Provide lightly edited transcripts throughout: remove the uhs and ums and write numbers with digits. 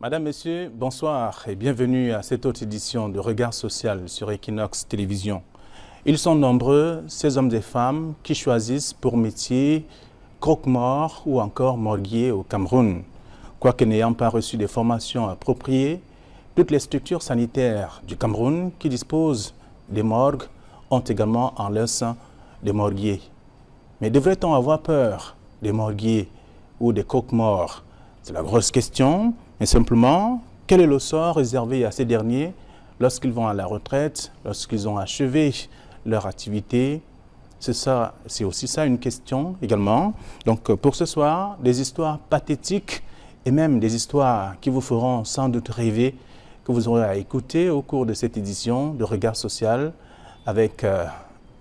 Madame, Monsieur, bonsoir et bienvenue à cette autre édition de Regard social sur Equinox Télévision. Ils sont nombreux, ces hommes et femmes qui choisissent pour métier croque-mort ou encore morguier au Cameroun. Quoique n'ayant pas reçu des formations appropriées, toutes les structures sanitaires du Cameroun qui disposent des morgues ont également en leur sein des morguiers. Mais devrait-on avoir peur des morguiers ou des croque-morts? C'est la grosse question. Mais simplement, quel est le sort réservé à ces derniers lorsqu'ils vont à la retraite, lorsqu'ils ont achevé leur activité? C'est aussi ça une question également. Donc pour ce soir, des histoires pathétiques et même des histoires qui vous feront sans doute rêver, que vous aurez à écouter au cours de cette édition de Regard social avec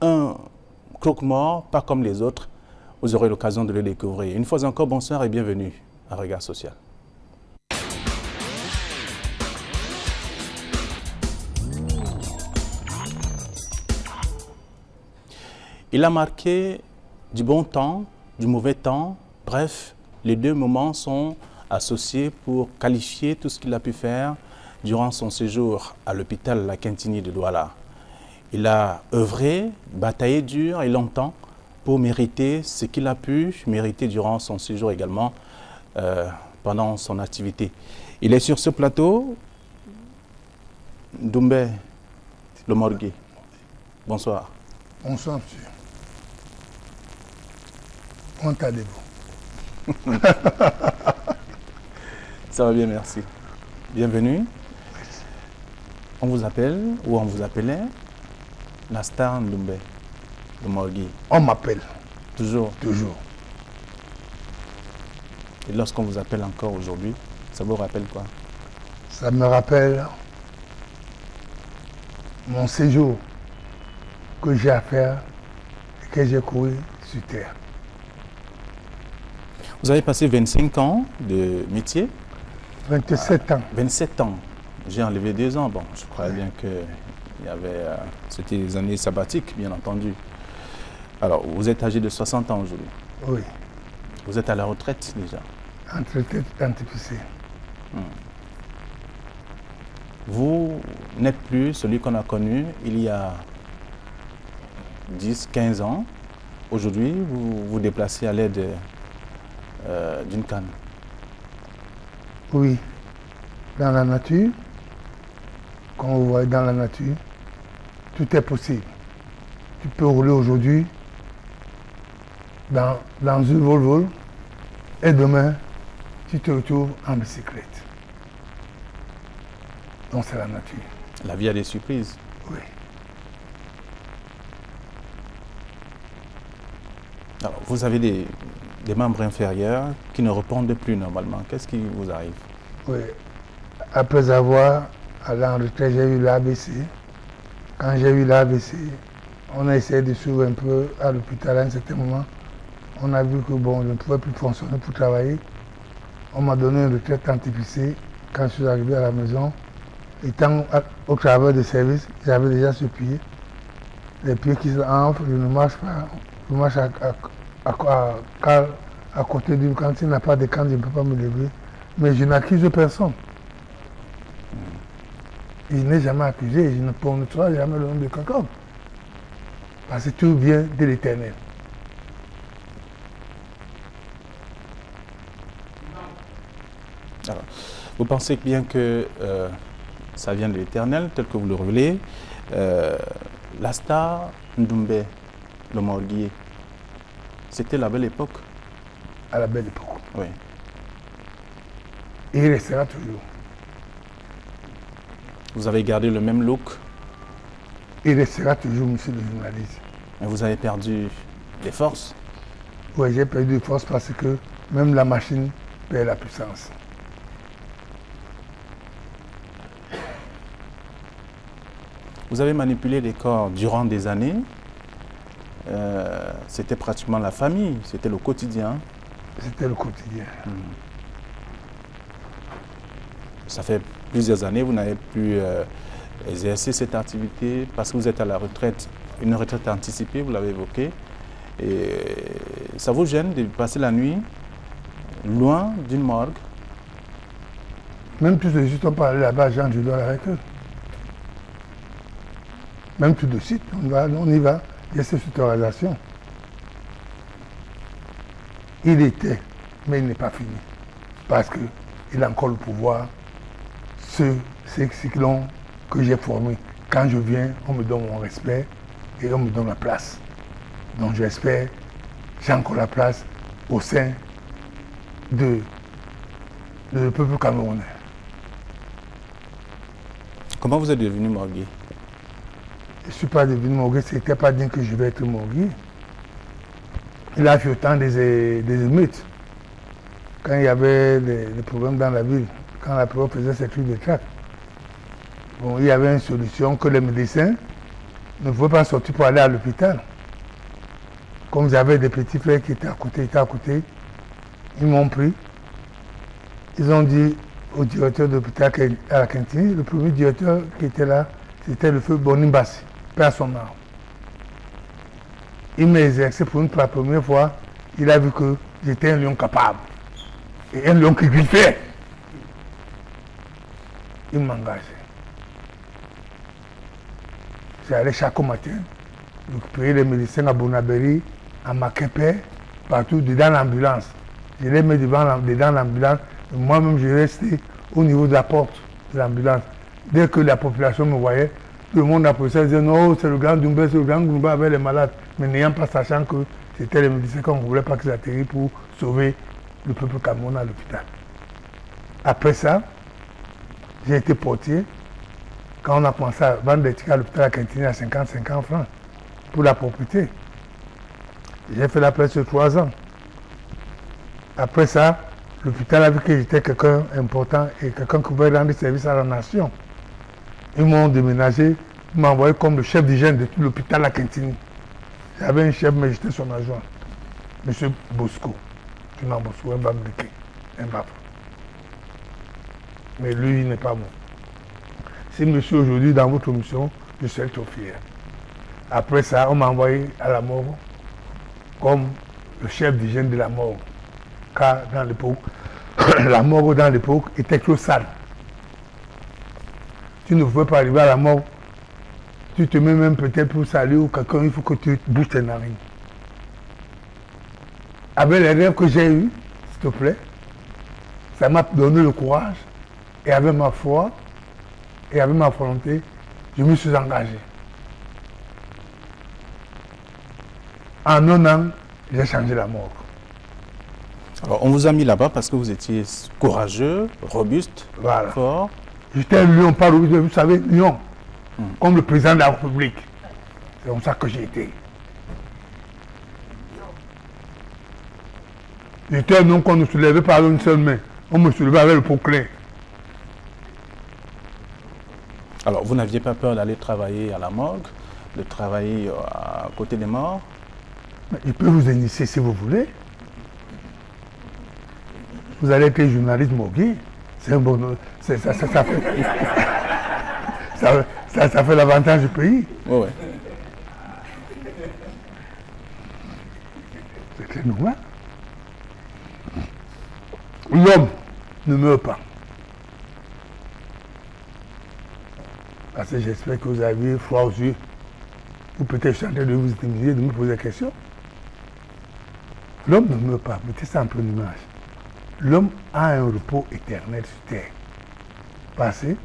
un croque-mort, pas comme les autres. Vous aurez l'occasion de le découvrir. Une fois encore, bonsoir et bienvenue à Regard social. Il a marqué du bon temps, du mauvais temps, bref, les deux moments sont associés pour qualifier tout ce qu'il a pu faire durant son séjour à l'hôpital La Quintini de Douala. Il a œuvré, bataillé dur et longtemps pour mériter ce qu'il a pu mériter durant son séjour également pendant son activité. Il est sur ce plateau, Doumbé, le morguier. Bonsoir. Bonsoir, monsieur. Comment allez-vous? Ça va bien, merci. Bienvenue. On vous appelle, ou on vous appelait, la star Doumbé, le morguier. On m'appelle. Toujours. Toujours. Et lorsqu'on vous appelle encore aujourd'hui, ça vous rappelle quoi? Ça me rappelle mon séjour que j'ai à faire et que j'ai couru sur terre. Vous avez passé 25 ans de métier? 27 ans. 27 ans. J'ai enlevé 2 ans. Bon, je croyais bien que c'était les années sabbatiques, bien entendu. Alors, vous êtes âgé de 60 ans aujourd'hui. Oui. Vous êtes à la retraite déjà. Retraite anticipée. Vous n'êtes plus celui qu'on a connu il y a 10, 15 ans. Aujourd'hui, vous vous déplacez à l'aide d'une canne. Oui. Dans la nature, quand vous voyez dans la nature, tout est possible. Tu peux rouler aujourd'hui dans une Volvo et demain, tu te retrouves en bicyclette. Donc c'est la nature. La vie a des surprises. Oui. Alors, vous avez des membres inférieurs qui ne répondent plus normalement. Qu'est-ce qui vous arrive? Oui. Après avoir, allé en retraite, j'ai eu l'AVC. Quand j'ai eu l'AVC, on a essayé de suivre un peu à l'hôpital à un certain moment. On a vu que bon, je ne pouvais plus fonctionner pour travailler. On m'a donné une retraite anticipée. Quand je suis arrivé à la maison, étant au travail de service, j'avais déjà ce pied. Les pieds qui s'enflent, je ne marche pas. Je marche à côté d'une cantine, il n'y a pas de cantine, je ne peux pas me lever. Mais je n'accuse personne. Il n'est jamais accusé, je ne prononcerai jamais le nom de quelqu'un. Parce que tout vient de l'Éternel. Alors, vous pensez bien que ça vient de l'Éternel, tel que vous le relevez. La star Doumbé, le morguier, c'était la belle époque? À la belle époque. Oui. Et il restera toujours. Vous avez gardé le même look? Il restera toujours, monsieur le journaliste. Mais vous avez perdu des forces? Oui, j'ai perdu des forces parce que même la machine perd la puissance. Vous avez manipulé les corps durant des années. C'était pratiquement la famille, c'était le quotidien. C'était le quotidien. Ça fait plusieurs années, vous n'avez plus exercé cette activité parce que vous êtes à la retraite, une retraite anticipée, vous l'avez évoqué. Et ça vous gêne de passer la nuit loin d'une morgue? Même tout de suite, on peut aller là-bas, Jean, je dois avec eux. Même tout de suite, on y va. Il y a cette autorisation. Il était, mais il n'est pas fini. Parce qu'il a encore le pouvoir. Ceux que j'ai formés, quand je viens, on me donne mon respect et on me donne la place. Donc j'espère, j'ai encore la place au sein de le peuple camerounais. Comment vous êtes devenu Morgui? Je ne suis pas devenu Morgui, ce n'était pas dire que je vais être Morgui. Il a fait autant des émeutes. Quand il y avait des problèmes dans la ville, quand la police faisait ses trucs de traque. Bon, il y avait une solution que les médecins ne pouvaient pas sortir pour aller à l'hôpital. Comme j'avais des petits frères qui étaient à côté, ils m'ont pris. Ils ont dit au directeur de l'hôpital à la cantine, le premier directeur qui était là, c'était le feu Bonimbassi, paix à son âme. Il m'a exercé pour la première fois. Il a vu que j'étais un lion capable. Et un lion qui griffait. Il m'a engagé. J'allais chaque matin récupérer les médecins à Bonaberi, à Makepe, partout, dedans l'ambulance. Je les mets dedans l'ambulance. Moi-même, je restais au niveau de la porte de l'ambulance. Dès que la population me voyait, tout le monde appréciait, disait non, c'est le grand Doumbé, c'est le grand Goumba avec les malades. Mais n'ayant pas sachant que c'était les médecins qu'on ne voulait pas qu'ils atterrissent pour sauver le peuple camerounais à l'hôpital. Après ça, j'ai été portier. Quand on a commencé à vendre des tickets à l'hôpital à Quintini à 50 francs pour la propriété. J'ai fait la presque 3 ans. Après ça, l'hôpital a vu que j'étais quelqu'un important et quelqu'un qui pouvait rendre service à la nation. Ils m'ont déménagé, ils m'ont envoyé comme le chef d'hygiène de tout l'hôpital à Quintini. J'avais un chef, mais j'étais son adjoint. M. Bosco. Fernand Bosco, un bambriqué, un baf. Mais lui, il n'est pas bon. Si monsieur aujourd'hui dans votre mission, je serai trop fier. Après ça, on m'a envoyé à la morgue comme le chef d'hygiène de la morgue. Car dans l'époque, la morgue dans l'époque était trop sale. Tu ne pouvais pas arriver à la morgue. Tu te mets même peut-être pour saluer ou quelqu'un, il faut que tu bouges tes narines. Avec les rêves que j'ai eus, s'il te plaît, ça m'a donné le courage. Et avec ma foi, et avec ma volonté, je me suis engagé. En un an, j'ai changé la morgue. Alors, on vous a mis là-bas parce que vous étiez courageux, robuste, voilà. Fort. J'étais un lion, pas robuste, vous savez, lion. Comme le président de la République. C'est comme ça que j'ai été. J'étais un lion qu'on ne soulevait pas avec une seule main. On me soulevait avec le proclé. Alors, vous n'aviez pas peur d'aller travailler à la morgue, de travailler à côté des morts? Je peux vous initier si vous voulez. Vous allez être journaliste morguier. C'est un bon... Ça fait l'avantage du pays. Oui, oui. C'est très normal. L'homme ne meurt pas. Parce que j'espère que vous avez froid aux yeux. Ou peut-être je suis en train de vous intimider, de me poser des questions. L'homme ne meurt pas. Mettez ça en pleine image. L'homme a un repos éternel sur terre. Parce que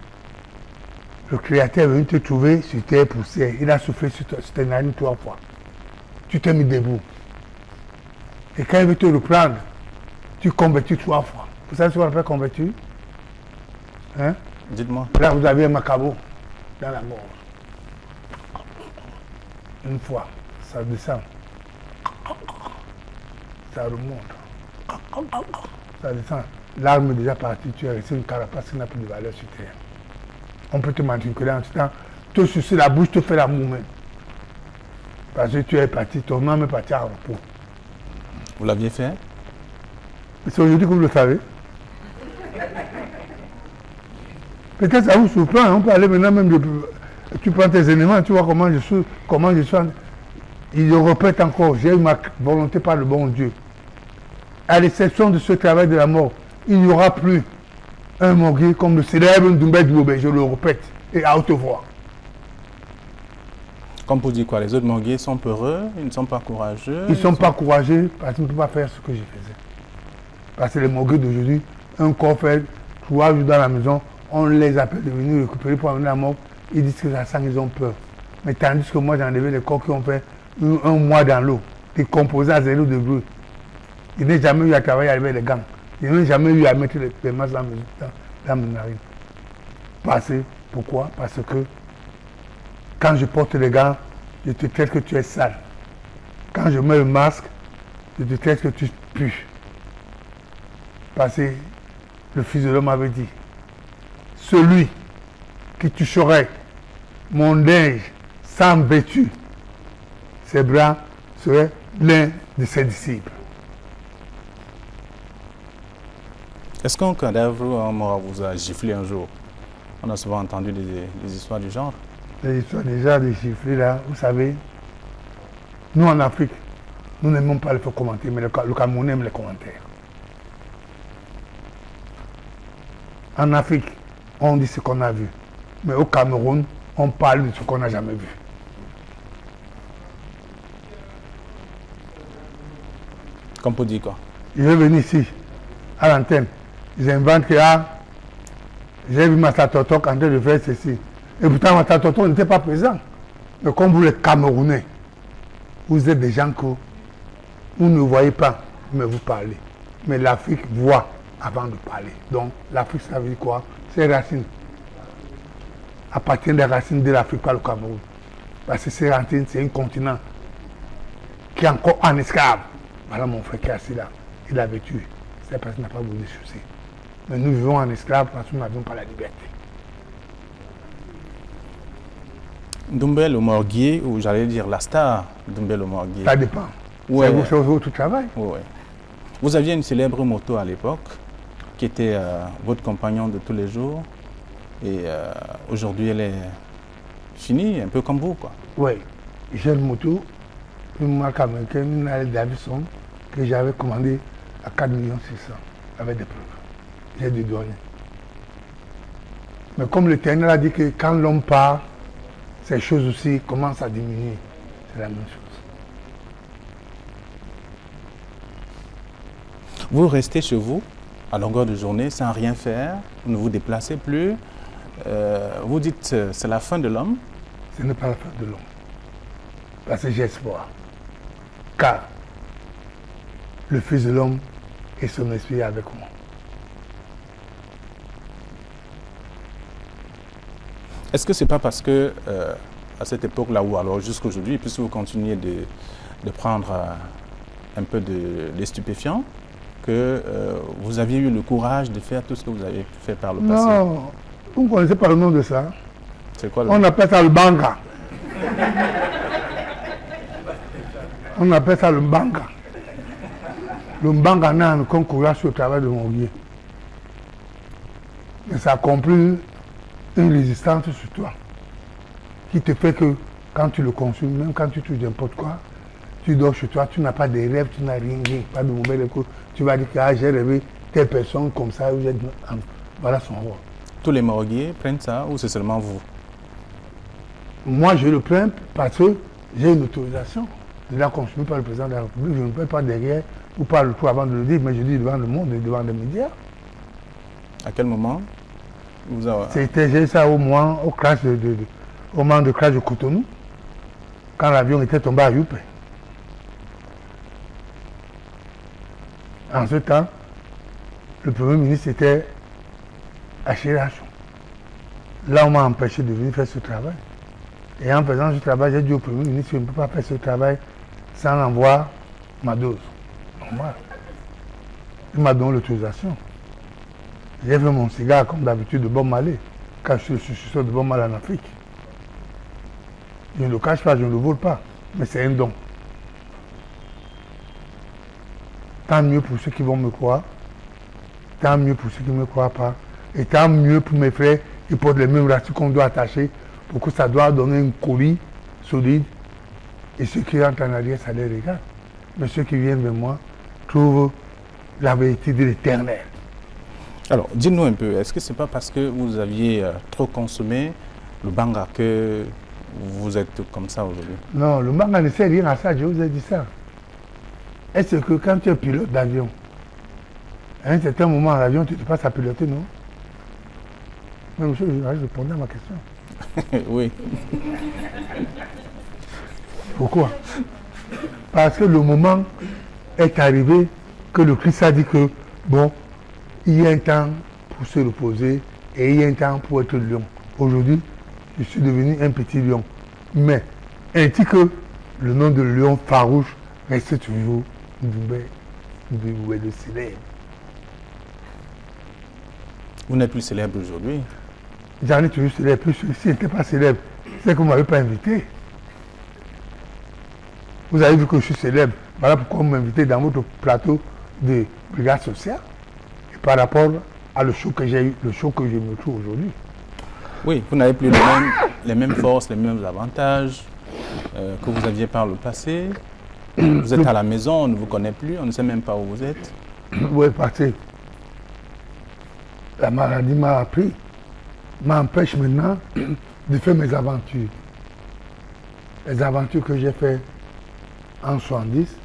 le Créateur est venu te trouver sur terre poussière. Il a soufflé sur tes narines 3 fois. Tu t'es mis debout. Et quand il veut te reprendre, tu convertis 3 fois. Vous savez ce qu'on appelle convertir? Hein? Dites-moi. Là, vous avez un macabo dans la mort. Une fois, ça descend. Ça remonte. Ça descend. L'arme est déjà partie, tu es resté une carapace qui n'a plus de valeur sur terre. On peut te matriculer en tout temps. Te sucer la bouche, te faire l'amour même. Parce que tu es parti, ton âme est partie en repos. Vous l'aviez fait? C'est aujourd'hui que vous le savez. Peut-être ça vous surprend, on peut aller maintenant même, tu prends tes éléments, tu vois comment je suis. Il le répète encore, j'ai eu ma volonté par le bon Dieu. À l'exception de ce travail de la mort, il n'y aura plus un morguier comme le célèbre Doumbé Diobé, je le répète, et à haute voix. Comme pour dire quoi, les autres morguiers sont peureux, ils ne sont pas courageux. Ils ne sont pas courageux parce qu'ils ne peuvent pas faire ce que je faisais. Parce que les morguiers d'aujourd'hui, un corps fait 3 jours dans la maison, on les appelle de venir récupérer pour amener la mort, ils disent que ça sent, ils ont peur. Mais tandis que moi, j'ai enlevé les corps qui ont fait un mois dans l'eau, décomposés à 0 degré. Je n'ai jamais eu à travailler avec les gants. Je n'ai jamais eu à mettre les masques dans mes narines. Pourquoi? Parce que quand je porte les gants, je te traite que tu es sale. Quand je mets le masque, je te traite que tu pues. Parce que le Fils de l'homme avait dit, celui qui toucherait mon linge sans vêtu, ses bras seraient l'un de ses disciples. Est-ce qu'un cadavre ou un mort vous a giflé un jour? On a souvent entendu des histoires du genre. Les histoires déjà des giflés là, vous savez, nous en Afrique, nous n'aimons pas les faire commenter, mais le Cameroun aime les commentaires. En Afrique, on dit ce qu'on a vu. Mais au Cameroun, on parle de ce qu'on n'a jamais vu. Comme pour dire quoi? Je vais venir ici, à l'antenne. J'invente que j'ai vu Matatotok en train de faire ceci. Et pourtant, Matatotok n'était pas présent. Mais comme vous, les Camerounais, vous êtes des gens que vous ne voyez pas, mais vous parlez. Mais l'Afrique voit avant de parler. Donc, l'Afrique, ça veut dire quoi? Ces racines appartiennent des racines de l'Afrique, pas le Cameroun. Parce que ces racines, c'est un continent qui est encore en esclave. Voilà mon frère qui est assis là. Il avait tué. C'est parce qu'il n'a pas voulu des soucis. Mais nous vivons en esclave parce que nous n'avions pas la liberté. Doumbé le morguier, ou j'allais dire la star Doumbé le morguier. Ça dépend. Ouais. C'est votre travail. Ouais. Vous aviez une célèbre moto à l'époque, qui était votre compagnon de tous les jours. Et aujourd'hui, elle est finie, un peu comme vous, quoi. Oui. J'ai une moto, une marque américaine, une Harley Davidson, que j'avais commandée à 4 600 000, avec des preuves. J'ai dû donner. Mais comme l'Éternel a dit que quand l'homme part, ces choses aussi commencent à diminuer. C'est la même chose. Vous restez chez vous à longueur de journée sans rien faire, vous ne vous déplacez plus. Vous dites c'est la fin de l'homme. Ce n'est pas la fin de l'homme. Parce que j'ai espoir. Car le Fils de l'homme et son esprit avec moi. Est-ce que ce n'est pas parce que, à cette époque-là, ou alors jusqu'à aujourd'hui, puisque vous continuez de prendre un peu de stupéfiants, que vous aviez eu le courage de faire tout ce que vous avez fait par le passé? Non, vous ne connaissez pas le nom de ça. C'est quoi On appelle ça le banga. On appelle ça le banga. Le banga n'a un courage sur le travail de mon vieux. Mais ça a compris une résistance sur toi qui te fait que quand tu le consommes, même quand tu touches n'importe quoi, tu dors chez toi, tu n'as pas de rêves, tu n'as rien, pas de mauvais écho. Tu vas dire que j'ai rêvé telle personne comme ça, voilà son rôle. Tous les morguiers prennent ça ou c'est seulement vous? Moi, je le prends parce que j'ai une autorisation. Je l'ai consumé par le président de la République. Je ne peux pas derrière ou pas le tout avant de le dire, mais je dis devant le monde et devant les médias. À quel moment vous avez... J'ai ça au moment de crash de Cotonou, quand l'avion était tombé à Youpé. En ce temps, le Premier ministre était à Chirachon. Là, on m'a empêché de venir faire ce travail. Et en faisant ce travail, j'ai dit au Premier ministre que je ne peux pas faire ce travail sans envoyer ma dose. Normal. Il m'a donné l'autorisation. J'ai fait mon cigare comme d'habitude de Bob Marley, quand je suis successeur de Bob Marley en Afrique. Je ne le cache pas, je ne le vole pas, mais c'est un don. Tant mieux pour ceux qui vont me croire, tant mieux pour ceux qui ne me croient pas, et tant mieux pour mes frères qui portent les mêmes racines qu'on doit attacher, pour que ça doit donner un colis solide, et ceux qui rentrent en arrière, ça les regarde. Mais ceux qui viennent vers moi trouvent la vérité de l'Éternel. Alors, dites-nous un peu, est-ce que c'est pas parce que vous aviez trop consommé le banga que vous êtes comme ça aujourd'hui? Non, le banga ne sert rien à ça, je vous ai dit ça. Est-ce que quand tu es pilote d'avion, à un certain moment, l'avion, tu te passes à piloter, non? Mais monsieur le journaliste, répondez à ma question. Oui. Pourquoi? Parce que le moment est arrivé que le Christ a dit que, bon, il y a un temps pour se reposer et il y a un temps pour être lion. Aujourd'hui, je suis devenu un petit lion. Mais, ainsi que le nom de lion farouche reste toujours Ndoubé le célèbre. Vous n'êtes plus célèbre aujourd'hui. J'en ai toujours célèbre. Si je n'étais pas célèbre, c'est que vous ne m'avez pas invité. Vous avez vu que je suis célèbre. Voilà pourquoi vous m'invitez dans votre plateau de brigade sociale. Et par rapport à le show que j'ai eu, le show que je me trouve aujourd'hui. Oui, vous n'avez plus les mêmes forces, les mêmes avantages que vous aviez par le passé. Vous êtes à la maison, on ne vous connaît plus, on ne sait même pas où vous êtes. Oui, parce que la maladie m'a appris, m'empêche maintenant de faire mes aventures. Les aventures que j'ai faites en 70,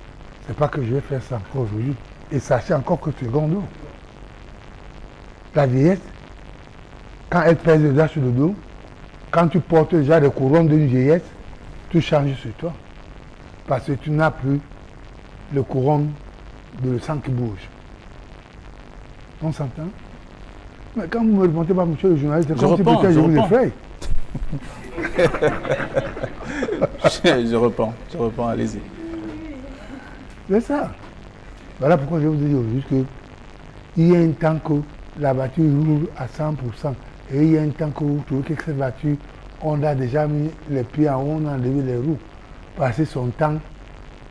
c'est pas que je vais faire ça encore aujourd'hui. Et sachez encore que secondo, la vieillesse, quand elle pèse déjà sur le dos, quand tu portes déjà les couronnes d'une vieillesse, tout change sur toi. Parce que tu n'as plus le couronne de le sang qui bouge. On s'entend? Mais quand vous me répondez pas, monsieur le journaliste, c'est comme si peut-être je vous effraie. Je reprends, allez-y. C'est ça. Voilà pourquoi je vous dis aujourd'hui qu'il y a un temps que la voiture roule à 100%. Et il y a un temps que vous trouvez que cette voiture, on a déjà mis les pieds en haut, on a enlevé les roues. Parce que son temps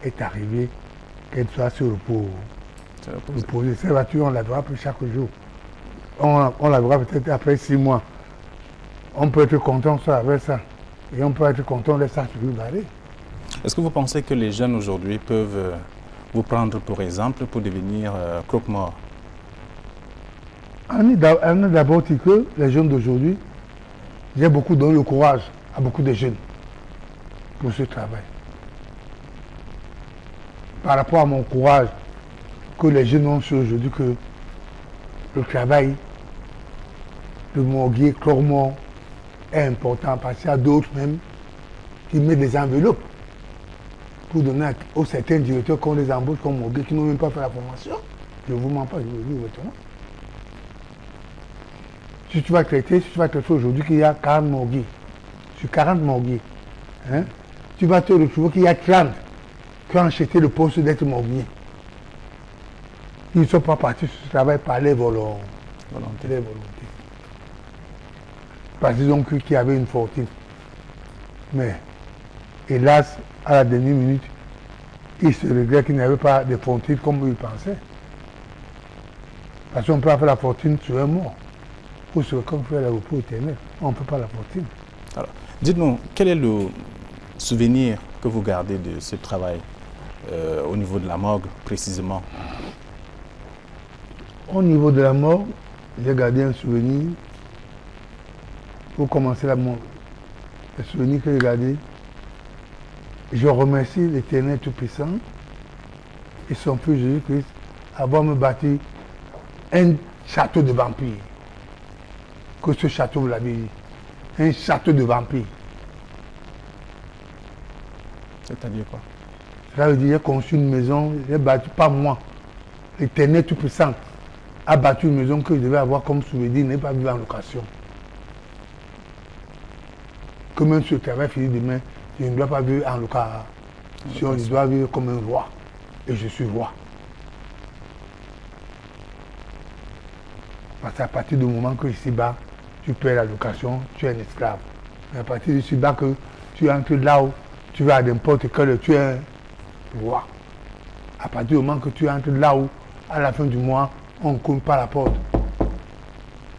est arrivé, qu'elle soit sur repos. Reposer. Cette voiture, on la verra plus chaque jour. On la verra peut-être après 6 mois. On peut être content avec ça. Et on peut être content de ça sur le barré. Est-ce que vous pensez que les jeunes aujourd'hui peuvent vous prendre pour exemple pour devenir croque-mort? On est d'abord dit que les jeunes d'aujourd'hui, j'ai beaucoup donné le courage à beaucoup de jeunes pour ce travail. Par rapport à mon courage que les jeunes ont sur aujourd'hui, que le travail de morguier, croque-mort est important parce qu'il y a d'autres même qui mettent des enveloppes pour donner aux certains directeurs qu'on les embauche comme morguier qui n'ont même pas fait la formation. Je ne vous mens pas, je vous le dis ouvertement. Si tu vas traiter aujourd'hui qu'il y a 40 morguiers, sur 40 morguiers, hein, tu vas te retrouver qu'il y a 30 qui ont acheté le poste d'être morguier. Ils ne sont pas partis sur ce travail par les volontés. Parce qu'ils ont cru qu'il y avait une fortune. Mais, hélas, à la dernière minute, ils se regrettent qu'il n'y avait pas de fortune comme ils pensaient. Parce qu'on peut faire la fortune sur un mort. Ou sur comme faire le repos éternel. On ne peut pas la fortune. Alors, dites-nous, quel est le souvenir que vous gardez de ce travail au niveau de la morgue précisément? Au niveau de la morgue, j'ai gardé un souvenir. Pour commencer la morgue, le souvenir que j'ai gardé, je remercie l'Éternel Tout-Puissant et son Fils Jésus-Christ d'avoir me bâti un château de vampires. Que ce château, vous l'avez dit, un château de vampires. C'est-à-dire quoi? Ça veut dire j'ai conçu une maison, j'ai bâti, pas moi, l'Éternel Tout-Puissant a bâti une maison que je devais avoir comme souvenir, n'est pas vivre en location. Que même si le travail finit demain, je ne dois pas vivre en location, je dois vivre comme un roi. Et je suis roi. Parce qu'à partir du moment que ici-bas, tu perds la location, tu es un esclave. Mais à partir d'ici-bas que tu entres là où tu vas à n'importe quel, tu es un roi. À partir du moment que tu entres là où, à la fin du mois, on ne compte pas la porte.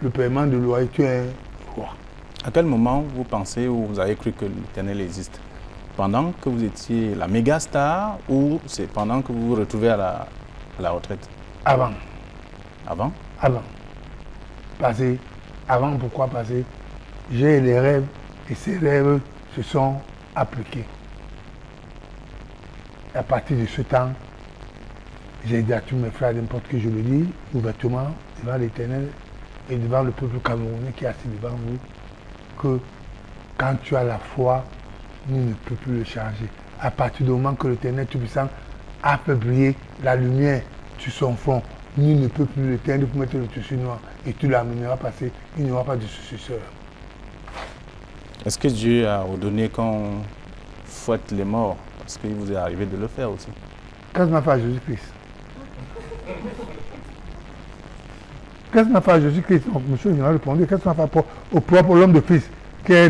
Le paiement de loyer, tu es un roi. À quel moment vous pensez ou vous avez cru que l'Éternel existe? Pendant que vous étiez la méga star ou c'est pendant que vous vous retrouvez à la retraite? Avant. Avant? Avant. Parce que, avant, pourquoi? Parce que j'ai des rêves et ces rêves se sont appliqués. Et à partir de ce temps, j'ai dit à tous mes frères, n'importe qui je le dis, ouvertement, devant l'Éternel et devant le peuple camerounais qui est assis devant vous, que quand tu as la foi, nous ne peut plus le changer. À partir du moment que l'Éternel Tout-Puissant a fait briller la lumière sur son front, nous ne peut plus l'éteindre pour mettre le tissu noir et tu l'amèneras passer, il n'y aura pas de successeur. Est-ce que Dieu a ordonné qu'on fouette les morts? Parce qu'il vous est arrivé de le faire aussi. Qu'est-ce qu'on a fait à Jésus-Christ? Qu'est-ce qu'on a fait à Jésus-Christ? Monsieur, il a répondu, qu'est-ce qu'on a fait au propre l'homme de Christ qui a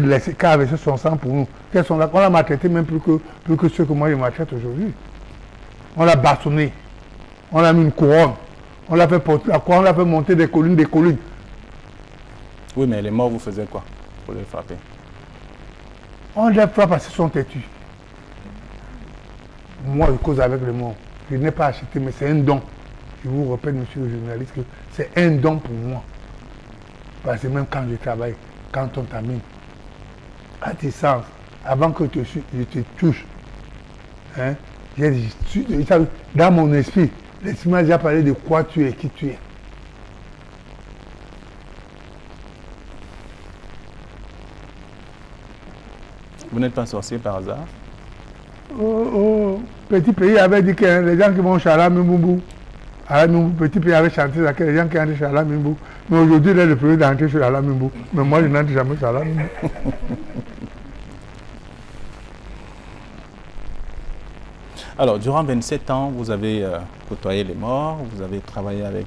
versé son sang pour nous? On l'a maltraité même plus que ceux que moi je maltraite aujourd'hui. On l'a bâtonné, on l'a mis une couronne, on l'a fait porter la couronne, on l'a fait monter des collines, des collines. Oui, mais les morts, vous faisiez quoi pour les frapper? On les frappe parce qu'ils sont têtus. Moi, je cause avec les morts. Je n'ai pas acheté, mais c'est un don. Je vous répète, monsieur le journaliste, que c'est un don pour moi. Parce que même quand je travaille, quand on t'amène à tes sens, avant que je te touche, hein, dans mon esprit, l'esprit m'a déjà parlé de quoi tu es, qui tu es. Vous n'êtes pas sorcier par hasard? Petit pays avait dit que les gens qui vont Chala Mimbou, petit pays avait chanté ça, que les gens qui entrent Chala Mimbou. Mais aujourd'hui, il est le premier d'entrer sur Chala Mimbou. Mais moi, je n'entre jamais sur Chala Mimbou. Alors, durant 27 ans, vous avez côtoyé les morts, vous avez travaillé avec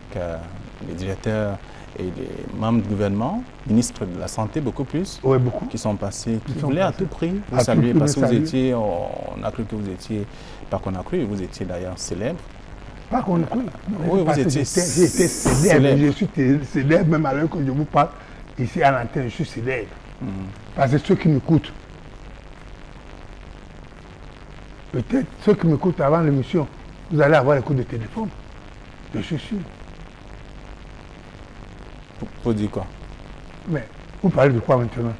les directeurs et les membres du gouvernement, ministres de la Santé, beaucoup plus, oui, beaucoup. Qui sont passés, qui voulaient à tout prix vous saluer, parce que vous étiez, on a cru que vous étiez, pas qu'on a cru, vous étiez d'ailleurs célèbre. Pas qu'on a cru. Oui, vous étiez célèbre. Je suis célèbre, même à l'heure que je vous parle, ici à l'antenne, je suis célèbre. Parce que ceux qui m'écoutent, peut-être ceux qui m'écoutent avant l'émission, vous allez avoir les coups de téléphone. Je suis sûr. Pour dire quoi? Mais vous parlez de quoi maintenant?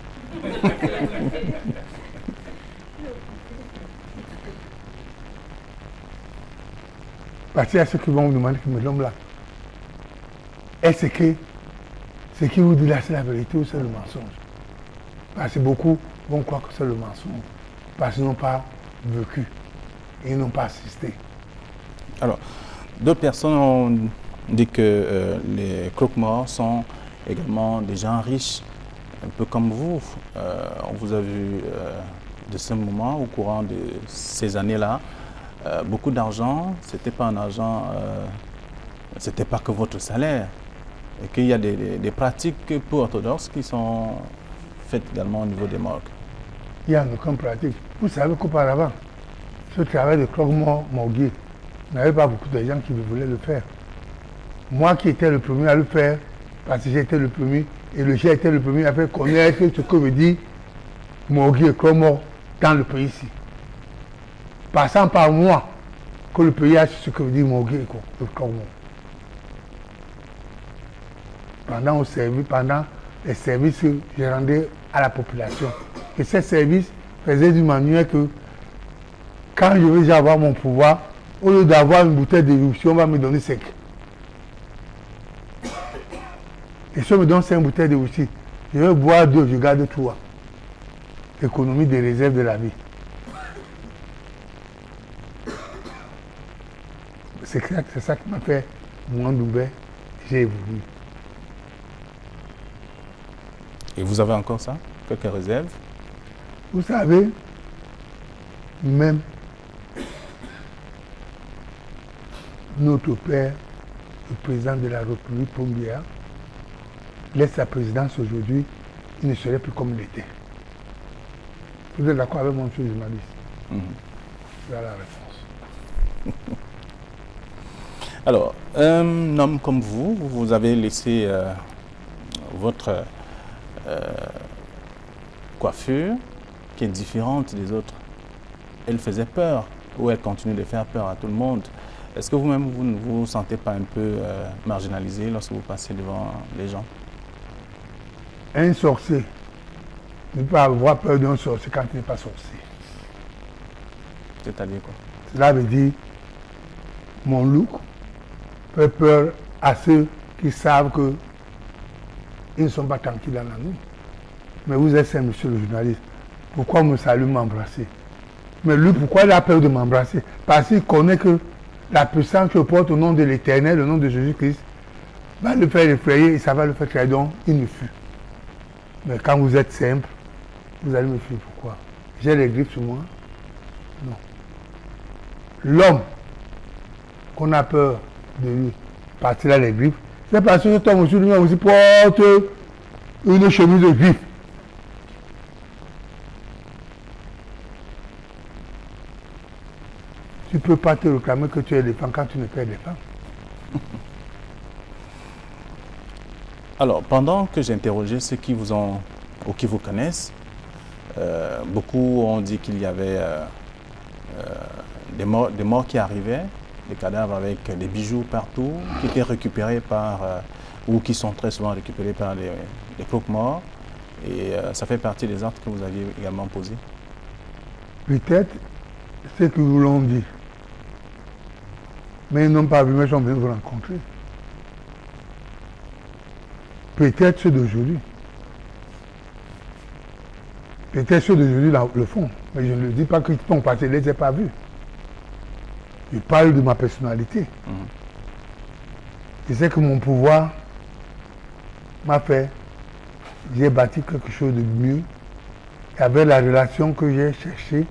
Parce qu'il y a ceux qui vont vous demander qui me donnent là. Est-ce que ce qui vous dit là, c'est la vérité ou c'est le mensonge? Parce que beaucoup vont croire que c'est le mensonge. Parce qu'ils n'ont pas vécu. Et ils n'ont pas assisté. Alors, d'autres personnes ont dit que les croque-morts sont également des gens riches, un peu comme vous. On vous a vu de ce moment, au courant de ces années-là, beaucoup d'argent, c'était pas un argent, c'était pas que votre salaire. Et qu'il y a des pratiques peu orthodoxes qui sont faites également au niveau des morgues. Il n'y a aucune pratique. Vous savez qu'auparavant, ce travail de croque-mort morguier, il n'y avait pas beaucoup de gens qui voulaient le faire. Moi qui étais le premier à le faire, parce que j'étais le premier, et le chef était le premier à faire connaître ce que veut dire morguier et croque-mort dans le pays ici. Passant par moi, que le pays a ce que veut dire morguier et croque-mort. Pendant les services que je rendais à la population. Et ces services faisaient d'une manière que quand je vais avoir mon pouvoir, au lieu d'avoir une bouteille de whisky, on va me donner 5. Et si on me donne 5 bouteilles de whisky, je vais boire 2, je garde 3. Économie des réserves de la vie. C'est ça qui m'a fait moi d'ouvert, j'ai évolué. Et vous avez encore ça? Quelques réserves? Vous savez, même notre père, le président de la République, Paul Biya, laisse sa présidence aujourd'hui, il ne serait plus comme il était. Vous êtes d'accord avec mon monsieur journaliste? Voilà la réponse. Alors, un homme comme vous avez laissé votre coiffure qui est différente des autres. Elle faisait peur, ou elle continue de faire peur à tout le monde. Est-ce que vous-même, vous ne vous sentez pas un peu marginalisé lorsque vous passez devant les gens? Un sorcier ne peut pas avoir peur d'un sorcier quand il n'est pas sorcier. C'est-à-dire quoi? Cela veut dire, mon look fait peur à ceux qui savent que ils ne sont pas tranquilles dans la nuit. Mais vous êtes saint, monsieur le journaliste. Pourquoi me saluer, m'embrasser? Mais lui, pourquoi il a peur de m'embrasser? Parce qu'il connaît que la puissance que porte au nom de l'Éternel, le nom de Jésus-Christ, va le faire effrayer et ça va le faire créer. Donc, il me fuit. Mais quand vous êtes simple, vous allez me fuir. Pourquoi? J'ai les griffes sur moi? Non. L'homme qu'on a peur de lui, parce qu'il a les griffes, c'est parce que cet homme aussi lui-même aussi porte une chemise de griffes. Tu ne peux pas te réclamer que tu es éléphant quand tu n'es pas éléphant. Alors, pendant que j'interrogeais ceux qui vous ont ou qui vous connaissent, beaucoup ont dit qu'il y avait des morts qui arrivaient, des cadavres avec des bijoux partout, qui étaient récupérés par, ou qui sont très souvent récupérés par les croque-morts. Et ça fait partie des actes que vous aviez également posés. Peut-être ce que vous l'ont dit. Mais ils n'ont pas vu, mais ils sont venus vous rencontrer. Peut-être ceux d'aujourd'hui. Peut-être ceux d'aujourd'hui le font. Mais je ne le dis pas qu'ils font parce que je ne les ai pas vus. Je parle de ma personnalité. Je sais que mon pouvoir m'a fait. J'ai bâti quelque chose de mieux. Et avec la relation que j'ai cherchée,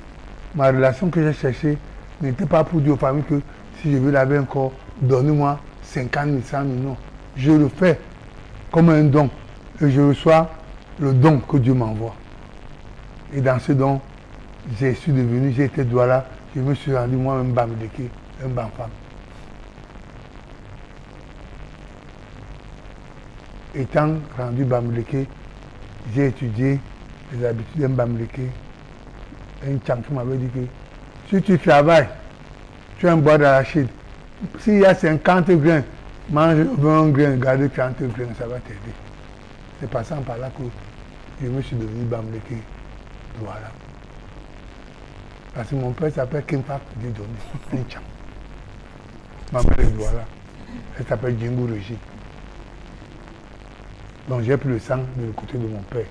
ma relation que j'ai cherchée n'était pas pour dire aux familles que si je veux laver un corps, donnez-moi 50 000, 100 000. Non. Je le fais comme un don. Et je reçois le don que Dieu m'envoie. Et dans ce don, j'ai été Douala, je me suis rendu moi-même Bamileke, un Bamfam. Étant rendu Bamileke, j'ai étudié les habitudes d'un Bamileke. Un cham qui m'avait dit que si tu travailles, tu as un bois d'arachide. S'il y a 50 grains, mange 20 grains, garde 30 grains, ça va t'aider. C'est passant par là que je me suis devenu Bamileke. Voilà. Parce que mon père s'appelle Kimpak Didoni, un cham. Ma mère est Douala. Elle s'appelle Djingou Régis. Donc j'ai pris le sang de côté de mon père.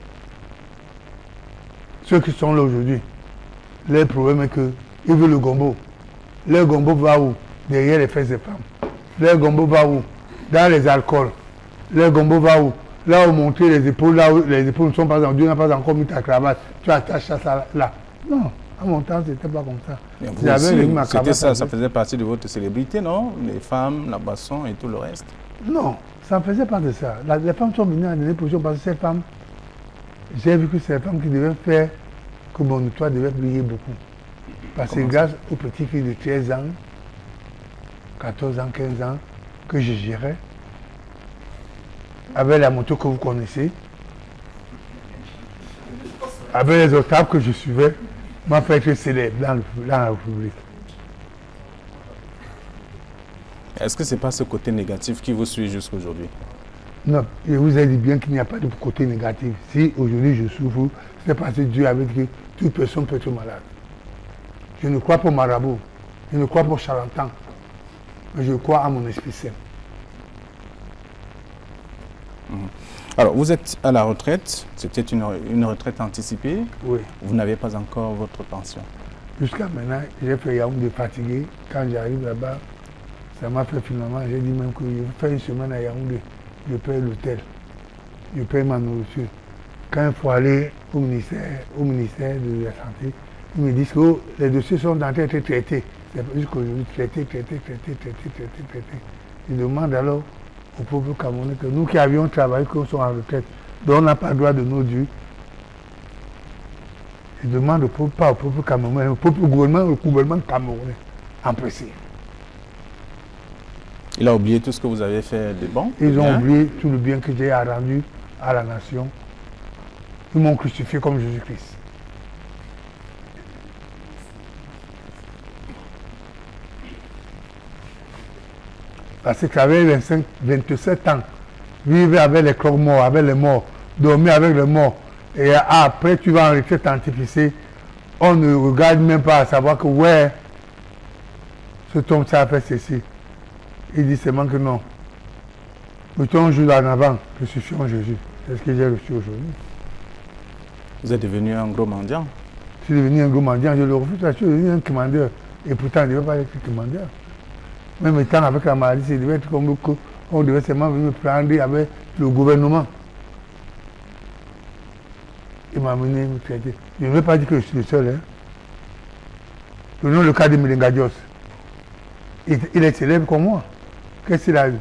Ceux qui sont là aujourd'hui, leur problème est qu'ils veulent le gombo. Le gombo va où? Derrière les fesses des femmes. Le gombo va où? Dans les alcools. Le gombo va où? Là où montrer les épaules, là où les épaules ne sont pas en Dieu n'a pas encore mis ta cravate. Tu attaches ça là. Non, à mon temps, c'était pas comme ça. C'était ça, ça faisait partie de votre célébrité, non? Les femmes, la boisson et tout le reste. Non, ça ne faisait pas de ça. Les femmes sont venues à donner position parce que ces femmes, j'ai vu que c'est les femmes qui devaient faire que mon toit devait briller beaucoup. Parce que grâce aux petites filles de 13 ans, 14 ans, 15 ans, que je gérais, avec la moto que vous connaissez, avec les octaves que je suivais, m'a fait être célèbre dans la République. Est-ce que ce n'est pas ce côté négatif qui vous suit jusqu'à aujourd'hui? Non, je vous ai dit bien qu'il n'y a pas de côté négatif. Si aujourd'hui je souffre, c'est parce que Dieu avait dit que toute personne peut être malade. Je ne crois pas au marabout, je ne crois pas au charlatan, mais je crois à mon esprit saint. Alors, vous êtes à la retraite, c'était une retraite anticipée. Oui. Vous n'avez pas encore votre pension. Jusqu'à maintenant, j'ai fait Yaoundé fatigué. Quand j'arrive là-bas, ça m'a fait finalement, j'ai dit même que je fais une semaine à Yaoundé, je paye l'hôtel, je paye ma nourriture. Quand il faut aller au ministère de la Santé, ils me disent que les dossiers sont en train d'être traités. C'est jusqu'aujourd'hui traité. Je demande alors au peuple camerounais que nous qui avions travaillé, que nous sommes en retraite, dont on n'a pas le droit de nos dûs. Je demande au peuple, pas au peuple camerounais, au gouvernement camerounais, empressé. Il a oublié tout ce que vous avez fait de bon? Ils ont oublié tout le bien que j'ai rendu à la nation. Ils m'ont crucifié comme Jésus-Christ. Parce que j'avais 27 ans, vivre avec les croque-morts, avec les morts, dormir avec les morts. Et après, tu vas en retraite anticipée. On ne regarde même pas à savoir que, ouais, ce tombe, ça a fait ceci. Il dit seulement que non. Mettons un jour en avant, je suis en Jésus. C'est ce que j'ai reçu aujourd'hui. Vous êtes devenu un gros mendiant. Je suis devenu un gros mendiant, je le refuse, je suis devenu un commandeur. Et pourtant, je ne devais pas être commandeur. Même étant avec la maladie, ça devait être comme on devait seulement venir me prendre avec le gouvernement. Il m'a amené me traiter. Je ne veux pas dire que je suis le seul. Hein. Prenons le cas de Melenga Dios. Il est célèbre comme moi. Qu'est-ce qu'il a eu?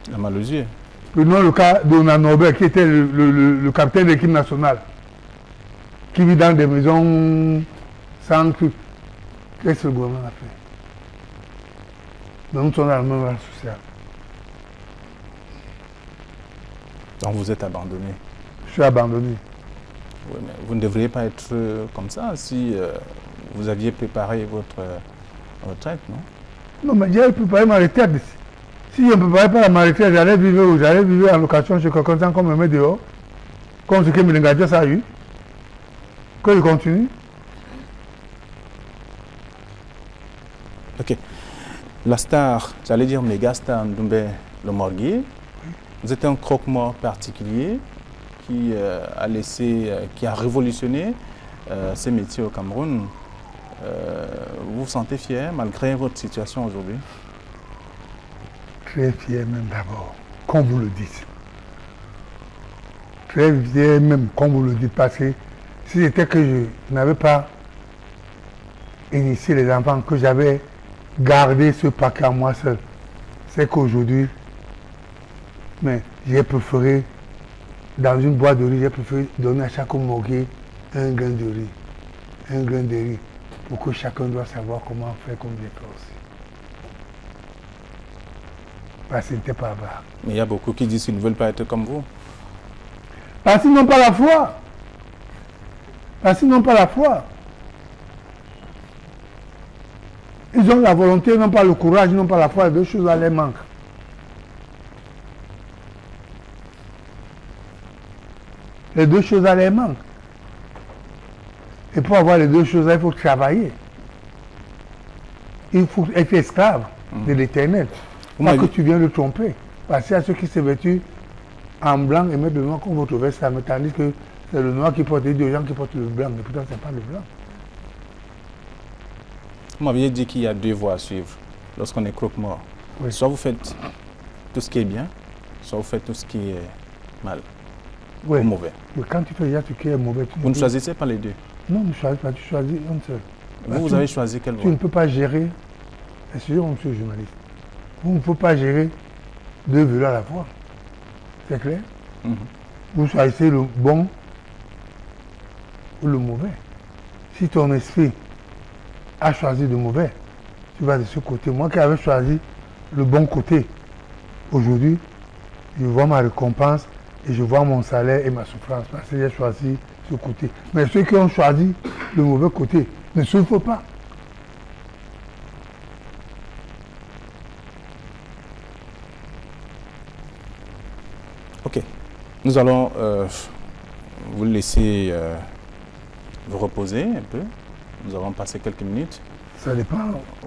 Il a mal aux yeux. Prenons le cas d'Ona Norbert, qui était le capitaine de l'équipe nationale, qui vit dans des maisons sans truc. Qu'est-ce que le gouvernement a fait? Nous sommes dans le même rang social. Donc vous êtes abandonné. Je suis abandonné. Oui, mais vous ne devriez pas être comme ça si vous aviez préparé votre retraite, non? Non, mais j'ai préparé ma retraite. Si je ne préparais pas ma retraite, j'allais vivre en location chez quelqu'un sans qu'on me mette dehors. Comme ce que Melenga Dios a eu. Que je continue. Ok. La star, j'allais dire méga star Ndoumbe Le Morguier, vous êtes un croque-mort particulier qui a laissé, qui a révolutionné ces métiers au Cameroun. Vous vous sentez fier malgré votre situation aujourd'hui? Très fier même d'abord, comme vous le dites. Très fier même, comme vous le dites, parce que si c'était que je n'avais pas initié les enfants, que j'avais gardé ce paquet à moi seul, c'est qu'aujourd'hui, mais j'ai préféré, dans une boîte de riz, j'ai préféré donner à chaque morguier un grain de riz. Un grain de riz, pour que chacun doit savoir comment faire comme j'ai fait aussi. Parce que c'était pas vrai. Mais il y a beaucoup qui disent qu'ils ne veulent pas être comme vous. Parce qu'ils n'ont pas la foi. Parce qu'ils n'ont pas la foi. Ils ont la volonté, ils n'ont pas le courage, ils n'ont pas la foi. Les deux choses là les manquent. Les deux choses là les manquent. Et pour avoir les deux choses là, il faut travailler. Il faut être esclave de l'Éternel. Pas que tu viens de tromper. Parce qu'il y a ceux qui se vêtent en blanc et mettent le noir comme votre veste, tandis que c'est le noir qui porte, et des gens qui portent le blanc, mais pourtant ce n'est pas le blanc. Vous m'aviez dit qu'il y a deux voies à suivre lorsqu'on est croque-mort. Oui. Soit vous faites tout ce qui est bien, soit vous faites tout ce qui est mal, oui, ou mauvais. Oui, quand tu fais déjà ce qui est mauvais, vous ne choisissez pas les deux? Non, tu ne choisis pas, tu choisis une seule. Vous avez choisi quelle voie? Tu ne peux pas gérer, excusez-moi monsieur le journaliste, vous ne pouvez pas gérer deux vélos à la fois. C'est clair? Vous choisissez le bon ou le mauvais. Si ton esprit a choisi le mauvais, tu vas de ce côté. Moi qui avais choisi le bon côté, aujourd'hui, je vois ma récompense et je vois mon salaire et ma souffrance parce que j'ai choisi ce côté. Mais ceux qui ont choisi le mauvais côté ne souffrent pas. Ok. Nous allons vous laisser vous reposer un peu. Nous allons passer quelques minutes. Ça dépend.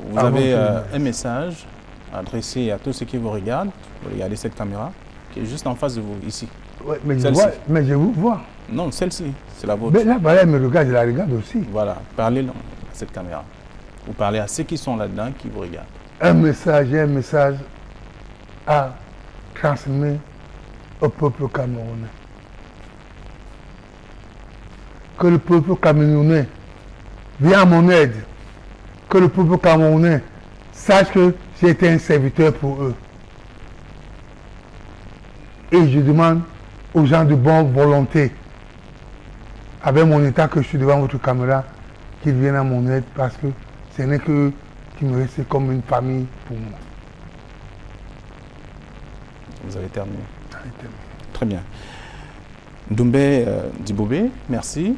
Vous avez un message adressé à tous ceux qui vous regardent. Vous regardez cette caméra qui est juste en face de vous, ici. Ouais, mais je vous vois. Non, celle-ci, c'est la vôtre. Mais là, voilà, elle me regarde, je la regarde aussi. Voilà, parlez à cette caméra. Vous parlez à ceux qui sont là-dedans, qui vous regardent. Un message à transmettre au peuple camerounais. Que le peuple camerounais vienne à mon aide. Que le peuple camerounais sache que j'ai été un serviteur pour eux. Et je demande aux gens de bonne volonté, avec mon état que je suis devant votre caméra, qu'ils viennent à mon aide parce que ce n'est qu'eux qui me restent comme une famille pour moi. Vous avez terminé. Très bien. Ndoumbe Dibobé, merci.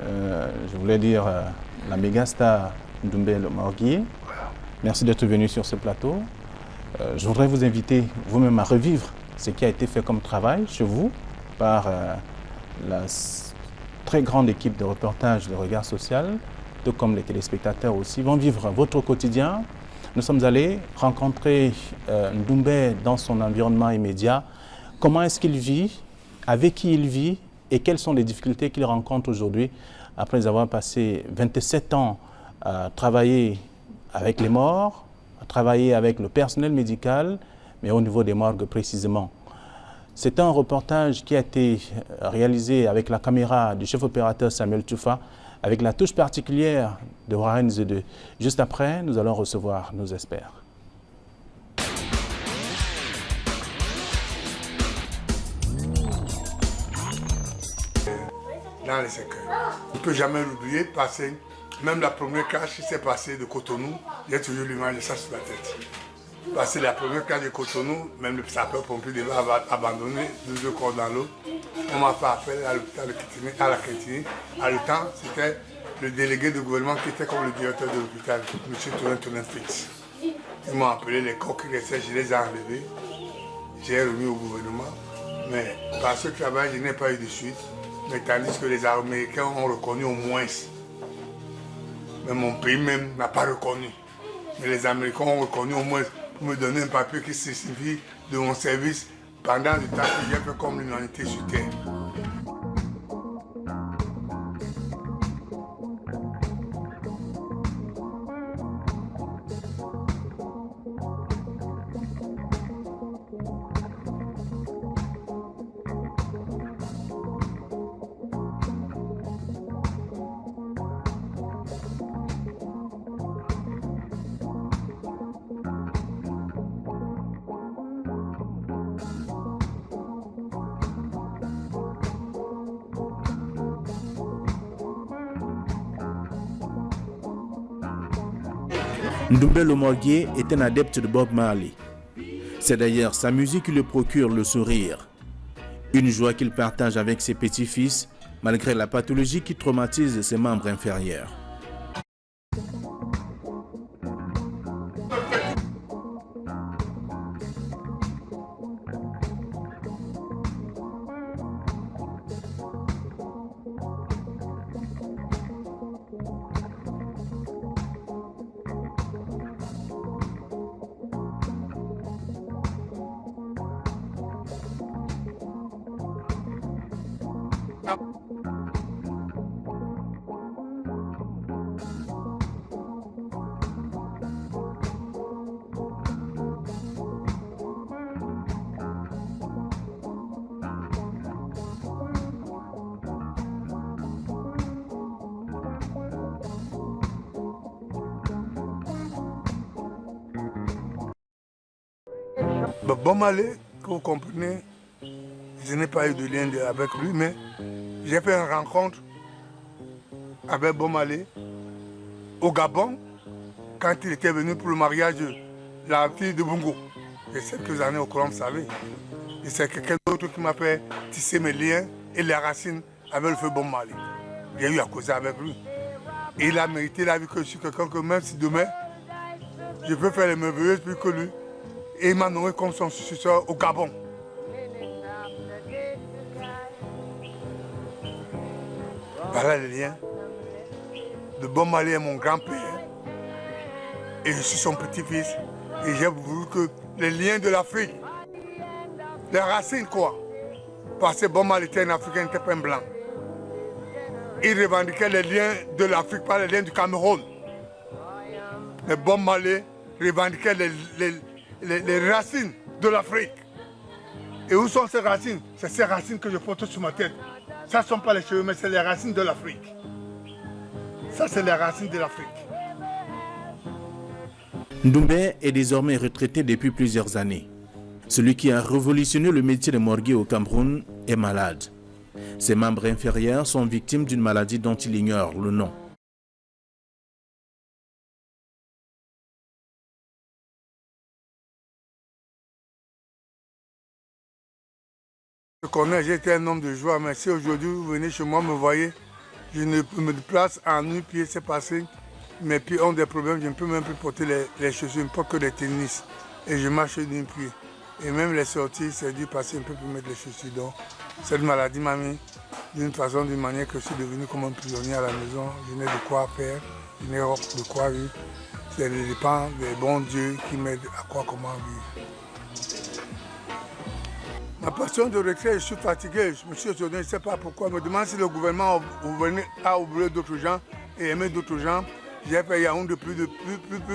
Je voulais dire la méga star Ndoumbe Le Morguier. Voilà. Merci d'être venu sur ce plateau. Je voudrais vous inviter vous-même à revivre ce qui a été fait comme travail chez vous par la très grande équipe de reportage de Regard Social, tout comme les téléspectateurs aussi, vont vivre votre quotidien. Nous sommes allés rencontrer Ndoumbé dans son environnement immédiat. Comment est-ce qu'il vit, avec qui il vit et quelles sont les difficultés qu'il rencontre aujourd'hui après avoir passé 27 ans à travailler avec les morts, à travailler avec le personnel médical, mais au niveau des morgues précisément. C'est un reportage qui a été réalisé avec la caméra du chef opérateur Samuel Toufa, avec la touche particulière de Warren Zede. Juste après, nous allons recevoir nos experts. Dans les cercueils. Je ne peux jamais l'oublier parce que même la première cage qui s'est passée de Cotonou, j'ai toujours l'image de ça sur la tête. Parce que la première cage de Cotonou, même le sapeur-pompier devait avoir abandonné 2 corps dans l'eau. On m'a fait appel à l'hôpital à la Crétini. À le temps, c'était le délégué du gouvernement qui était comme le directeur de l'hôpital, M. Tournin Fix. Ils m'ont appelé, les corps qui restaient, je les ai enlevés. J'ai remis au gouvernement. Mais par ce travail, je n'ai pas eu de suite. Mais tandis que les Américains ont reconnu au moins. Mais mon pays même n'a pas reconnu. Mais les Américains ont reconnu au moins pour me donner un papier qui signifie de mon service pendant le temps que j'ai fait comme l'humanité sur Terre. Ndoumbé le Morguier est un adepte de Bob Marley. C'est d'ailleurs sa musique qui lui procure le sourire. Une joie qu'il partage avec ses petits-fils, malgré la pathologie qui traumatise ses membres inférieurs. Bob Marley, que vous comprenez, je n'ai pas eu de lien avec lui, mais j'ai fait une rencontre avec Bob Marley au Gabon quand il était venu pour le mariage de la fille de Bongo. Il y a quelques années au courant, vous savez. Et c'est quelqu'un d'autre qui m'a fait tisser mes liens et les racines avec le feu Bob Marley. J'ai eu à causer avec lui. Et il a mérité la vie que je suis quelqu'un que même si demain, je peux faire les merveilleuses plus que lui. Et il m'a nommé comme son successeur au Gabon. Voilà le lien de Bob Marley est mon grand-père. Et je suis son petit-fils. Et j'ai voulu que les liens de l'Afrique, les racines quoi. Parce que Bob Marley était un Africain, il n'était pas un blanc. Il revendiquait les liens de l'Afrique, pas les liens du Cameroun. Mais Bob Marley revendiquait les racines de l'Afrique. Et où sont ces racines? C'est ces racines que je porte sur ma tête. Ça ne sont pas les cheveux, mais c'est les racines de l'Afrique. Ça, c'est les racines de l'Afrique. Ndoumbé est désormais retraité depuis plusieurs années. Celui qui a révolutionné le métier de morguier au Cameroun est malade. Ses membres inférieurs sont victimes d'une maladie dont il ignore le nom. Je connais, j'étais un homme de joie, mais si aujourd'hui vous venez chez moi, me voyez, je ne me déplace en nu-pied, c'est passé. Mes pieds ont des problèmes, je ne peux même plus porter les chaussures, pas que des tennis. Et je marche nu-pied. Et même les sorties, c'est dû passer un peu pour mettre les chaussures. Donc, cette maladie m'a mis d'une façon, d'une manière que je suis devenu comme un prisonnier à la maison. Je n'ai de quoi faire, je n'ai de quoi vivre. C'est le dépend des bons dieux qui m'aident à quoi, comment vivre. Ma passion de retrait, je suis fatigué. Je me suis étonné, je ne sais pas pourquoi. Je me demande si le gouvernement a oublié d'autres gens et aimé d'autres gens. J'ai fait Yaoundé plus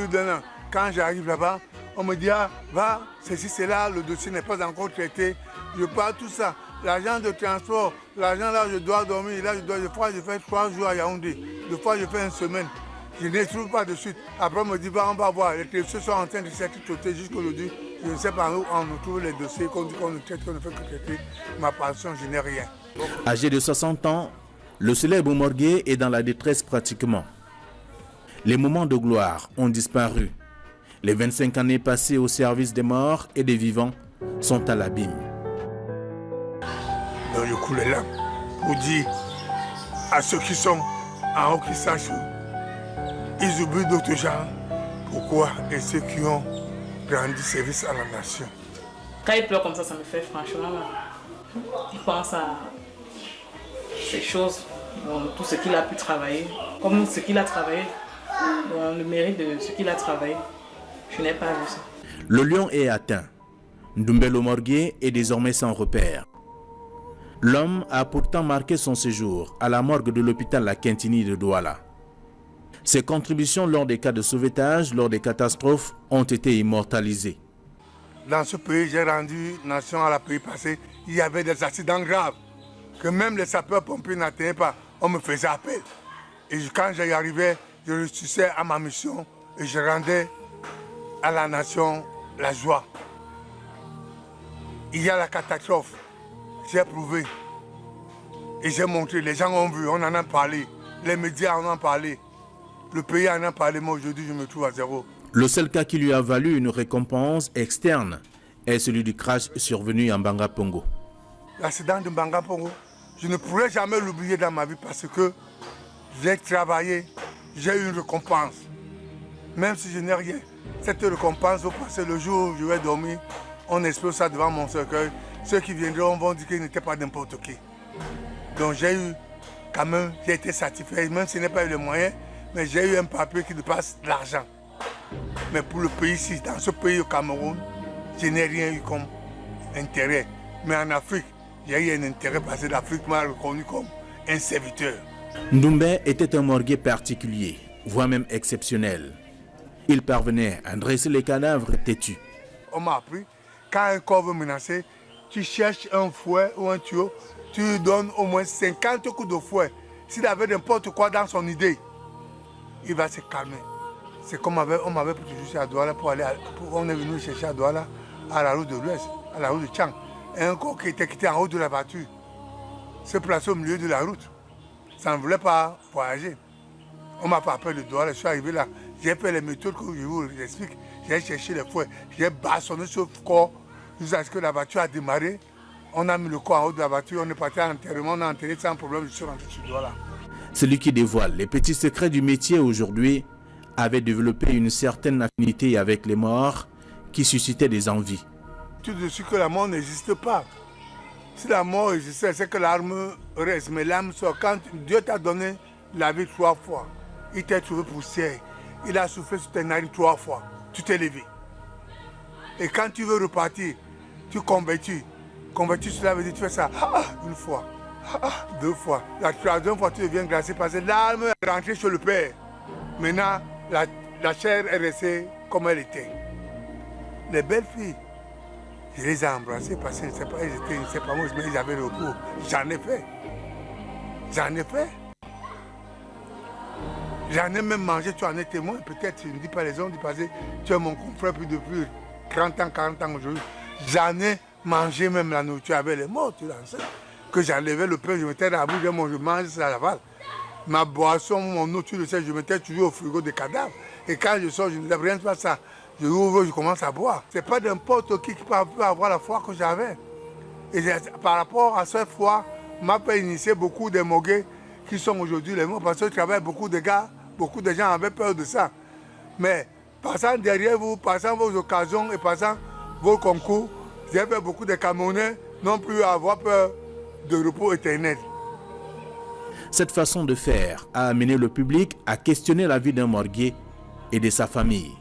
d'un an. Quand j'arrive là-bas, on me dit, ah, va, ceci, c'est là, le dossier n'est pas encore traité. Je parle tout ça. L'argent de transport, l'argent là, je dois dormir. Là, des fois, je fais 3 jours à Yaoundé. Des fois, je fais une semaine. Je ne trouve pas de suite. Après, on me dit, on va voir. Les dossiers sont en train de s'être traités jusqu'aujourd'hui. Je ne sais pas où on nous trouve les dossiers, qu'on dit qu'on nous traite, qu'on ne fait que traiter. Ma passion, je n'ai rien. Âgé de 60 ans, le célèbre Morgué est dans la détresse pratiquement. Les moments de gloire ont disparu. Les 25 années passées au service des morts et des vivants sont à l'abîme. Donc je coule les larmes pour dire à ceux qui sont en haut qui sachent ils oublient d'autres gens. Pourquoi? Et ceux qui ont rendu service à la nation. Quand il pleure comme ça me fait franchement mal. Il pense à ces choses, tout ce qu'il a pu travailler, comme ce qu'il a travaillé, le mérite de ce qu'il a travaillé. Je n'ai pas vu ça. Le lion est atteint. Ndoumbé Morgué est désormais sans repère. L'homme a pourtant marqué son séjour à la morgue de l'hôpital La Quintini de Douala. Ses contributions lors des cas de sauvetage, lors des catastrophes, ont été immortalisées. Dans ce pays, j'ai rendu nation à la pays passé, il y avait des accidents graves que même les sapeurs-pompiers n'atteignaient pas. On me faisait appel. Et quand j'y arrivais, je réussissais à ma mission et je rendais à la nation la joie. Il y a la catastrophe. J'ai prouvé et j'ai montré, les gens ont vu, on en a parlé, les médias en ont parlé, le pays en a parlé, moi aujourd'hui je me trouve à zéro. Le seul cas qui lui a valu une récompense externe est celui du crash survenu en Banga Pongo. L'accident de Banga Pongo, je ne pourrais jamais l'oublier dans ma vie parce que j'ai travaillé, j'ai eu une récompense. Même si je n'ai rien, cette récompense va passer le jour où je vais dormir, on explose ça devant mon cercueil. Ceux qui viendront vont dire qu'il n'était pas n'importe qui. Donc j'ai eu, quand même, j'ai été satisfait, même si je n'ai pas eu les moyens, mais j'ai eu un papier qui dépasse l'argent. Mais pour le pays ici, dans ce pays au Cameroun, je n'ai rien eu comme intérêt. Mais en Afrique, j'ai eu un intérêt parce que l'Afrique m'a reconnu comme un serviteur. Ndoumbé était un morgué particulier, voire même exceptionnel. Il parvenait à dresser les cadavres têtus. On m'a appris, quand un corps veut menacer, tu cherches un fouet ou un tuyau, tu lui donnes au moins 50 coups de fouet. S'il avait n'importe quoi dans son idée, il va se calmer. C'est comme on m'avait pris juste à Douala pour aller, on est venu chercher à Douala, à la route de l'Ouest, à la route de Tchang. Et un corps qui était en haut de la voiture, se plaçait au milieu de la route. Ça ne voulait pas voyager. On m'a pas appelé de Douala, je suis arrivé là. J'ai fait les méthodes que je vous explique. J'ai cherché les fouets, j'ai bâtonné ce corps jusqu'à ce que la voiture a démarré. On a mis le corps en haut de la voiture, on est parti à l'enterrement, on a enterré sans problème, je suis rentré sur Douala. Celui qui dévoile les petits secrets du métier aujourd'hui avait développé une certaine affinité avec les morts qui suscitait des envies. Tout de suite que la mort n'existe pas. Si la mort existait, c'est que l'âme reste, mais l'âme sort. Quand Dieu t'a donné la vie 3 fois, il t'a trouvé poussière, il a soufflé sur tes narines 3 fois, tu t'es levé. Et quand tu veux repartir, tu convertis. Convertir, cela veut dire que tu fais ça une fois, 2 fois. La 3e fois, tu deviens glacé parce que l'âme est rentrée chez le Père. Maintenant, la chair est restée comme elle était. Les belles filles, je les ai embrassées parce que c'est pas moi, mais ils avaient le recours. J'en ai fait. J'en ai fait. J'en ai même mangé, tu en es témoin. Peut-être, je ne dis pas les gens, parce que tu es mon confrère depuis 30 ans, 40 ans aujourd'hui. J'en ai mangé même la nourriture avec les morts, tu l'en sais. Que j'enlevais le pain, je mettais dans la bouche, je mange ça à la balle. Ma boisson, mon eau, tu le sais, je mettais toujours au frigo des cadavres. Et quand je sors, je ne dis rien de ça. Je ouvre, je commence à boire. Ce n'est pas n'importe qui peut avoir la foi que j'avais. Et par rapport à cette foi, m'a fait initier beaucoup de moguets qui sont aujourd'hui les morts. Parce que je travaille beaucoup de gars, beaucoup de gens avaient peur de ça. Mais passant derrière vous, passant vos occasions et passant vos concours, J'ai fait beaucoup de Camerounais non plus avoir peur de repos éternel. Cette façon de faire a amené le public à questionner la vie d'un morguier et de sa famille.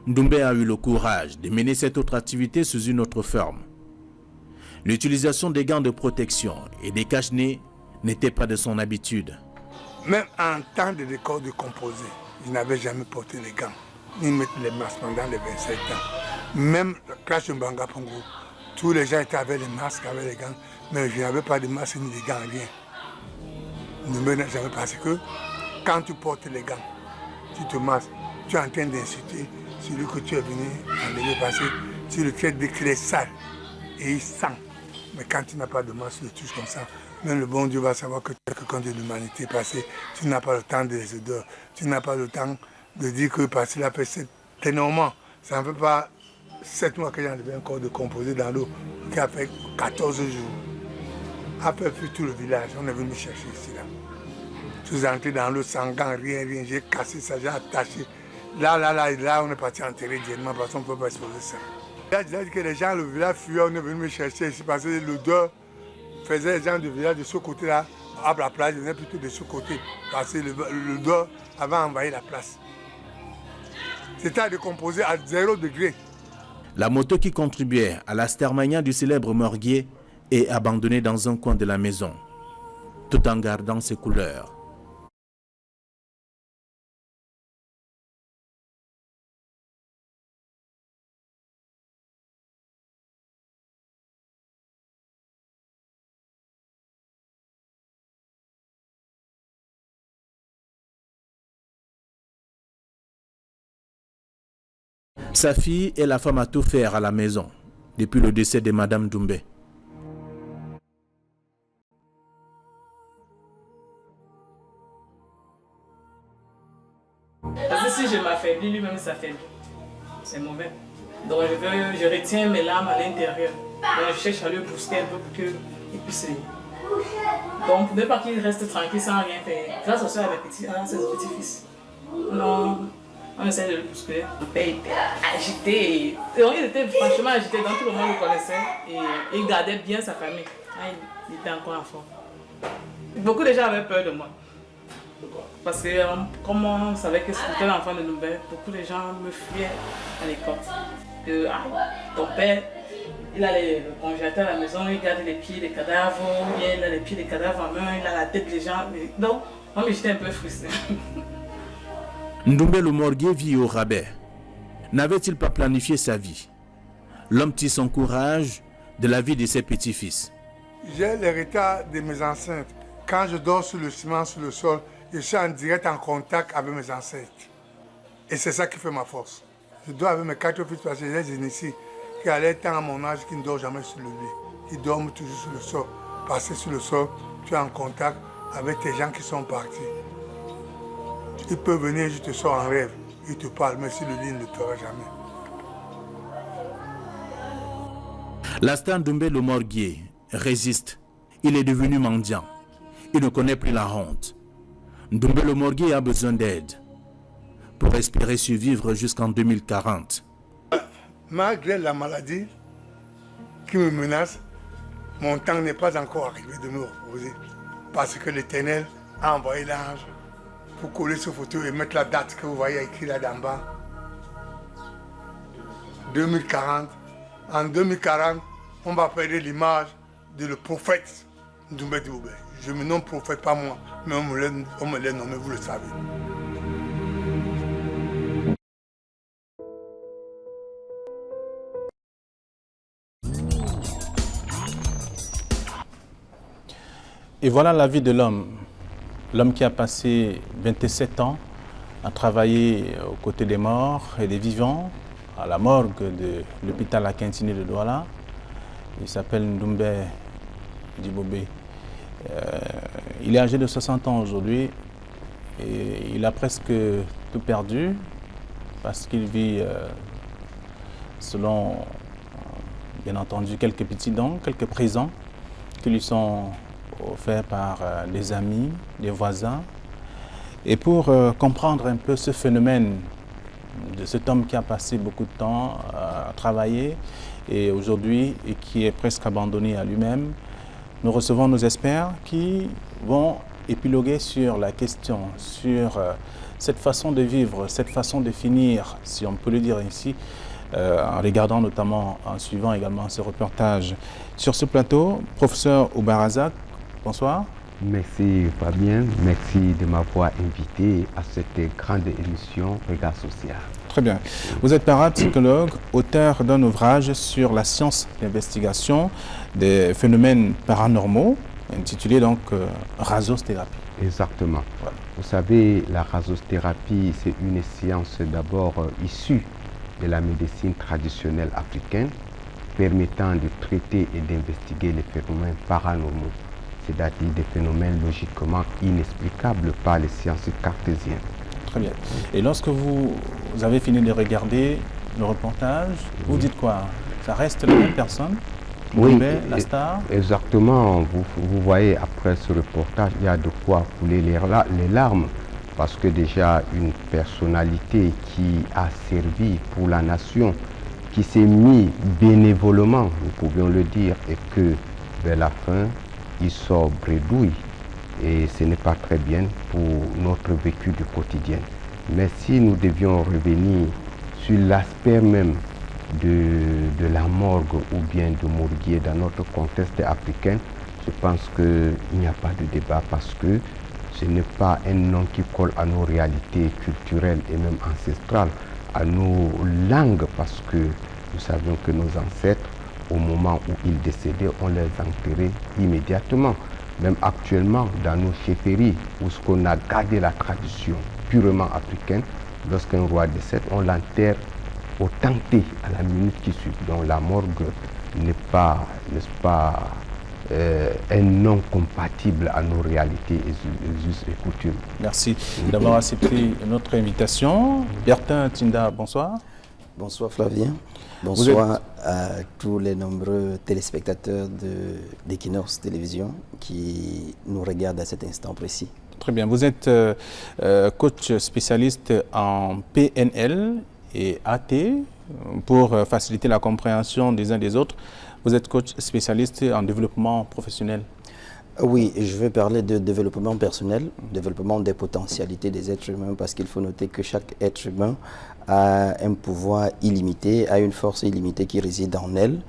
Ndoumbe a eu le courage de mener cette autre activité sous une autre forme. L'utilisation des gants de protection et des cache-nez n'était pas de son habitude. Même en temps de décor de composé, je n'avais jamais porté les gants, ni mettre les masques pendant les 27 ans. Même la classe de Mbanga Pongo, tous les gens étaient avec les masques, avec les gants, mais je n'avais pas de masque ni de gants, rien. Ne me n'a jamais parce que quand tu portes les gants, tu te masques, tu es en train d'insulter celui que tu es venu enlever parce que tu le traites de qu'il est sale et il sent. Mais quand tu n'as pas de masque, tu le touches comme ça. Même le bon Dieu va savoir que tu es quelqu'un de l'humanité parce que tu n'as pas le temps des odeurs, tu n'as pas le temps de dire que parce qu'il a fait 7 énormément. Ça ne fait pas 7 mois que j'ai enlevé un corps de composé dans l'eau qui a fait 14 jours. Après fuir tout le village, on est venu me chercher ici là. Je suis entré dans l'eau sans gants, rien, j'ai cassé ça, j'ai attaché. Là, on est parti enterrer directement parce qu'on ne peut pas exposer ça. J'ai dit que les gens, le village fuyaient, on est venu me chercher ici parce que l'odeur faisait les gens du village de ce côté-là, à la plage, ils venaient plutôt de ce côté parce que l'odeur avait envahi la place. C'était à décomposer à 0 degré. La moto qui contribuait à la stermania du célèbre morguier est abandonnée dans un coin de la maison, tout en gardant ses couleurs. Sa fille est la femme à tout faire à la maison depuis le décès de Madame Doumbé. Parce que si je m'affaiblis, lui-même s'affaiblit. C'est mauvais. Donc je retiens mes larmes à l'intérieur. Donc je cherche à le brusquer un peu pour qu'il puisse. Donc pour ne pas qu'il reste tranquille sans rien faire. Grâce au soeur à ses petits-fils. Non. On essaie de le bousculer. Mon père était agité. Donc, il était franchement agité, donc tout le monde le connaissait. Et il gardait bien sa famille. Il était encore enfant. Beaucoup de gens avaient peur de moi. Parce que comme on savait que c'était l'enfant de Ndoumbe, beaucoup de gens me fuyaient à l'école. Que ton père, il a le congélateur à la maison, il garde les pieds des cadavres, il a les pieds des cadavres en main, il a la tête des gens. Donc, moi j'étais un peu frustrée. Ndoumbe le morguier vit au rabais. N'avait-il pas planifié sa vie? L'homme tire son courage de la vie de ses petits-fils. J'ai l'héritage de mes ancêtres. Quand je dors sur le ciment, sur le sol, je suis en direct en contact avec mes ancêtres. Et c'est ça qui fait ma force. Je dors avec mes 4 fils parce que j'ai des initiés qui allaient tant à mon âge qui ne dorment jamais sur le lit. Ils dorment toujours sur le sol. Parce que sur le sol, tu es en contact avec tes gens qui sont partis. Il peut venir, je te sors en rêve, il te parle, mais sur le lit, il ne le fera jamais. Lastan Doumbé le morguier résiste. Il est devenu mendiant. Il ne connaît plus la honte. Ndoumbe le morguier a besoin d'aide pour espérer survivre jusqu'en 2040. Malgré la maladie qui me menace, mon temps n'est pas encore arrivé de me reposer. Parce que l'Éternel a envoyé l'ange pour coller ce photo et mettre la date que vous voyez écrit là d'en bas. 2040. En 2040, on va perdre l'image de le prophète Ndoumbe Dioubé. Je me nomme prophète, pas moi, mais on me l'a nommé, vous le savez. Et voilà la vie de l'homme. L'homme qui a passé 27 ans à travailler aux côtés des morts et des vivants à la morgue de l'hôpital Akintini de Douala. Il s'appelle Ndoumbe Dibobé. Il est âgé de 60 ans aujourd'hui et il a presque tout perdu parce qu'il vit selon, bien entendu, quelques petits dons, quelques présents qui lui sont offerts par des amis, des voisins. Et pour comprendre un peu ce phénomène de cet homme qui a passé beaucoup de temps travaillé et aujourd'hui et qui est presque abandonné à lui-même. Nous recevons nos experts qui vont épiloguer sur la question, sur cette façon de vivre, cette façon de finir, si on peut le dire ainsi, en regardant notamment, en suivant également ce reportage. Sur ce plateau, professeur Oubarazak, bonsoir. Merci Fabien, merci de m'avoir invité à cette grande émission Regard Social. Très bien. Vous êtes parapsychologue, auteur d'un ouvrage sur la science d'investigation des phénomènes paranormaux, intitulé donc Rasosthérapie. Exactement. Voilà. Vous savez, la rasosthérapie, c'est une science d'abord issue de la médecine traditionnelle africaine, permettant de traiter et d'investiguer les phénomènes paranormaux, c'est-à-dire des phénomènes logiquement inexplicables par les sciences cartésiennes. Très bien. Et lorsque vous avez fini de regarder le reportage, vous dites quoi? Ça reste la même personne? Oui, la star? Exactement. Vous voyez, après ce reportage, il y a de quoi couler les larmes, parce que déjà une personnalité qui a servi pour la nation, qui s'est mis bénévolement, nous pouvions le dire, et que vers la fin, il sort bredouille. Et ce n'est pas très bien pour notre vécu du quotidien. Mais si nous devions revenir sur l'aspect même de la morgue ou bien de morguier dans notre contexte africain, je pense qu'il n'y a pas de débat parce que ce n'est pas un nom qui colle à nos réalités culturelles et même ancestrales, à nos langues, parce que nous savions que nos ancêtres, au moment où ils décédaient, on les enterrait immédiatement. Même actuellement, dans nos chefferies, où ce qu'on a gardé la tradition purement africaine, lorsqu'un roi décède, on l'enterre au tenté, à la minute qui suit. Donc la morgue n'est pas, n'est-ce pas, un nom compatible à nos réalités et us et coutumes. Merci d'avoir accepté notre invitation. Bertin Tinda, bonsoir. Bonsoir Flavien. Bonsoir à tous les nombreux téléspectateurs d'Equinox Télévision qui nous regardent à cet instant précis. Très bien. Vous êtes coach spécialiste en PNL et AT pour faciliter la compréhension des uns des autres. Vous êtes coach spécialiste en développement professionnel. Oui, je vais parler de développement personnel, développement des potentialités des êtres humains, parce qu'il faut noter que chaque être humain a un pouvoir illimité, a une force illimitée qui réside en elle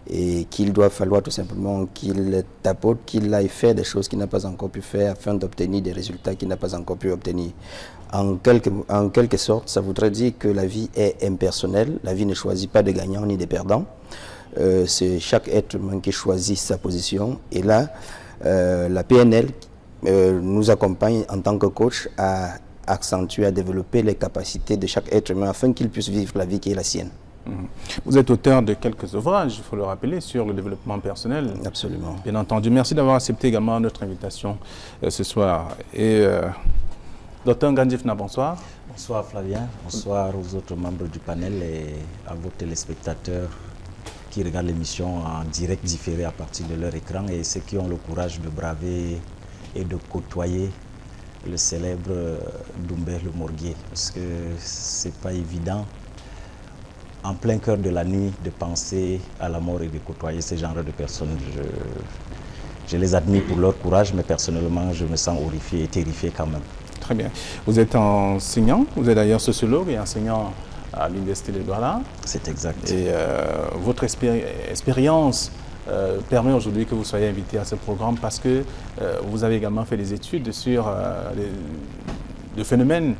et qu'il doit falloir tout simplement qu'il tapote, qu'il aille faire des choses qu'il n'a pas encore pu faire afin d'obtenir des résultats qu'il n'a pas encore pu obtenir. En quelque sorte, ça voudrait dire que la vie est impersonnelle, la vie ne choisit pas de gagnants ni de perdants. C'est chaque être humain qui choisit sa position et là, la PNL nous accompagne en tant que coach à accentuer, à développer les capacités de chaque être humain afin qu'il puisse vivre la vie qui est la sienne. Vous êtes auteur de quelques ouvrages, il faut le rappeler, sur le développement personnel. Absolument. Bien entendu. Merci d'avoir accepté également notre invitation ce soir. Et Dr Ngandjifna, bonsoir. Bonsoir Flavien, bonsoir aux autres membres du panel et à vos téléspectateurs qui regardent l'émission en direct différé à partir de leur écran et ceux qui ont le courage de braver et de côtoyer le célèbre Doumbé le Morguier, parce que c'est pas évident en plein cœur de la nuit de penser à la mort et de côtoyer ce genre de personnes. Je les admire pour leur courage, mais personnellement je me sens horrifié et terrifié quand même. Très bien. Vous êtes enseignant, vous êtes d'ailleurs sociologue et enseignant à l'Université de Douala. C'est exact. Et votre expérience permet aujourd'hui que vous soyez invité à ce programme parce que vous avez également fait des études sur le phénomène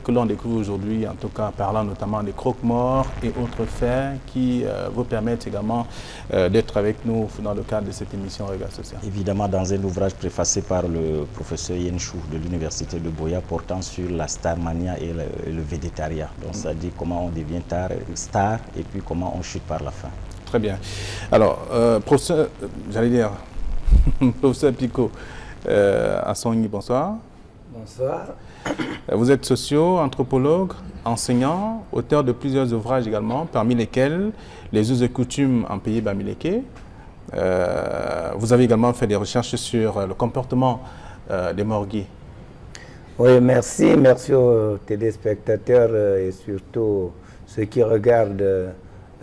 que l'on découvre aujourd'hui, en tout cas parlant notamment des croque-morts et autres faits qui vous permettent également d'être avec nous dans le cadre de cette émission Regard Social. Évidemment, dans un ouvrage préfacé par le professeur Yen Chou de l'Université de Boya portant sur la starmania et le végétariat. Donc ça dit comment on devient star et puis comment on chute par la faim. Très bien. Alors, professeur, j'allais dire, professeur Picot, Assongui, bonsoir. Bonsoir. Vous êtes socio-anthropologue, enseignant, auteur de plusieurs ouvrages également, parmi lesquels Les us et coutumes en pays bamileke. Vous avez également fait des recherches sur le comportement des morguiers. Oui, merci aux téléspectateurs et surtout ceux qui regardent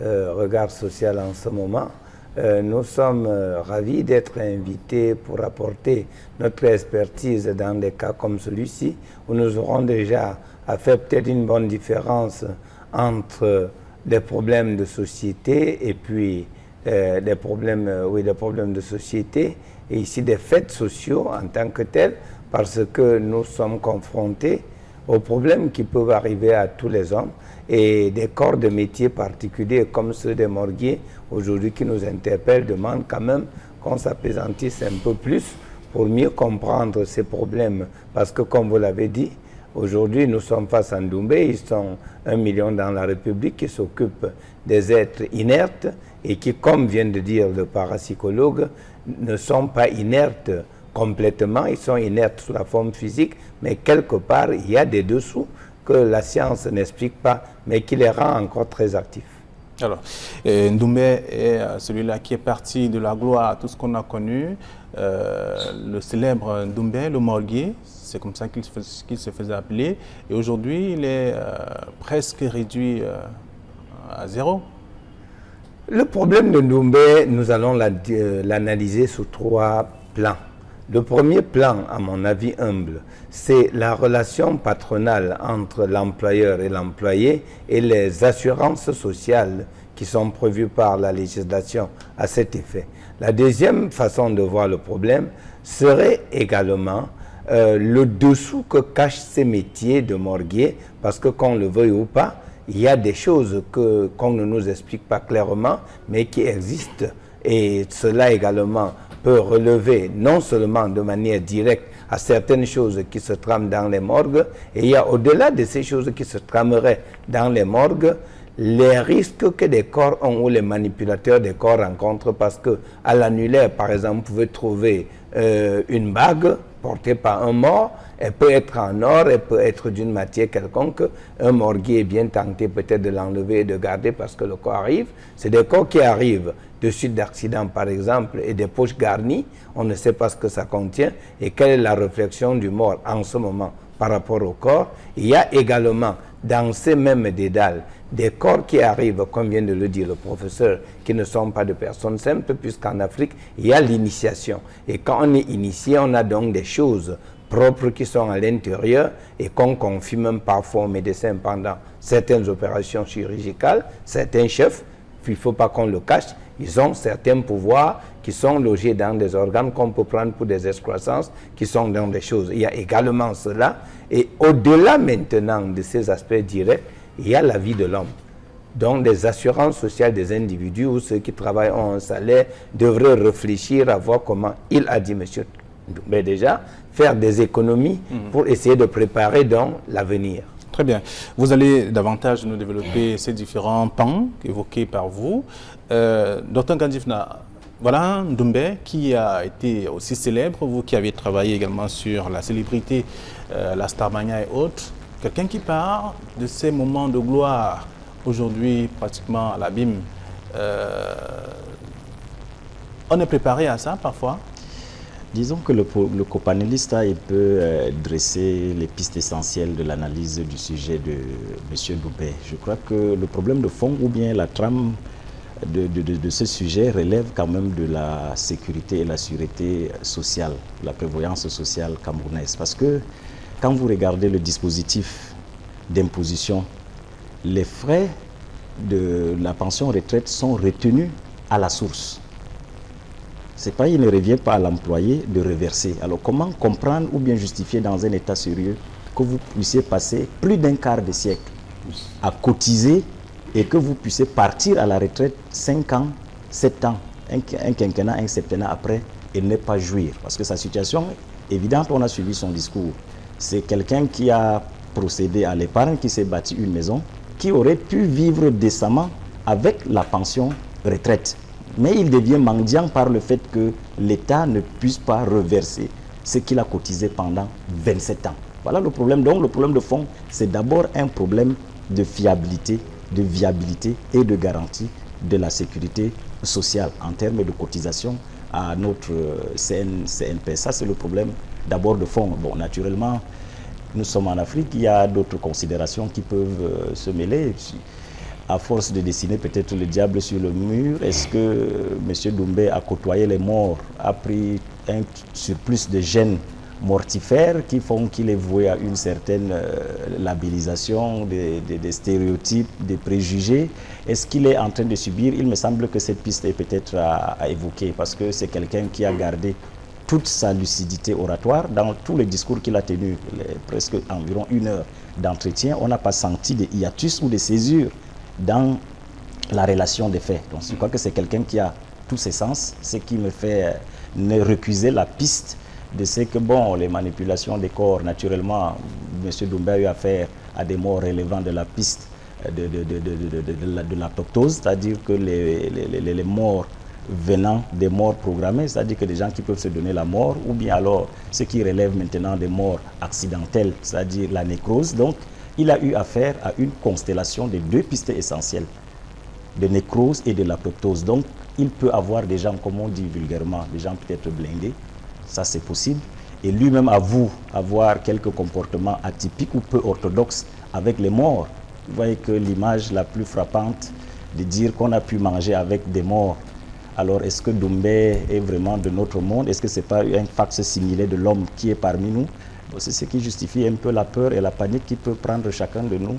Regard Social en ce moment. Nous sommes ravis d'être invités pour apporter notre expertise dans des cas comme celui-ci, où nous aurons déjà à faire peut-être une bonne différence entre des problèmes de société et puis des problèmes de société, et ici des faits sociaux en tant que tels, parce que nous sommes confrontés aux problèmes qui peuvent arriver à tous les hommes, et des corps de métiers particuliers comme ceux des morguiers aujourd'hui qui nous interpellent demandent quand même qu'on s'apaisantisse un peu plus pour mieux comprendre ces problèmes, parce que comme vous l'avez dit, aujourd'hui nous sommes face à Ndoumbé, ils sont 1 million dans la République qui s'occupent des êtres inertes et qui, comme vient de dire le parapsychologue, ne sont pas inertes complètement, ils sont inertes sous la forme physique, mais quelque part il y a des dessous que la science n'explique pas, mais qui les rend encore très actifs. Alors, Ndoumbé est celui-là qui est parti de la gloire à tout ce qu'on a connu, le célèbre Ndoumbé, le morguier, c'est comme ça qu'il se faisait appeler, et aujourd'hui il est presque réduit à zéro. Le problème de Ndoumbé, nous allons l'analyser sous 3 plans. Le premier plan, à mon avis humble, c'est la relation patronale entre l'employeur et l'employé et les assurances sociales qui sont prévues par la législation à cet effet. La deuxième façon de voir le problème serait également le dessous que cachent ces métiers de morguier, parce que qu'on le veuille ou pas, il y a des choses qu'on ne nous explique pas clairement, mais qui existent, et cela également peut relever non seulement de manière directe à certaines choses qui se trament dans les morgues, et il y a au-delà de ces choses qui se trameraient dans les morgues, les risques que des corps ont ou les manipulateurs des corps rencontrent, parce que à l'annulaire, par exemple, vous pouvez trouver une bague portée par un mort, elle peut être en or, elle peut être d'une matière quelconque. Un morguier est bien tenté peut-être de l'enlever et de garder parce que le corps arrive. C'est des corps qui arrivent de suite d'accidents par exemple et des poches garnies. On ne sait pas ce que ça contient et quelle est la réflexion du mort en ce moment par rapport au corps. Il y a également dans ces mêmes dédales des corps qui arrivent, comme vient de le dire le professeur, qui ne sont pas de personnes simples, puisqu'en Afrique, il y a l'initiation. Et quand on est initié, on a donc des choses propres qui sont à l'intérieur et qu'on confie même parfois aux médecins pendant certaines opérations chirurgicales. Certains chefs, il ne faut pas qu'on le cache, ils ont certains pouvoirs qui sont logés dans des organes qu'on peut prendre pour des excroissances, qui sont dans des choses. Il y a également cela. Et au-delà maintenant de ces aspects directs, il y a la vie de l'homme. Donc les assurances sociales des individus ou ceux qui travaillent ont un salaire devraient réfléchir à voir comment, il a dit monsieur, mais déjà faire des économies pour essayer de préparer donc l'avenir. Très bien. Vous allez davantage nous développer ces différents pans évoqués par vous. Dr Gandifna, voilà Ndoumbé qui a été aussi célèbre, vous qui avez travaillé également sur la célébrité, la Starmania et autres. Quelqu'un qui part de ces moments de gloire, aujourd'hui pratiquement à l'abîme. On est préparé à ça parfois? Disons que le copanéliste il peut dresser les pistes essentielles de l'analyse du sujet de M. Ndoumbé. Je crois que le problème de fond ou bien la trame de ce sujet relève quand même de la sécurité et la sûreté sociale, la prévoyance sociale camerounaise. Parce que quand vous regardez le dispositif d'imposition, les frais de la pension retraite sont retenus à la source. C'est pas, il ne revient pas à l'employé de reverser. Alors comment comprendre ou bien justifier dans un état sérieux que vous puissiez passer plus d'un quart de siècle à cotiser et que vous puissiez partir à la retraite 5 ans, 7 ans, un quinquennat, un septennat après et ne pas jouir? Parce que sa situation est évidente, on a suivi son discours. C'est quelqu'un qui a procédé à l'épargne, qui s'est bâti une maison, qui aurait pu vivre décemment avec la pension retraite. Mais il devient mendiant par le fait que l'État ne puisse pas reverser ce qu'il a cotisé pendant 27 ans. Voilà le problème. Donc le problème de fond, c'est d'abord un problème de fiabilité, de viabilité et de garantie de la sécurité sociale en termes de cotisation à notre CNP. Ça, c'est le problème d'abord de fond. Bon, naturellement, nous sommes en Afrique, il y a d'autres considérations qui peuvent se mêler. à force de dessiner peut-être le diable sur le mur, est-ce que M. Doumbé a côtoyé les morts, a pris un surplus de gènes mortifères qui font qu'il est voué à une certaine labellisation des stéréotypes, des préjugés? Est-ce qu'il est en train de subir? Il me semble que cette piste est peut-être à évoquer, parce que c'est quelqu'un qui a gardé toute sa lucidité oratoire dans tous les discours qu'il a tenus, presque environ 1 heure d'entretien. On n'a pas senti de hiatus ou de césure dans la relation des faits. Donc je crois que c'est quelqu'un qui a tous ses sens, ce qui me fait ne recuser la piste de ce que, bon, les manipulations des corps, naturellement, M. Doumbé a eu affaire à des morts relevant de la piste de l'apoptose, c'est-à-dire que les morts venant des morts programmées, c'est-à-dire que des gens qui peuvent se donner la mort, ou bien alors ce qui relève maintenant des morts accidentelles, c'est-à-dire la nécrose. Donc, il a eu affaire à une constellation de 2 pistes essentielles, de nécrose et de l'apoptose. Donc, il peut avoir des gens, comme on dit vulgairement, des gens peut-être blindés, ça c'est possible, et lui-même avoue avoir quelques comportements atypiques ou peu orthodoxes avec les morts. Vous voyez que l'image la plus frappante de dire qu'on a pu manger avec des morts. Alors, est-ce que Doumbé est vraiment de notre monde? Est-ce que ce n'est pas un fax similé de l'homme qui est parmi nous? C'est ce qui justifie un peu la peur et la panique qui peut prendre chacun de nous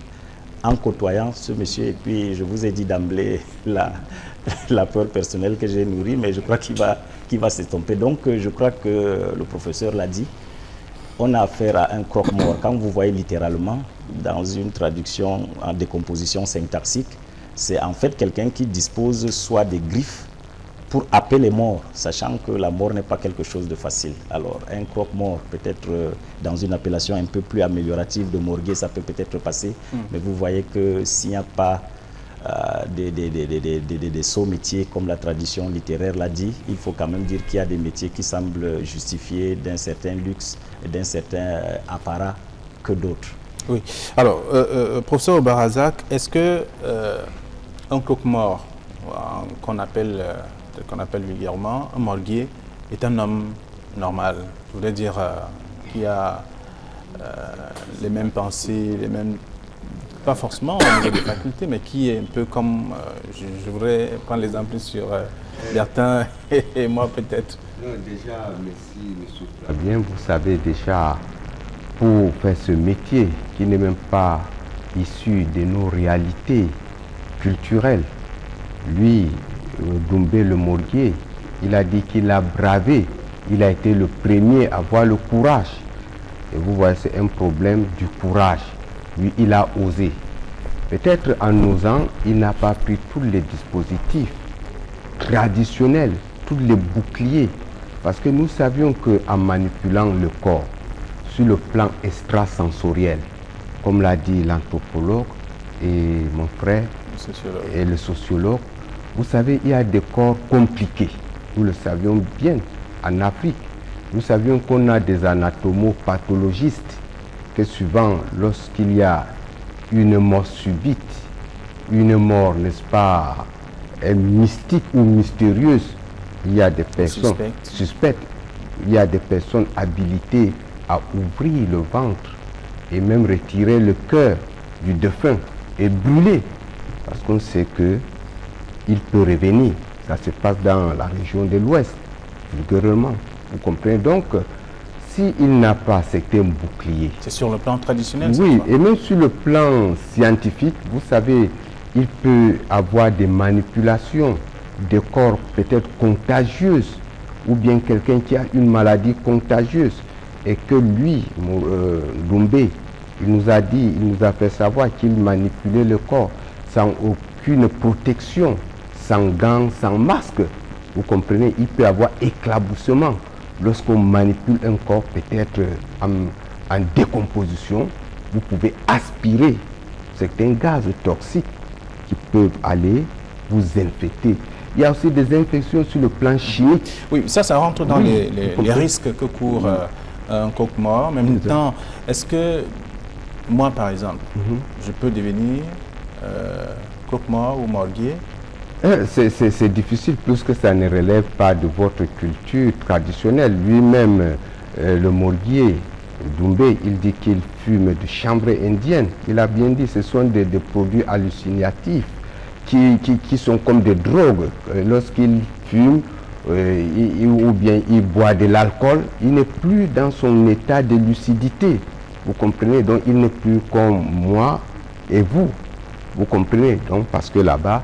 en côtoyant ce monsieur. Et puis, je vous ai dit d'emblée la peur personnelle que j'ai nourrie, mais je crois qu'il va s'estomper. Donc, je crois que le professeur l'a dit, on a affaire à un croque-mort. Quand vous voyez littéralement, dans une traduction en décomposition syntaxique, c'est en fait quelqu'un qui dispose soit des griffes pour happer les morts, sachant que la mort n'est pas quelque chose de facile. Alors, un croque-mort, peut-être dans une appellation un peu plus améliorative de morguer, ça peut peut-être passer, mais vous voyez que s'il n'y a pas des sots métiers, comme la tradition littéraire l'a dit, il faut quand même dire qu'il y a des métiers qui semblent justifier d'un certain luxe et d'un certain apparat que d'autres. Oui. Alors, professeur Barazak, est-ce que un croque-mort, qu'on appelle vulgairement un morguier, est un homme normal? Je voudrais dire qui a les mêmes pensées, les mêmes, pas forcément au niveau des facultés, mais qui est un peu comme, je voudrais prendre l'exemple sur Bertin et moi peut-être. Non, déjà, merci monsieur Flavien, vous savez déjà, pour faire ce métier qui n'est même pas issu de nos réalités culturelles, lui, Doumbé le morguier, il a dit qu'il a bravé, il a été le premier à avoir le courage. Et vous voyez, c'est un problème du courage. Lui, il a osé. Peut-être en osant, il n'a pas pris tous les dispositifs traditionnels, tous les boucliers. Parce que nous savions qu'en manipulant le corps, sur le plan extrasensoriel, comme l'a dit l'anthropologue et mon frère, et le sociologue, vous savez, il y a des corps compliqués. Nous le savions bien en Afrique. Nous savions qu'on a des anatomopathologistes, que souvent, lorsqu'il y a une mort subite, une mort, n'est-ce pas, mystique ou mystérieuse, il y a des personnes suspectes, il y a des personnes habilitées à ouvrir le ventre et même retirer le cœur du défunt et brûler, parce qu'on sait que il peut revenir. Ça se passe dans la région de l'Ouest, vulgairement. Vous comprenez donc, s'il n'a pas certains boucliers. C'est sur le plan traditionnel? Oui, et même sur le plan scientifique, vous savez, il peut avoir des manipulations, des corps peut-être contagieuses, ou bien quelqu'un qui a une maladie contagieuse, et que lui, Doumbé, il nous a dit, il nous a fait savoir qu'il manipulait le corps sans aucune protection, sans gants, sans masque. Vous comprenez, il peut y avoir éclaboussement lorsqu'on manipule un corps peut-être en décomposition. Vous pouvez aspirer certains gaz toxiques qui peuvent aller vous infecter. Il y a aussi des infections sur le plan chimique. Oui, ça rentre dans les risques que court un croque-mort. En même temps, est-ce que moi, par exemple, je peux devenir croque-mort ou morguier? C'est difficile puisque ça ne relève pas de votre culture traditionnelle. Lui-même, le morguier, Doumbé, il dit qu'il fume de chanvre indienne. Il a bien dit que ce sont des produits hallucinatifs qui sont comme des drogues. Lorsqu'il fume ou bien il boit de l'alcool, il n'est plus dans son état de lucidité. Vous comprenez? Donc il n'est plus comme moi et vous. Vous comprenez? Donc parce que là-bas,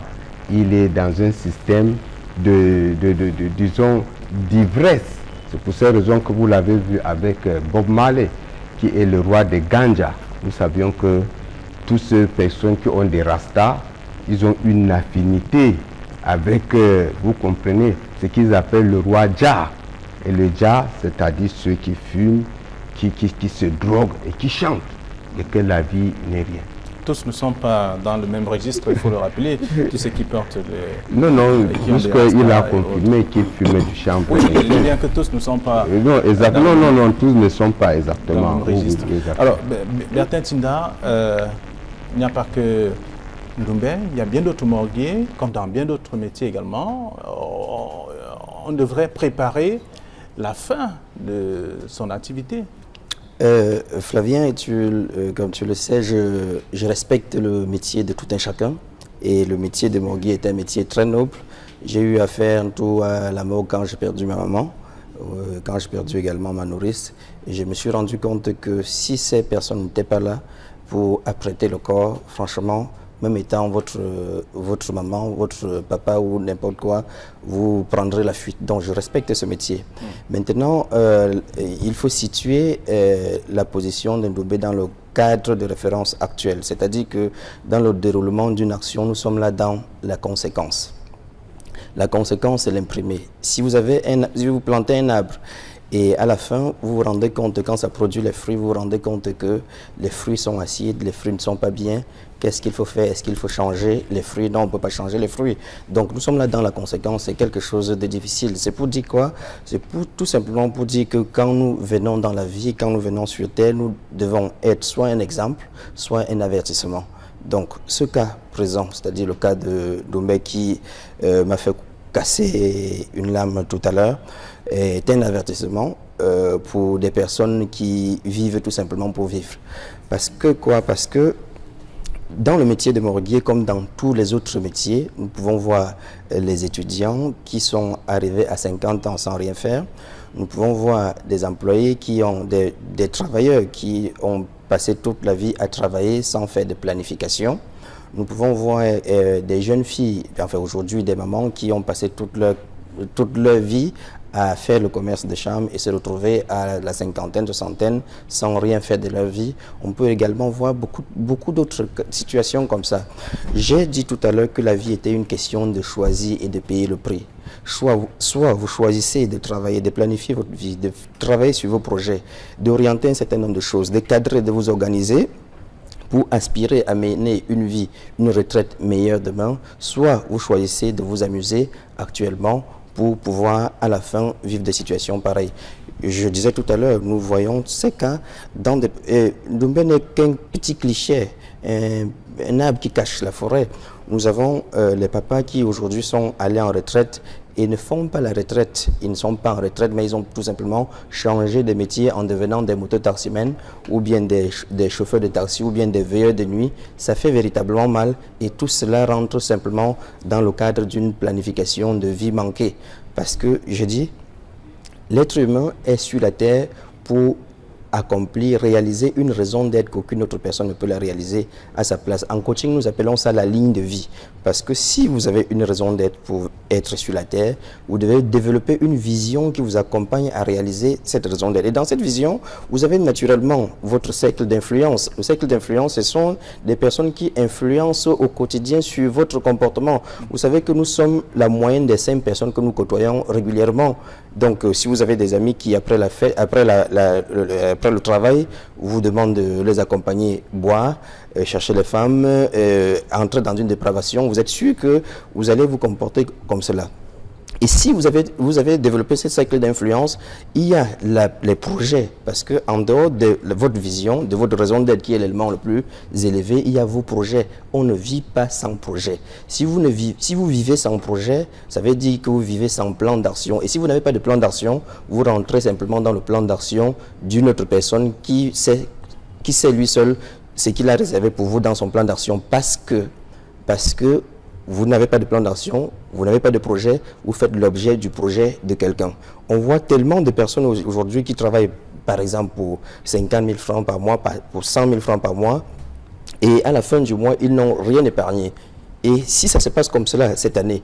il est dans un système disons, d'ivresse. C'est pour cette raison que vous l'avez vu avec Bob Marley, qui est le roi des ganja. Nous savions que toutes ces personnes qui ont des rastas, ils ont une affinité avec, vous comprenez, ce qu'ils appellent le roi Jah. Et le Jah, c'est-à-dire ceux qui fument, qui se droguent et qui chantent, et que la vie n'est rien. Tous ne sont pas dans le même registre, il faut le rappeler, tous ceux qui portent les... Non, puisqu'il a confirmé qu'il fumait du chanvre. Oui, bien que tous ne sont pas... Non, exactement, non, tous ne sont pas exactement dans le même registre. Oui, alors, Bertin Tinda, il n'y a pas que Ndoumbe, il y a bien d'autres morguiers, comme dans bien d'autres métiers également. On devrait préparer la fin de son activité. Flavien, comme tu le sais, je respecte le métier de tout un chacun. Et le métier de morguier est un métier très noble. J'ai eu à faire tout à la morgue quand j'ai perdu ma maman, quand j'ai perdu également ma nourrice. Et je me suis rendu compte que si ces personnes n'étaient pas là pour apprêter le corps, franchement, même étant votre maman, votre papa ou n'importe quoi, vous prendrez la fuite. Donc je respecte ce métier. Maintenant, il faut situer la position de Ndoumbe dans le cadre de référence actuel. C'est-à-dire que dans le déroulement d'une action, nous sommes là dans la conséquence. La conséquence, c'est l'imprimé. Si vous plantez un arbre, et à la fin, vous vous rendez compte, quand ça produit les fruits, vous vous rendez compte que les fruits sont acides, les fruits ne sont pas bien. Qu'est-ce qu'il faut faire? Est-ce qu'il faut changer les fruits? Non, on ne peut pas changer les fruits. Donc nous sommes là dans la conséquence, c'est quelque chose de difficile. C'est pour dire quoi? C'est tout simplement pour dire que quand nous venons dans la vie, quand nous venons sur Terre, nous devons être soit un exemple, soit un avertissement. Donc ce cas présent, c'est-à-dire le cas de Ndoumbe qui m'a fait casser une lame tout à l'heure, est un avertissement pour des personnes qui vivent tout simplement pour vivre. Parce que quoi? Parce que dans le métier de morguier, comme dans tous les autres métiers, nous pouvons voir les étudiants qui sont arrivés à 50 ans sans rien faire. Nous pouvons voir des employés qui ont des travailleurs qui ont passé toute la vie à travailler sans faire de planification. Nous pouvons voir des jeunes filles, enfin aujourd'hui des mamans qui ont passé toute leur vie à faire le commerce de chambre et se retrouver à la cinquantaine, soixantaine sans rien faire de leur vie. On peut également voir beaucoup d'autres situations comme ça. J'ai dit tout à l'heure que la vie était une question de choisir et de payer le prix. Soit vous choisissez de travailler, de planifier votre vie, de travailler sur vos projets, d'orienter un certain nombre de choses, de cadrer, de vous organiser pour aspirer à mener une vie, une retraite meilleure demain, soit vous choisissez de vous amuser actuellement pour pouvoir à la fin vivre des situations pareilles. Je disais tout à l'heure, nous voyons ces cas dans des... Ndoumbe n'est qu'un petit cliché, un arbre qui cache la forêt. Nous avons les papas qui aujourd'hui sont allés en retraite et ne font pas la retraite. Ils ne sont pas en retraite, mais ils ont tout simplement changé de métier en devenant des mototaximens ou bien des chauffeurs de taxi ou bien des veilleurs de nuit. Ça fait véritablement mal et tout cela rentre simplement dans le cadre d'une planification de vie manquée. Parce que, je dis, l'être humain est sur la terre pour accomplir, réaliser une raison d'être qu'aucune autre personne ne peut la réaliser à sa place. En coaching, nous appelons ça la ligne de vie. Parce que si vous avez une raison d'être pour être sur la terre, vous devez développer une vision qui vous accompagne à réaliser cette raison d'être. Et dans cette vision, vous avez naturellement votre cercle d'influence. Le cercle d'influence, ce sont des personnes qui influencent au quotidien sur votre comportement. Vous savez que nous sommes la moyenne des 5 personnes que nous côtoyons régulièrement. Donc, si vous avez des amis qui, après le travail, vous demandent de les accompagner boire, chercher les femmes, entrer dans une dépravation, vous êtes sûr que vous allez vous comporter comme cela. Et si vous avez développé ce cycle d'influence, il y a les projets, parce qu'en dehors de votre vision, de votre raison d'être qui est l'élément le plus élevé, il y a vos projets. On ne vit pas sans projet. Si vous vivez sans projet, ça veut dire que vous vivez sans plan d'action. Et si vous n'avez pas de plan d'action, vous rentrez simplement dans le plan d'action d'une autre personne qui sait lui seul ce qu'il a réservé pour vous dans son plan d'action, parce que vous n'avez pas de plan d'action, vous n'avez pas de projet, vous faites l'objet du projet de quelqu'un. On voit tellement de personnes aujourd'hui qui travaillent, par exemple, pour 50 000 francs par mois, pour 100 000 francs par mois, et à la fin du mois, ils n'ont rien épargné. Et si ça se passe comme cela cette année,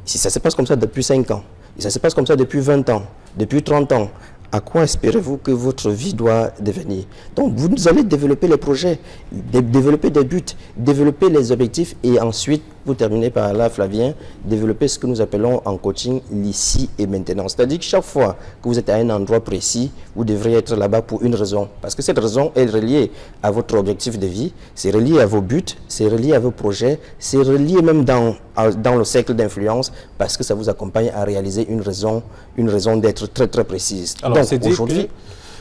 si ça se passe comme ça depuis 5 ans, et ça se passe comme ça depuis 20 ans, depuis 30 ans, à quoi espérez-vous que votre vie doit devenir? Donc, vous allez développer les projets, développer des buts, développer les objectifs et ensuite, pour terminer par là, Flavien, développer ce que nous appelons en coaching l'ici et maintenant. C'est-à-dire que chaque fois que vous êtes à un endroit précis, vous devriez être là-bas pour une raison. Parce que cette raison est reliée à votre objectif de vie, c'est relié à vos buts, c'est relié à vos projets, c'est relié même dans le cercle d'influence parce que ça vous accompagne à réaliser une raison d'être très très précise. Alors, donc aujourd'hui,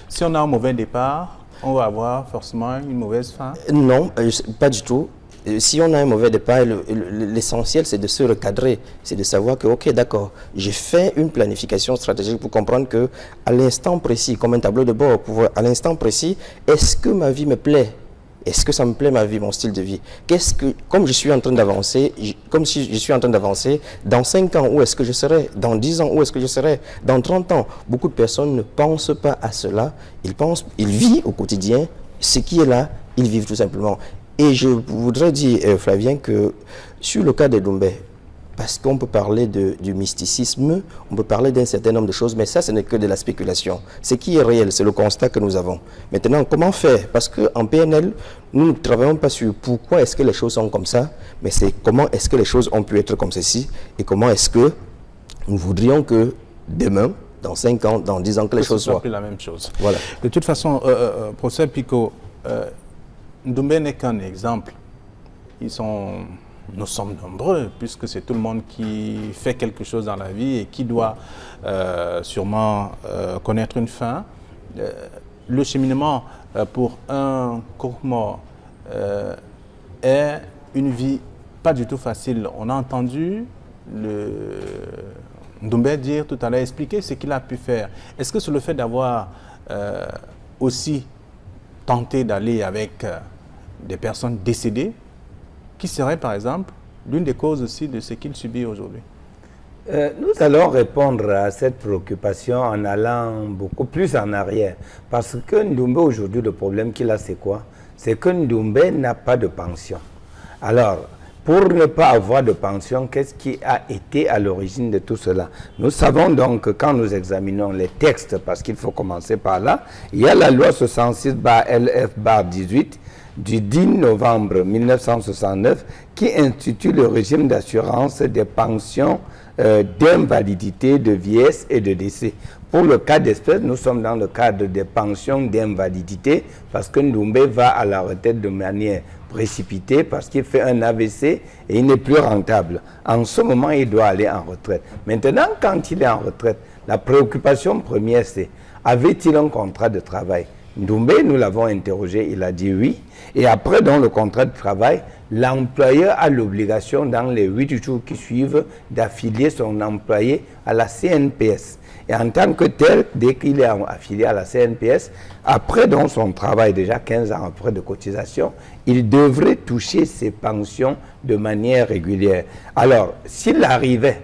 si on a un mauvais départ, on va avoir forcément une mauvaise fin? Non, pas du tout. Si on a un mauvais départ, l'essentiel c'est de se recadrer, c'est de savoir que, ok, d'accord, j'ai fait une planification stratégique pour comprendre que à l'instant précis, comme un tableau de bord, à l'instant précis, est-ce que ma vie me plaît? Est-ce que ça me plaît ma vie, mon style de vie? Comme je suis en train d'avancer, comme si je suis en train d'avancer, dans 5 ans, où est-ce que je serai? Dans 10 ans, où est-ce que je serai? Dans 30 ans, beaucoup de personnes ne pensent pas à cela. Ils vivent au quotidien, ce qui est là, ils vivent tout simplement. Et je voudrais dire, Flavien, que sur le cas de Doumbé, parce qu'on peut parler du mysticisme, on peut parler d'un certain nombre de choses, mais ça, ce n'est que de la spéculation. Ce qui est réel, c'est le constat que nous avons. Maintenant, comment faire? Parce qu'en PNL, nous ne travaillons pas sur pourquoi est-ce que les choses sont comme ça, mais c'est comment est-ce que les choses ont pu être comme ceci, et comment est-ce que nous voudrions que demain, dans 5 ans, dans 10 ans, que les choses soient plus la même chose. Voilà. De toute façon, professeur Picot, Doumbé n'est qu'un exemple. Nous sommes nombreux, puisque c'est tout le monde qui fait quelque chose dans la vie et qui doit sûrement connaître une fin. Le cheminement pour un croque-mort est une vie pas du tout facile. On a entendu Doumbé dire tout à l'heure, expliquer ce qu'il a pu faire. Est-ce que c'est le fait d'avoir aussi tenté d'aller avec des personnes décédées qui serait, par exemple, l'une des causes aussi de ce qu'il subit aujourd'hui? Nous allons répondre à cette préoccupation en allant beaucoup plus en arrière. Parce que Doumbé, aujourd'hui, le problème qu'il a, c'est quoi? C'est que Doumbé n'a pas de pension. Alors, pour ne pas avoir de pension, qu'est-ce qui a été à l'origine de tout cela? Nous savons donc que quand nous examinons les textes, parce qu'il faut commencer par là, il y a la loi 66/LF/18 du 10 novembre 1969 qui institue le régime d'assurance des pensions d'invalidité, de vieillesse et de décès. Pour le cas d'espèce, nous sommes dans le cadre des pensions d'invalidité parce que Doumbé va à la retraite de manière précipitée parce qu'il fait un AVC et il n'est plus rentable. En ce moment, il doit aller en retraite. Maintenant, quand il est en retraite, la préoccupation première, c'est avait-il un contrat de travail? Doumbé, nous l'avons interrogé, il a dit oui. Et après, dans le contrat de travail, l'employeur a l'obligation, dans les 8 jours qui suivent, d'affilier son employé à la CNPS. Et en tant que tel, dès qu'il est affilié à la CNPS, après dans son travail, déjà 15 ans après de cotisation, il devrait toucher ses pensions de manière régulière. Alors, s'il arrivait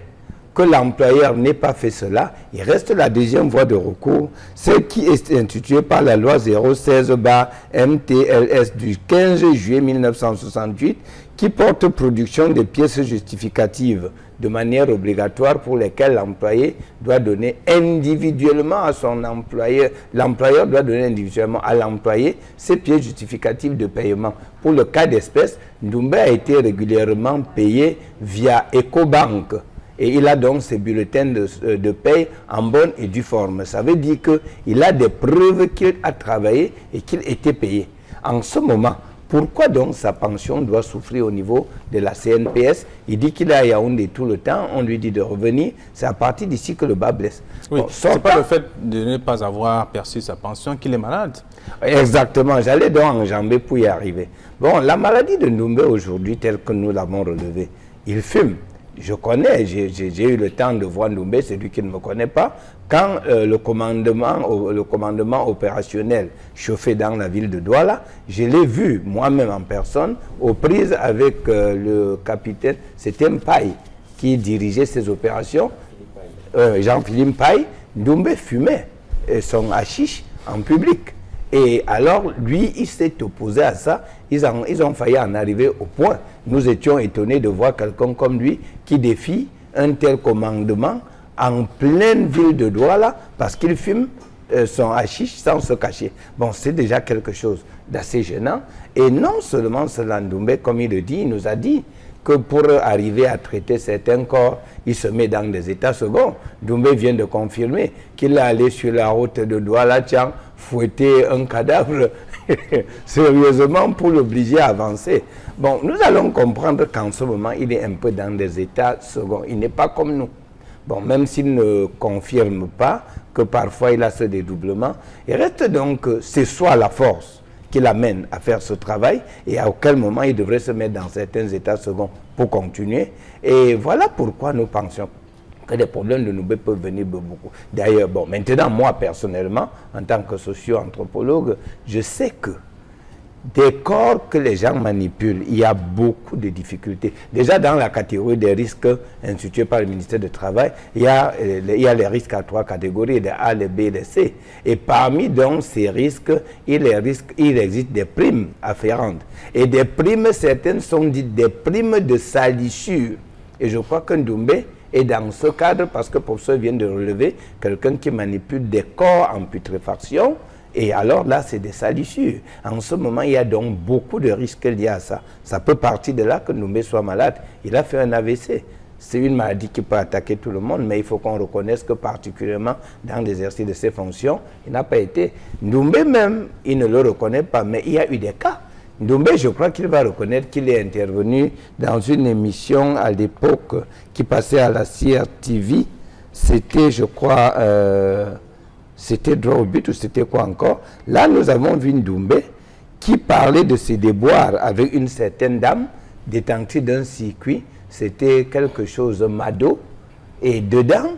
que l'employeur n'ait pas fait cela, il reste la deuxième voie de recours, celle qui est instituée par la loi 016/MTLS du 15 juillet 1968, qui porte production des pièces justificatives de manière obligatoire pour lesquelles l'employé doit donner individuellement à son employeur, l'employeur doit donner individuellement à l'employé ces pièces justificatives de paiement. Pour le cas d'espèce, Doumbé a été régulièrement payé via Ecobank. Et il a donc ses bulletins de paye en bonne et due forme. Ça veut dire qu'il a des preuves qu'il a travaillé et qu'il était payé. En ce moment, pourquoi donc sa pension doit souffrir au niveau de la CNPS? Il dit qu'il est à Yaoundé tout le temps, on lui dit de revenir. C'est à partir d'ici que le bas blesse. Oui, bon, ce n'est pas le fait de ne pas avoir perçu sa pension qu'il est malade. Exactement, j'allais donc enjamber pour y arriver. Bon, la maladie de Doumbé aujourd'hui, telle que nous l'avons relevée, il fume. je connais, j'ai eu le temps de voir Ndoumbe, c'est lui qui ne me connaît pas. Quand le commandement opérationnel chauffait dans la ville de Douala, je l'ai vu moi-même en personne, aux prises avec le capitaine, c'était Mpaye qui dirigeait ces opérations, Jean-Philippe Mpaye. Ndoumbe fumait son hashish en public. Et alors, lui, il s'est opposé à ça. Ils ont failli en arriver au point. Nous étions étonnés de voir quelqu'un comme lui qui défie un tel commandement en pleine ville de Douala parce qu'il fume son hashish sans se cacher. Bon, c'est déjà quelque chose d'assez gênant. Et non seulement cela, Ndoumbe, comme il le dit, il nous a dit que pour arriver à traiter certains corps, il se met dans des états seconds. Ndoumbe vient de confirmer qu'il est allé sur la route de Douala-Tiang fouetter un cadavre sérieusement pour l'obliger à avancer. Bon, nous allons comprendre qu'en ce moment, il est un peu dans des états seconds. Il n'est pas comme nous. Bon, même s'il ne confirme pas que parfois il a ce dédoublement, il reste donc que c'est soit la force qui l'amène à faire ce travail et à quel moment il devrait se mettre dans certains états seconds pour continuer. Et voilà pourquoi nous pensions que les problèmes de Ndoumbe peuvent venir beaucoup. D'ailleurs, bon, maintenant, moi, personnellement, en tant que socio-anthropologue, je sais que des corps que les gens manipulent, il y a beaucoup de difficultés. Déjà, dans la catégorie des risques institués par le ministère du Travail, il y a les risques à 3 catégories, les A, les B et les C. Et parmi donc ces risques, il existe des primes afférentes. Et des primes, certaines sont dites des primes de salissure. Et je crois que Ndoumbe est dans ce cadre parce que pour ceux vient de relever quelqu'un qui manipule des corps en putréfaction. Et alors là, c'est des salissures. En ce moment, il y a donc beaucoup de risques liés à ça. Ça peut partir de là que Ndoumbe soit malade. Il a fait un AVC. C'est une maladie qui peut attaquer tout le monde, mais il faut qu'on reconnaisse que particulièrement dans l'exercice de ses fonctions, il n'a pas été. Ndoumbe même, il ne le reconnaît pas, mais il y a eu des cas. Ndoumbe, je crois qu'il va reconnaître qu'il est intervenu dans une émission à l'époque qui passait à la CRTV. C'était, je crois, c'était Droit au but ou c'était quoi encore? Là, nous avons vu Ndoumbe qui parlait de ses déboires avec une certaine dame détenue d'un circuit. C'était quelque chose de mado. Et dedans,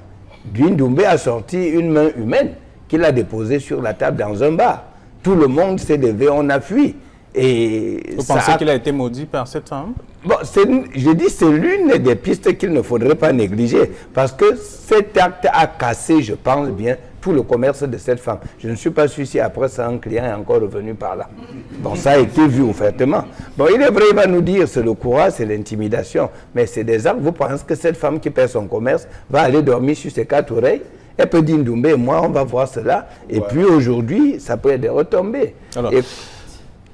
Ndoumbe a sorti une main humaine qu'il a déposée sur la table dans un bar. Tout le monde s'est levé, on a fui. Et vous pensez qu'il a été maudit par cette femme? Bon, je dis c'est l'une des pistes qu'il ne faudrait pas négliger. Parce que cet acte a cassé, je pense bien, tout le commerce de cette femme. Je ne suis pas sûr si après ça, un client est encore revenu par là. Bon, ça a été vu ouvertement. Bon, il est vrai, il va nous dire, c'est le courage, c'est l'intimidation. Mais c'est des actes, vous pensez que cette femme qui perd son commerce va aller dormir sur ses 4 oreilles? Elle peut dire, Ndoumbe et moi, on va voir cela. Et puis aujourd'hui, ça peut être des retombées. Alors, et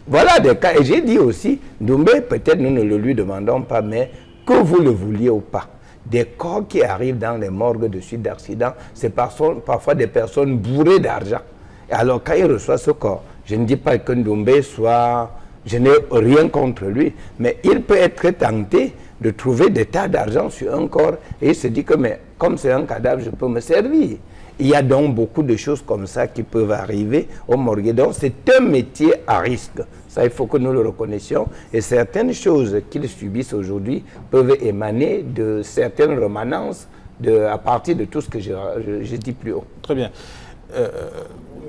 voilà des cas. Et j'ai dit aussi, Ndoumbe, peut-être nous ne le lui demandons pas, mais que vous le vouliez ou pas, des corps qui arrivent dans les morgues de suite d'accidents, c'est parfois des personnes bourrées d'argent. Et alors, quand il reçoit ce corps, je ne dis pas que Ndoumbe soit... Je n'ai rien contre lui, mais il peut être tenté de trouver des tas d'argent sur un corps et il se dit que, mais comme c'est un cadavre, je peux me servir. Il y a donc beaucoup de choses comme ça qui peuvent arriver au morgue. Donc, c'est un métier à risque. Ça, il faut que nous le reconnaissions. Et certaines choses qu'ils subissent aujourd'hui peuvent émaner de certaines remanences à partir de tout ce que j'ai dit plus haut. Très bien.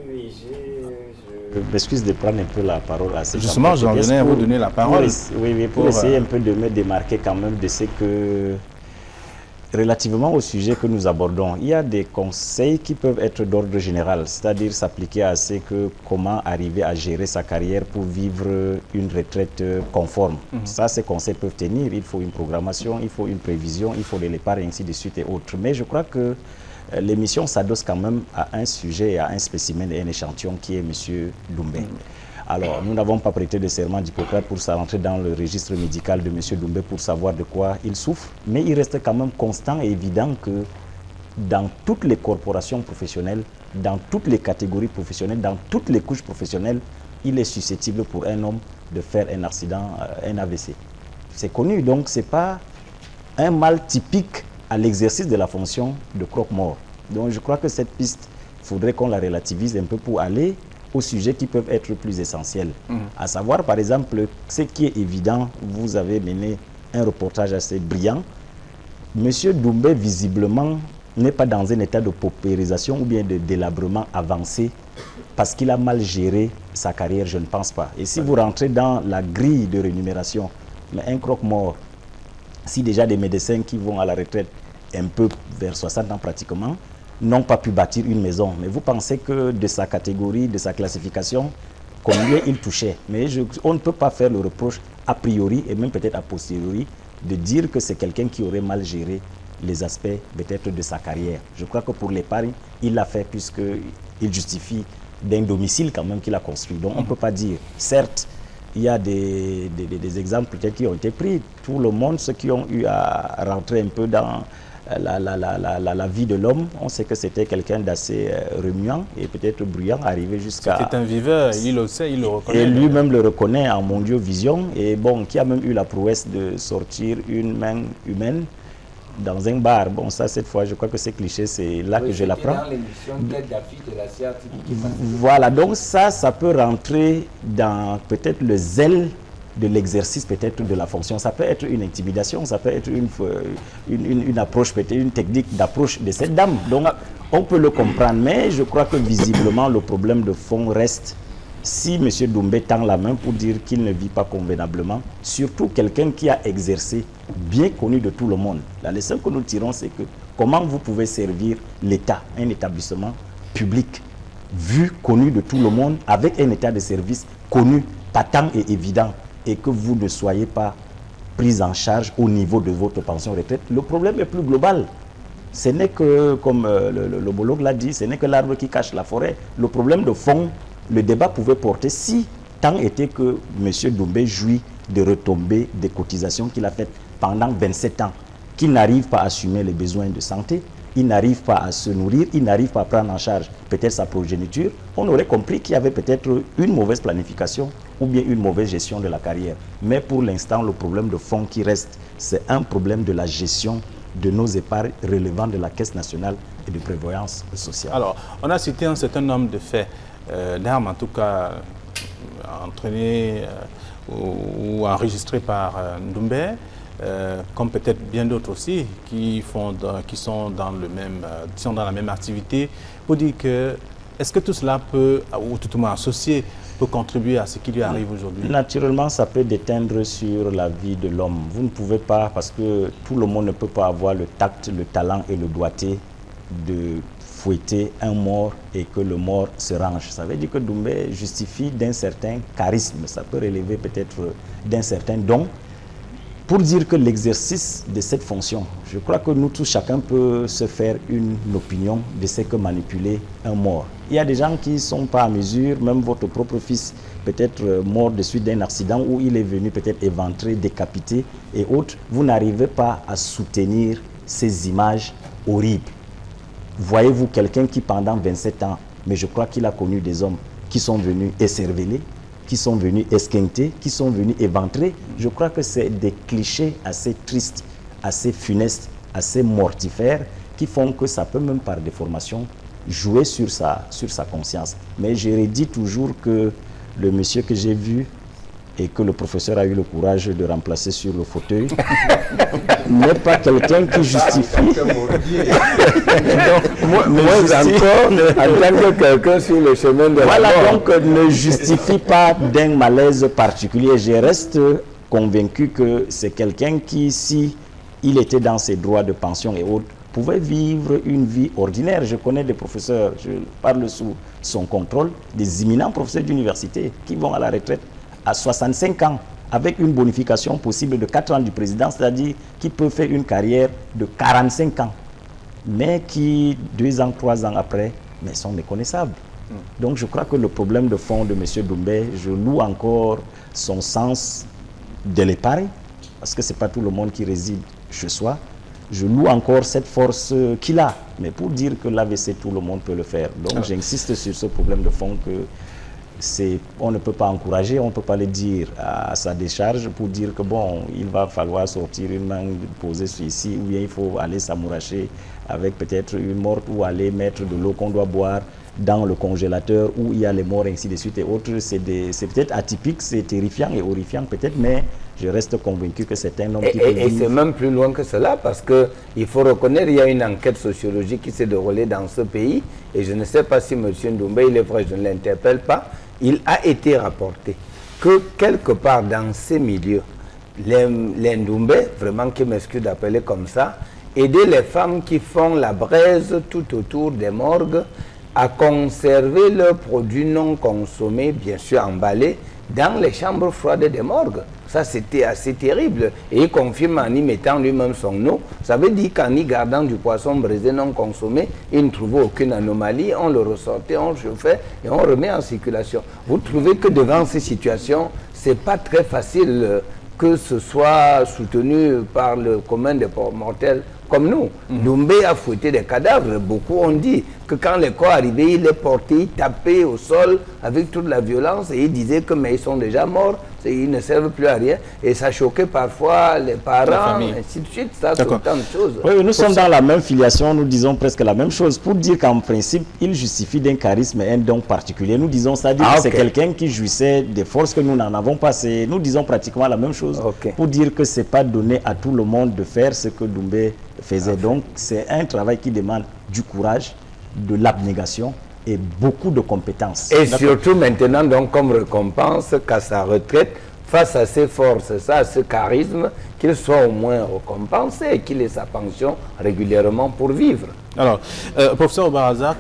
Oui, je m'excuse de prendre un peu la parole à cette justement, j'en venais à vous donner la parole. Pour essayer un peu de me démarquer quand même de ce que... Relativement au sujet que nous abordons, il y a des conseils qui peuvent être d'ordre général, c'est-à-dire s'appliquer à ce que comment arriver à gérer sa carrière pour vivre une retraite conforme. Ça, ces conseils peuvent tenir. Il faut une programmation, il faut une prévision, il faut de l'épargne, ainsi de suite et autres. Mais je crois que l'émission s'adosse quand même à un sujet, à un spécimen et un échantillon qui est M. Ndoumbe. Alors, nous n'avons pas prêté de serment d'Hippocrate pour rentrer dans le registre médical de M. Ndoumbe pour savoir de quoi il souffre, mais il reste quand même constant et évident que dans toutes les corporations professionnelles, dans toutes les catégories professionnelles, dans toutes les couches professionnelles, il est susceptible pour un homme de faire un accident, un AVC. C'est connu, donc ce n'est pas un mal typique à l'exercice de la fonction de croque-mort. Donc je crois que cette piste, il faudrait qu'on la relativise un peu pour aller aux sujets qui peuvent être plus essentiels. À savoir, par exemple, ce qui est évident, vous avez mené un reportage assez brillant Monsieur Doumbé, visiblement, n'est pas dans un état de paupérisation ou bien de délabrement avancé parce qu'il a mal géré sa carrière, je ne pense pas. Et si vous rentrez dans la grille de rémunération, mais un croque-mort, si déjà des médecins qui vont à la retraite un peu vers 60 ans pratiquement, n'ont pas pu bâtir une maison. Mais vous pensez que de sa catégorie, de sa classification, combien il touchait? Mais on ne peut pas faire le reproche a priori et même peut-être a posteriori de dire que c'est quelqu'un qui aurait mal géré les aspects peut-être de sa carrière. Je crois que pour l'épargne, il l'a fait puisqu'il justifie d'un domicile quand même qu'il a construit. Donc on ne peut pas dire, certes, il y a des exemples peut-être qui ont été pris. Tout le monde, ceux qui ont eu à rentrer un peu dans la vie de l'homme, on sait que c'était quelqu'un d'assez remuant et peut-être bruyant, arrivé jusqu'à... C'était un viveur, il le sait, il le reconnaît. Et lui-même le reconnaît en mondiovision, et bon, qui a même eu la prouesse de sortir une main humaine dans un bar. Bon, ça, cette fois, je crois que c'est cliché, c'est là que je l'apprends. Dans l'émission Tête d'affiche de la CIA. Voilà, donc ça peut rentrer dans peut-être le zèle de l'exercice peut-être de la fonction. Ça peut être une intimidation, ça peut être une approche, peut-être une technique d'approche de cette dame. Donc, on peut le comprendre, mais je crois que visiblement, le problème de fond reste si M. Doumbé tend la main pour dire qu'il ne vit pas convenablement, surtout quelqu'un qui a exercé, bien connu de tout le monde. La leçon que nous tirons, c'est que comment vous pouvez servir l'État, un établissement public, vu, connu de tout le monde, avec un état de service connu, patent et évident, et que vous ne soyez pas pris en charge au niveau de votre pension retraite. Le problème est plus global. Ce n'est que, comme l'homologue l'a dit, ce n'est que l'arbre qui cache la forêt. Le problème de fond, le débat pouvait porter si tant était que M. Doumbé jouit de retombées des cotisations qu'il a faites pendant 27 ans, qu'il n'arrive pas à assumer les besoins de santé, il n'arrive pas à se nourrir, il n'arrive pas à prendre en charge peut-être sa progéniture, on aurait compris qu'il y avait peut-être une mauvaise planification ou bien une mauvaise gestion de la carrière. Mais pour l'instant, le problème de fond qui reste, c'est un problème de la gestion de nos épargnes relevant de la Caisse nationale et de prévoyance sociale. Alors, on a cité un certain nombre de faits d'armes, en tout cas entraînés ou enregistrés par Doumbé, comme peut-être bien d'autres aussi qui sont dans la même activité, pour dire que est-ce que tout cela peut, ou tout au moins associé, peut contribuer à ce qui lui arrive aujourd'hui? Naturellement, ça peut déteindre sur la vie de l'homme. Vous ne pouvez pas, parce que tout le monde ne peut pas avoir le tact, le talent et le doigté de fouetter un mort et que le mort se range. Ça veut dire que Doumbé justifie d'un certain charisme, ça peut relever peut-être d'un certain don, pour dire que l'exercice de cette fonction, je crois que nous tous, chacun peut se faire une opinion de ce que manipuler un mort. Il y a des gens qui ne sont pas à mesure, même votre propre fils peut-être mort de suite d'un accident où il est venu peut-être éventré, décapité et autres. Vous n'arrivez pas à soutenir ces images horribles. Voyez-vous quelqu'un qui pendant 27 ans, mais je crois qu'il a connu des hommes qui sont venus écerveler, qui sont venus esquinter, qui sont venus éventrer. Je crois que c'est des clichés assez tristes, assez funestes, assez mortifères, qui font que ça peut même par déformation jouer sur sa conscience. Mais je redis toujours que le monsieur que j'ai vu et que le professeur a eu le courage de remplacer sur le fauteuil n'est pas quelqu'un qui justifie. Moi encore, en tant que quelqu'un sur le chemin de voilà, la mort. donc ne justifie pas d'un malaise particulier. Je reste convaincu que c'est quelqu'un qui, si il était dans ses droits de pension et autres, pouvait vivre une vie ordinaire. Je connais des professeurs, je parle sous son contrôle, des éminents professeurs d'université qui vont à la retraite à 65 ans, avec une bonification possible de 4 ans du président, c'est-à-dire qui peut faire une carrière de 45 ans, mais qui, 2 ans, 3 ans après, mais sont méconnaissables. Donc je crois que le problème de fond de M. Doumbé, je loue encore son sens de l'épargne, parce que ce n'est pas tout le monde qui réside chez soi. Je loue encore cette force qu'il a, mais pour dire que l'AVC, tout le monde peut le faire. Donc j'insiste sur ce problème de fond que on ne peut pas encourager, on ne peut pas le dire à sa décharge pour dire que bon, il va falloir sortir une main posée ici, ou bien il faut aller s'amouracher avec peut-être une morte, ou aller mettre de l'eau qu'on doit boire dans le congélateur où il y a les morts, ainsi de suite et autres. C'est peut-être atypique, c'est terrifiant et horrifiant peut-être, mais je reste convaincu que c'est un homme qui Et c'est même plus loin que cela, parce qu'il faut reconnaître, il y a une enquête sociologique qui s'est déroulée dans ce pays, et je ne sais pas si M. Ndoumbe, il est vrai, je ne l'interpelle pas, il a été rapporté que quelque part dans ces milieux, les Ndoumbe, vraiment qui m'excuse d'appeler comme ça, aider les femmes qui font la braise tout autour des morgues à conserver leurs produits non consommés, bien sûr emballés, dans les chambres froides des morgues. Ça, c'était assez terrible. Et il confirme en y mettant lui-même son nom. Ça veut dire qu'en y gardant du poisson braisé non consommé, il ne trouvait aucune anomalie. On le ressortait, on le chauffait et on remet en circulation. Vous trouvez que devant ces situations, ce n'est pas très facile que ce soit soutenu par le commun des mortels comme nous. Doumbé a fouetté des cadavres. Beaucoup ont dit que quand les corps arrivaient, il les portait, il tapait au sol avec toute la violence et il disait que mais ils sont déjà morts, ils ne servent plus à rien. Et ça choquait parfois les parents, ainsi de suite. Ça, c'est autant de choses. Oui, nous sommes dans la même filiation, nous disons presque la même chose. Pour dire qu'en principe, il justifie d'un charisme et un don particulier. Nous disons ça, dire que c'est quelqu'un qui jouissait des forces que nous n'en avons pas. Nous disons pratiquement la même chose. Pour dire que ce n'est pas donné à tout le monde de faire ce que Doumbé faisait. Donc, c'est un travail qui demande du courage, de l'abnégation et beaucoup de compétences. Et surtout maintenant, donc, comme récompense, qu'à sa retraite, face à ses forces, à ce charisme, qu'il soit au moins récompensé et qu'il ait sa pension régulièrement pour vivre. Alors, professeur Barazak,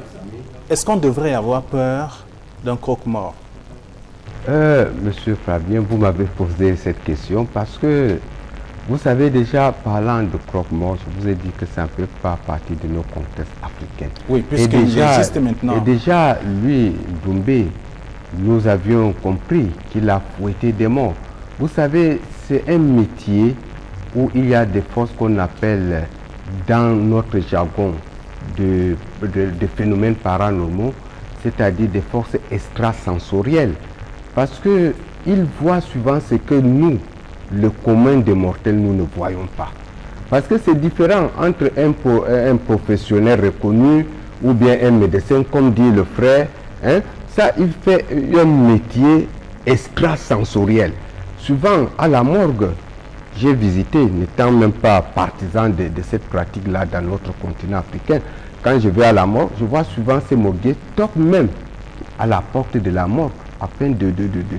est-ce qu'on devrait avoir peur d'un croque-mort? Monsieur Fabien, vous m'avez posé cette question parce que vous savez déjà, parlant de croque-mort, je vous ai dit que ça ne fait pas partie de nos contextes africains. Oui, puisqu'il existe maintenant. Et déjà, lui, Doumbé, nous avions compris qu'il a fouetté des morts. Vous savez, c'est un métier où il y a des forces qu'on appelle, dans notre jargon, de phénomènes paranormaux, c'est-à-dire des forces extrasensorielles. Parce qu'ils voient souvent ce que nous, le commun des mortels, nous ne voyons pas. Parce que c'est différent entre un professionnel reconnu ou bien un médecin, comme dit le frère. Hein, ça, il fait un métier extrasensoriel. Souvent, à la morgue, j'ai visité, n'étant même pas partisan de cette pratique-là dans notre continent africain. Quand je vais à la morgue, je vois souvent ces morguiers toquent même à la porte de la morgue, afin de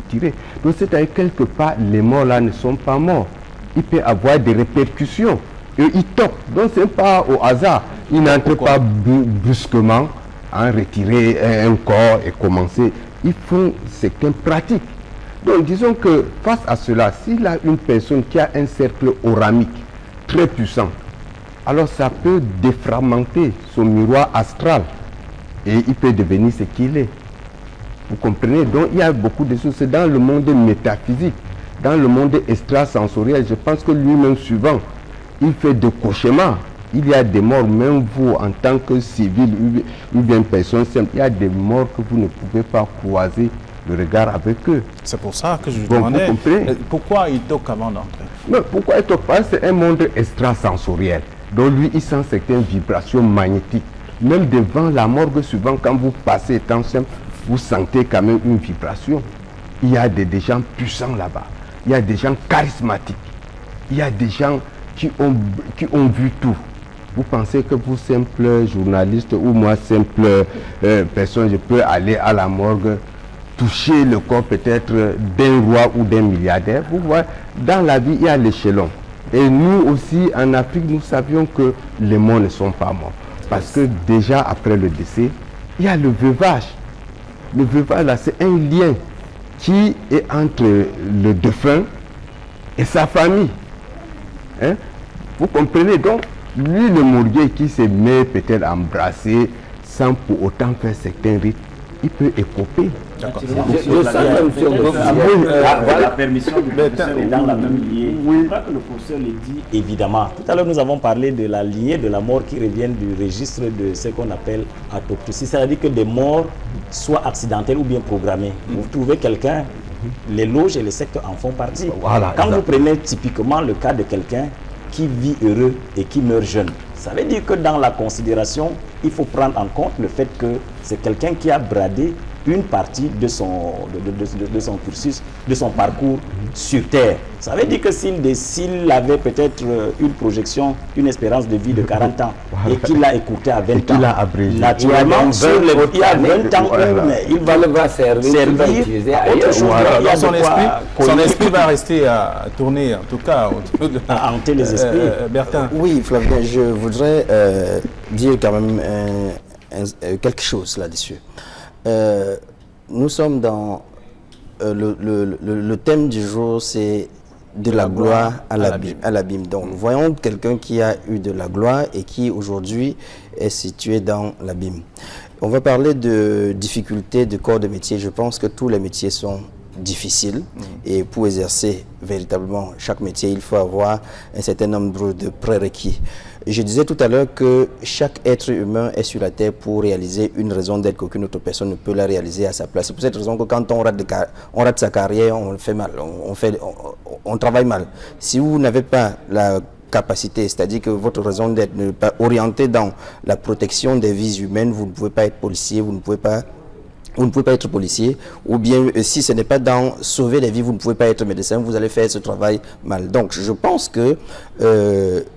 tirer. Donc c'est-à-dire quelque part, les morts là ne sont pas morts. Il peut avoir des répercussions. Et ils toquent. Donc ce n'est pas au hasard. Ils n'entrent pas brusquement à retirer un corps et commencer. Ils font certaines pratiques. Donc disons que face à cela, s'il a une personne qui a un cercle oramique très puissant, alors ça peut défragmenter son miroir astral et il peut devenir ce qu'il est. Vous comprenez? Donc il y a beaucoup de choses. C'est dans le monde métaphysique, dans le monde extrasensoriel. Je pense que lui-même souvent, il fait des cauchemars. Il y a des morts, même vous en tant que civil ou bien personne simple, il y a des morts que vous ne pouvez pas croiser le regard avec eux. C'est pour ça que je demandais pourquoi il toque avant d'entrer. Mais pourquoi il toque pas? C'est un monde extrasensoriel. Donc lui, il sent certaines vibrations magnétiques. Même devant la morgue, souvent quand vous passez étant simple, vous sentez quand même une vibration. Il y a des gens puissants là-bas. Il y a des gens charismatiques. Il y a des gens qui ont vu tout. Vous pensez que vous, simple journaliste, ou moi, simple personne, je peux aller à la morgue, toucher le corps peut-être d'un roi ou d'un milliardaire? Vous voyez, dans la vie, il y a l'échelon. Et nous aussi, en Afrique, nous savions que les morts ne sont pas morts. Parce que déjà, après le décès, il y a le veuvage. Le veuvage, là, c'est un lien qui est entre le défunt et sa famille. Hein? Vous comprenez? Donc, lui, le morguier qui se met peut-être à embrasser sans pour autant faire certains rites, il peut écoper. La permission du professeur est dans la même lignée. Je crois que le professeur le dit évidemment. Tout à l'heure, nous avons parlé de la lignée de la mort qui revient du registre de ce qu'on appelle autopsie. C'est-à-dire que des morts soient accidentelles ou bien programmées. Vous trouvez quelqu'un, les loges et les sectes en font partie. Voilà, quand vous prenez typiquement le cas de quelqu'un qui vit heureux et qui meurt jeune, ça veut dire que dans la considération, il faut prendre en compte le fait que c'est quelqu'un qui a bradé une partie de son cursus, de son parcours sur Terre. Ça veut dire que s'il avait peut-être une projection, une espérance de vie de 40 ans et qu'il l'a écourté à 20 ans, naturellement, il y a 20 ans, il va servir à autre chose. Son esprit va rester à tourner, en tout cas, à hanter les esprits. Bertin. Oui, Flavien, je voudrais dire quand même quelque chose là-dessus. Nous sommes dans le thème du jour, c'est de la gloire à l'abîme. Donc, voyons quelqu'un qui a eu de la gloire et qui aujourd'hui est situé dans l'abîme. On va parler de difficultés de corps de métier. Je pense que tous les métiers sont difficiles et pour exercer véritablement chaque métier, il faut avoir un certain nombre de prérequis. Je disais tout à l'heure que chaque être humain est sur la terre pour réaliser une raison d'être qu'aucune autre personne ne peut la réaliser à sa place. C'est pour cette raison que quand on rate sa carrière, on le fait mal, on travaille mal. Si vous n'avez pas la capacité, c'est-à-dire que votre raison d'être n'est pas orientée dans la protection des vies humaines, vous ne pouvez pas être policier, vous ne pouvez pas être policier, ou bien si ce n'est pas dans sauver les vies, vous ne pouvez pas être médecin, vous allez faire ce travail mal. Donc je pense que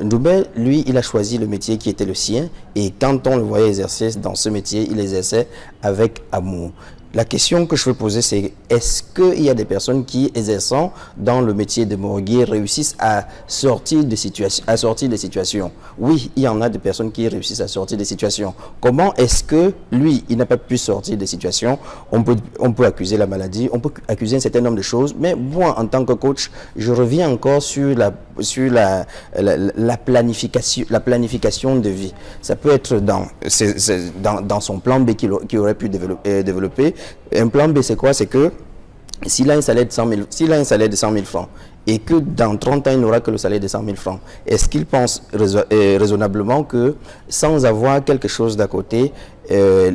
Ndoumbe, lui, il a choisi le métier qui était le sien, et quand on le voyait exercer dans ce métier, il exerçait avec amour. La question que je veux poser, c'est est-ce qu'il y a des personnes qui, exerçant dans le métier de morguier, réussissent à sortir des situations? Oui, il y en a des personnes qui réussissent à sortir des situations. Comment est-ce que lui, il n'a pas pu sortir des situations? On peut accuser la maladie, on peut accuser un certain nombre de choses, mais moi, en tant que coach, je reviens encore sur la planification de vie. Ça peut être dans son plan B qu'il aurait pu développer. Un plan B, c'est quoi? C'est que s'il a un salaire de 100 000 francs et que dans 30 ans, il n'aura que le salaire de 100 000 francs, est-ce qu'il pense raisonnablement que sans avoir quelque chose d'à côté,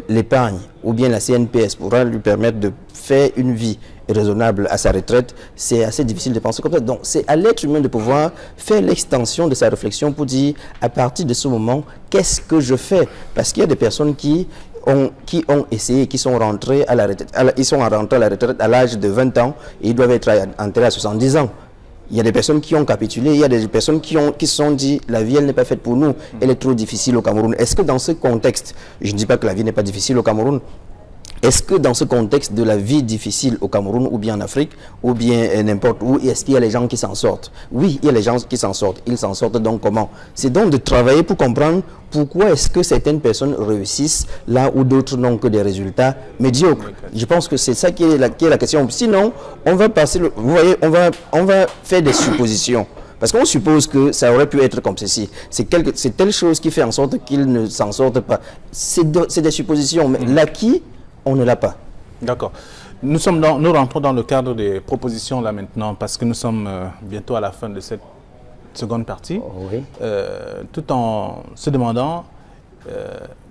l'épargne ou bien la CNPS pourra lui permettre de faire une vie raisonnable à sa retraite? C'est assez difficile de penser comme ça. Donc, c'est à l'être humain de pouvoir faire l'extension de sa réflexion pour dire, à partir de ce moment, qu'est-ce que je fais? Parce qu'il y a des personnes qui ont essayé, qui sont rentrés à la retraite, ils sont rentrés à la retraite à l'âge de 20 ans et ils doivent être entrés à 70 ans. Il y a des personnes qui ont capitulé, il y a des personnes qui se sont dit la vie, elle n'est pas faite pour nous, elle est trop difficile au Cameroun. Est-ce que dans ce contexte, je ne dis pas que la vie n'est pas difficile au Cameroun, est-ce que dans ce contexte de la vie difficile au Cameroun ou bien en Afrique ou bien n'importe où, est-ce qu'il y a les gens qui s'en sortent? Oui, il y a les gens qui s'en sortent. Ils s'en sortent donc comment? C'est donc de travailler pour comprendre pourquoi est-ce que certaines personnes réussissent là où d'autres n'ont que des résultats médiocres. Je pense que c'est ça qui est la question. Sinon, on va passer, vous voyez, on va faire des suppositions. Parce qu'on suppose que ça aurait pu être comme ceci. C'est telle chose qui fait en sorte qu'ils ne s'en sortent pas. C'est des suppositions. Mais l'acquis, on ne l'a pas. D'accord. Nous rentrons dans le cadre des propositions là maintenant, parce que nous sommes bientôt à la fin de cette seconde partie. Oui. Tout en se demandant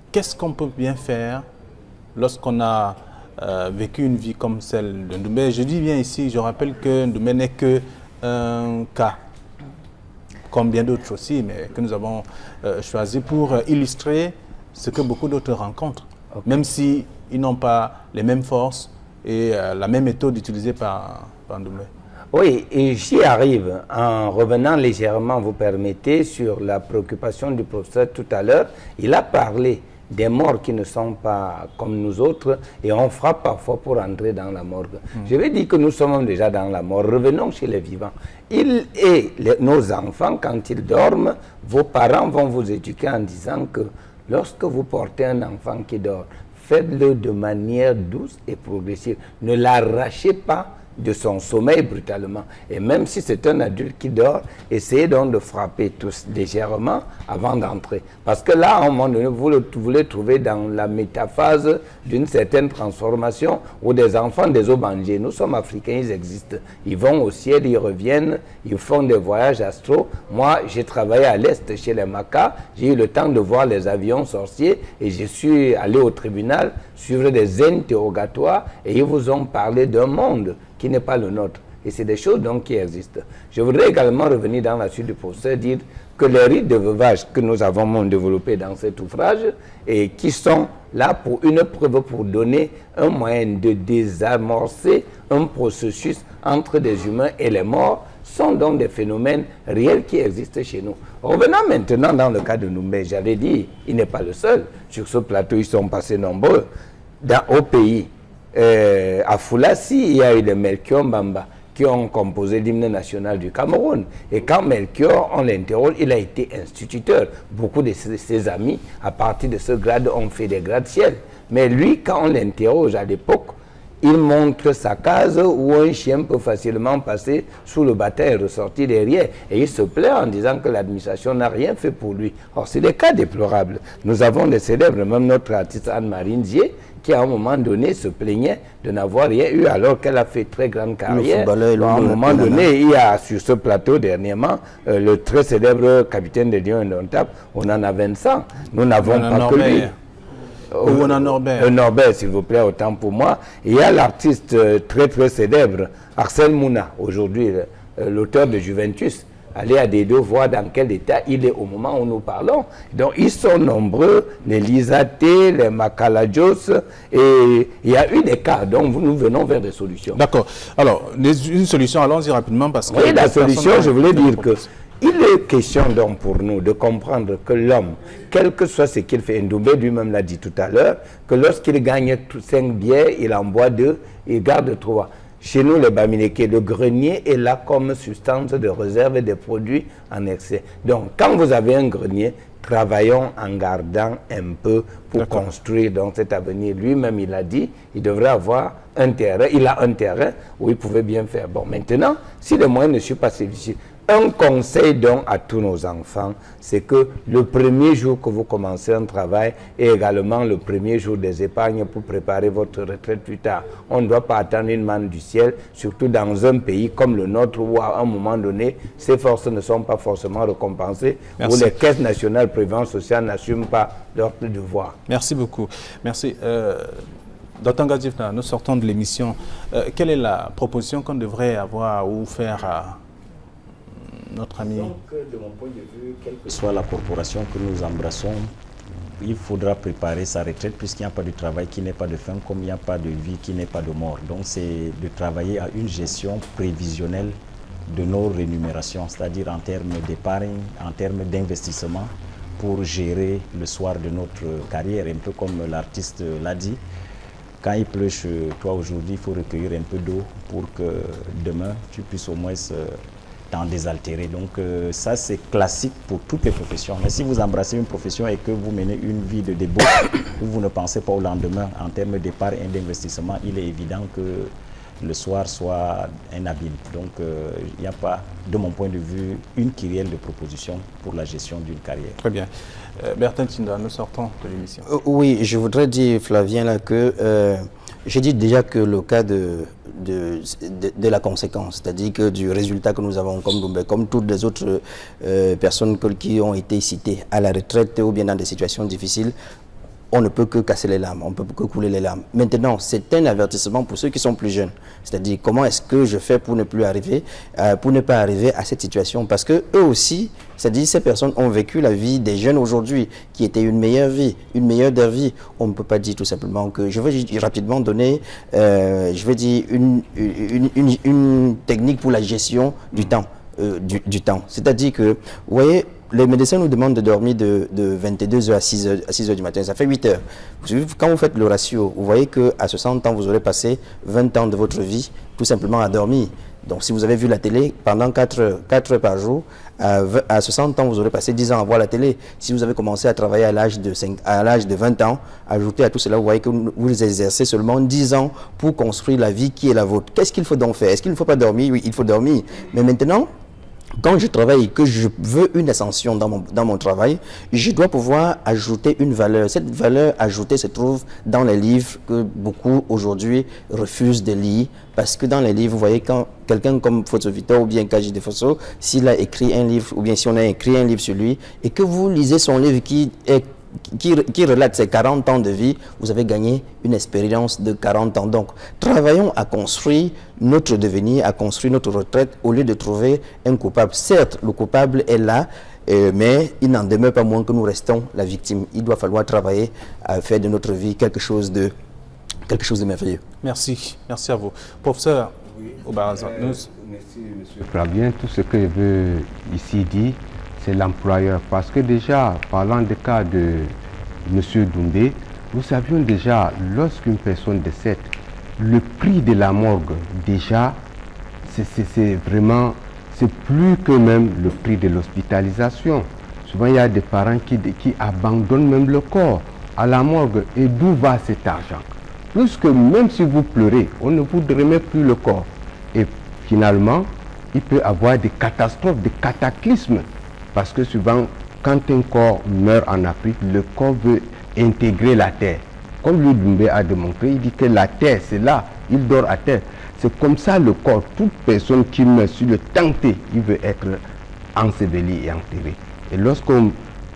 qu'est-ce qu'on peut bien faire lorsqu'on a vécu une vie comme celle de Ndoumbe. Je dis bien ici, je rappelle que Ndoumbe n'est qu'un cas, comme bien d'autres aussi, mais que nous avons choisi pour illustrer ce que beaucoup d'autres rencontrent. Okay. Même si ils n'ont pas les mêmes forces et la même méthode utilisée par Ndoumbe. Oui, et j'y arrive en revenant légèrement, vous permettez, sur la préoccupation du professeur tout à l'heure. Il a parlé des morts qui ne sont pas comme nous autres et on frappe parfois pour entrer dans la morgue. Je vais dire que nous sommes déjà dans la mort. Revenons chez les vivants. Nos enfants, quand ils dorment, vos parents vont vous éduquer en disant que lorsque vous portez un enfant qui dort, faites-le de manière douce et progressive. Ne l'arrachez pas de son sommeil brutalement. Et même si c'est un adulte qui dort, essayez donc de frapper tous légèrement avant d'entrer. Parce que là, à un moment donné, vous le trouvez dans la métaphase d'une certaine transformation où des enfants des Obangés, nous sommes africains, ils existent. Ils vont au ciel, ils reviennent, ils font des voyages astraux. Moi, j'ai travaillé à l'Est chez les Macas, j'ai eu le temps de voir les avions sorciers et je suis allé au tribunal suivre des interrogatoires et ils vous ont parlé d'un monde qui n'est pas le nôtre. Et c'est des choses donc qui existent. Je voudrais également revenir dans la suite du procès, dire que les rites de veuvage que nous avons développés dans cet ouvrage et qui sont là pour une preuve, pour donner un moyen de désamorcer un processus entre des humains et les morts, sont donc des phénomènes réels qui existent chez nous. Revenons maintenant dans le cas de Ndoumbe, j'avais dit, il n'est pas le seul. Sur ce plateau, ils sont passés nombreux. Au pays, à Foulassi, il y a eu les Melchior Mbamba qui ont composé l'hymne national du Cameroun. Et quand Melchior, on l'interroge, il a été instituteur. Beaucoup de ses amis, à partir de ce grade, ont fait des gratte-ciel. Mais lui, quand on l'interroge à l'époque, il montre sa case où un chien peut facilement passer sous le bâton et ressortir derrière. Et il se plaint en disant que l'administration n'a rien fait pour lui. Or, c'est des cas déplorables. Nous avons des célèbres, même notre artiste Anne-Marie Ndié, qui à un moment donné se plaignait de n'avoir rien eu alors qu'elle a fait très grande carrière. À un moment donné, il y a sur ce plateau dernièrement le très célèbre capitaine de Lion Indomptable, on en a 25. Nous n'avons pas que lui. On a Norbert. Norbert, s'il vous plaît, autant pour moi. Il y a l'artiste très très célèbre, Arsène Mouna, aujourd'hui l'auteur de Juventus. Allez à Dédo voir dans quel état il est au moment où nous parlons. Donc ils sont nombreux, les Lisaté, les Makalajos, et il y a eu des cas, donc nous venons vers des solutions. D'accord. Alors, une solution, allons-y rapidement parce que... Oui, la solution, je voulais dire que il est question donc pour nous de comprendre que l'homme, quel que soit ce qu'il fait, Ndoumbe lui-même l'a dit tout à l'heure, que lorsqu'il gagne 5 bières, il en boit 2, il garde 3. Chez nous, les Bamileke, le grenier est là comme substance de réserve des produits en excès. Donc, quand vous avez un grenier, travaillons en gardant un peu pour construire donc cet avenir. Lui-même, il a dit, il devrait avoir un terrain. Il a un terrain où il pouvait bien faire. Bon, maintenant, si les moyens ne sont pas suffisants, un conseil donc à tous nos enfants, c'est que le premier jour que vous commencez un travail est également le premier jour des épargnes pour préparer votre retraite plus tard. On ne doit pas attendre une manne du ciel, surtout dans un pays comme le nôtre où à un moment donné, ces forces ne sont pas forcément récompensées, où les caisses nationales de prévoyance sociale n'assument pas leur devoir. Merci beaucoup. Merci. Dr Ngadjifna, nous sortons de l'émission. Quelle est la proposition qu'on devrait avoir ou faire à notre ami? Donc, de mon point de vue, quelle que soit la corporation que nous embrassons, il faudra préparer sa retraite puisqu'il n'y a pas de travail qui n'est pas de fin, comme il n'y a pas de vie qui n'est pas de mort. Donc, c'est de travailler à une gestion prévisionnelle de nos rémunérations, c'est-à-dire en termes d'épargne, en termes d'investissement, pour gérer le soir de notre carrière, un peu comme l'artiste l'a dit. Quand il pleut chez toi aujourd'hui, il faut recueillir un peu d'eau pour que demain, tu puisses au moins t'en désaltérer. Donc ça, c'est classique pour toutes les professions. Mais si vous embrassez une profession et que vous menez une vie de débauche, où vous ne pensez pas au lendemain en termes d'épargne et d'investissement, il est évident que le soir soit un abîme. Donc il n'y a pas, de mon point de vue, une kyrielle de propositions pour la gestion d'une carrière. Très bien. Bertin Tinda, nous sortons de l'émission. Oui, je voudrais dire, Flavien, là, que j'ai dit déjà que le cas de la conséquence, c'est-à-dire que du résultat que nous avons comme Ndoumbe, comme toutes les autres personnes qui ont été citées à la retraite ou bien dans des situations difficiles, on ne peut que casser les larmes, on ne peut que couler les larmes. Maintenant, c'est un avertissement pour ceux qui sont plus jeunes. C'est-à-dire, comment est-ce que je fais pour ne plus arriver, pour ne pas arriver à cette situation? Parce que eux aussi, c'est-à-dire, ces personnes ont vécu la vie des jeunes aujourd'hui, qui était une meilleure vie, une meilleure des vies. On ne peut pas dire tout simplement que, je vais rapidement donner, je vais dire une technique pour la gestion du temps. Du temps. C'est-à-dire que, vous voyez, les médecins nous demandent de dormir de 22h à 6h du matin. Ça fait 8 heures. Quand vous faites le ratio, vous voyez qu'à 60 ans, vous aurez passé 20 ans de votre vie tout simplement à dormir. Donc, si vous avez vu la télé pendant 4 heures par jour, à 60 ans, vous aurez passé 10 ans à voir la télé. Si vous avez commencé à travailler à l'âge de 20 ans, ajoutez à tout cela, vous voyez que vous exercez seulement 10 ans pour construire la vie qui est la vôtre. Qu'est-ce qu'il faut donc faire? Est-ce qu'il ne faut pas dormir? Oui, il faut dormir. Mais maintenant, quand je travaille et que je veux une ascension dans mon travail, je dois pouvoir ajouter une valeur. Cette valeur ajoutée se trouve dans les livres que beaucoup aujourd'hui refusent de lire. Parce que dans les livres, vous voyez, quand quelqu'un comme Fosso Victor ou bien Kaji de Fosso, s'il a écrit un livre, ou bien si on a écrit un livre sur lui, et que vous lisez son livre qui est qui relate ses 40 ans de vie, vous avez gagné une expérience de 40 ans. Donc, travaillons à construire notre devenir, à construire notre retraite, au lieu de trouver un coupable. Certes, le coupable est là, mais il n'en demeure pas moins que nous restons la victime. Il doit falloir travailler à faire de notre vie quelque chose de merveilleux. Merci, merci à vous. Professeur Obaraza, merci, monsieur Flavien. Tout ce que je veux ici dire, c'est l'employeur. Parce que déjà, parlant du cas de monsieur Doumbé, nous savions déjà, lorsqu'une personne décède, le prix de la morgue, déjà, c'est vraiment, c'est plus que même le prix de l'hospitalisation. Souvent, il y a des parents qui abandonnent même le corps à la morgue. Et d'où va cet argent? Plus que même si vous pleurez, on ne vous remet plus le corps. Et finalement, il peut y avoir des catastrophes, des cataclysmes. Parce que souvent, quand un corps meurt en Afrique, le corps veut intégrer la terre. Comme lui Doumbé a démontré, il dit que la terre, c'est là, il dort à terre. C'est comme ça le corps. Toute personne qui meurt sur le tenté, il veut être enseveli et enterré. Et lorsqu'on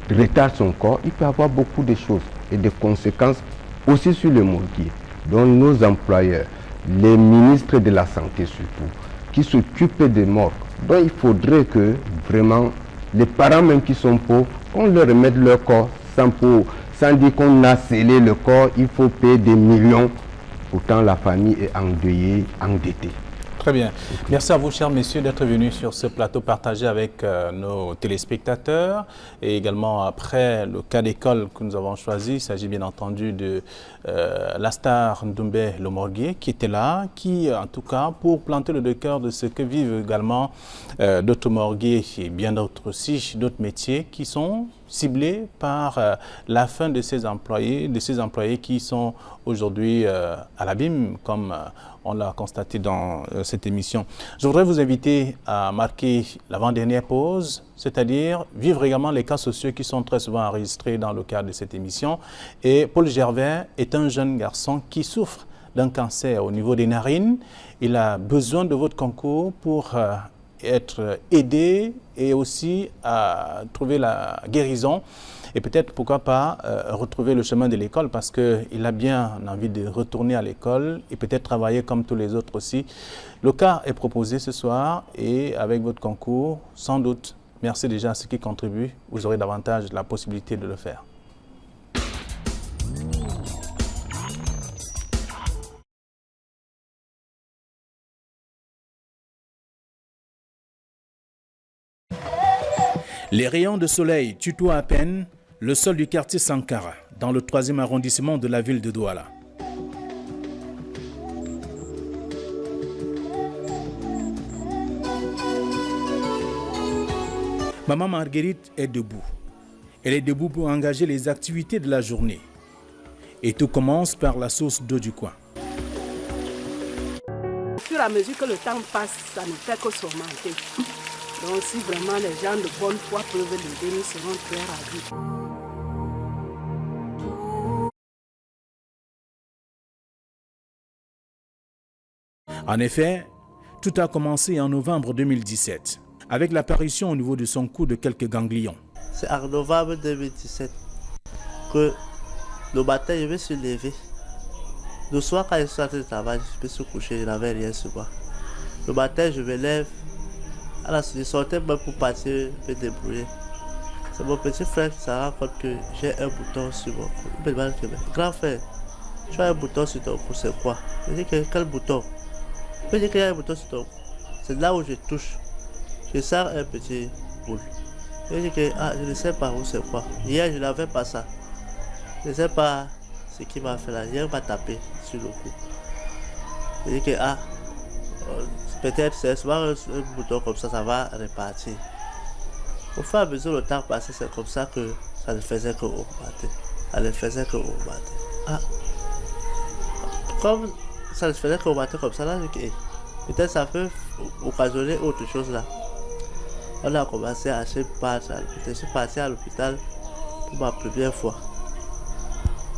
retarde son corps, il peut avoir beaucoup de choses et des conséquences aussi sur le morguier. Donc nos employeurs, les ministres de la Santé surtout, qui s'occupent des morts. Donc il faudrait que vraiment les parents même qui sont pauvres, qu'on leur remette leur corps sans dire qu'on a scellé le corps, il faut payer des millions. Pourtant la famille est endeuillée, endettée. Très bien. Merci à vous, chers messieurs, d'être venus sur ce plateau partagé avec nos téléspectateurs. Et également, après le cas d'école que nous avons choisi, il s'agit bien entendu de la star Doumbé le morguier qui était là, qui, en tout cas, pour planter le décor de ce que vivent également d'autres morguiers et bien d'autres aussi, d'autres métiers qui sont ciblés par la fin de ces employés qui sont aujourd'hui à l'abîme, comme on l'a constaté dans cette émission. Je voudrais vous inviter à marquer l'avant-dernière pause, c'est-à-dire vivre également les cas sociaux qui sont très souvent enregistrés dans le cadre de cette émission. Et Paul Gervais est un jeune garçon qui souffre d'un cancer au niveau des narines. Il a besoin de votre concours pour être aidé et aussi à trouver la guérison et peut-être, pourquoi pas, retrouver le chemin de l'école parce qu'il a bien envie de retourner à l'école et peut-être travailler comme tous les autres aussi. Le cas est proposé ce soir et avec votre concours, sans doute, merci déjà à ceux qui contribuent, vous aurez davantage la possibilité de le faire. Les rayons de soleil tutoient à peine le sol du quartier Sankara, dans le 3e arrondissement de la ville de Douala. Maman Marguerite est debout. Elle est debout pour engager les activités de la journée. Et tout commence par la source d'eau du coin. Au fur et à mesure que le temps passe, ça ne fait que s'augmenter. Donc si vraiment les gens de bonne foi peuvent l'aider, nous serons très ravis. En effet, tout a commencé en novembre 2017, avec l'apparition au niveau de son cou de quelques ganglions. C'est en novembre 2017 que le matin, je me suis levé. Le soir, quand je suis rentré de travail, je me suis couché, je n'avais rien sur moi. Le matin, je me lève. Alors, je sortais même pour partir me débrouiller. C'est mon petit frère qui se rend compte que j'ai un bouton sur mon cou. Il me demande que, grand frère, tu as un bouton sur ton cou, c'est quoi? Je dis que quel bouton? Il me dit qu'il y a un bouton sur ton cou. C'est là où je touche. Je sens un petit boule. Je dis que je ne sais pas où c'est quoi. Hier, je n'avais pas ça. Je ne sais pas ce qui m'a fait là. Hier, il m'a tapé sur le cou. Je dis que peut-être c'est souvent un bouton comme ça va repartir. Au fur et à mesure le temps passé, c'est comme ça que ça ne faisait que augmenter. Ça ne faisait que augmenter. Comme ça ne faisait qu'augmenter comme ça, là, peut-être ça peut occasionner autre chose là. On a commencé à acheter partir à l'hôpital. Je suis parti à l'hôpital pour ma première fois.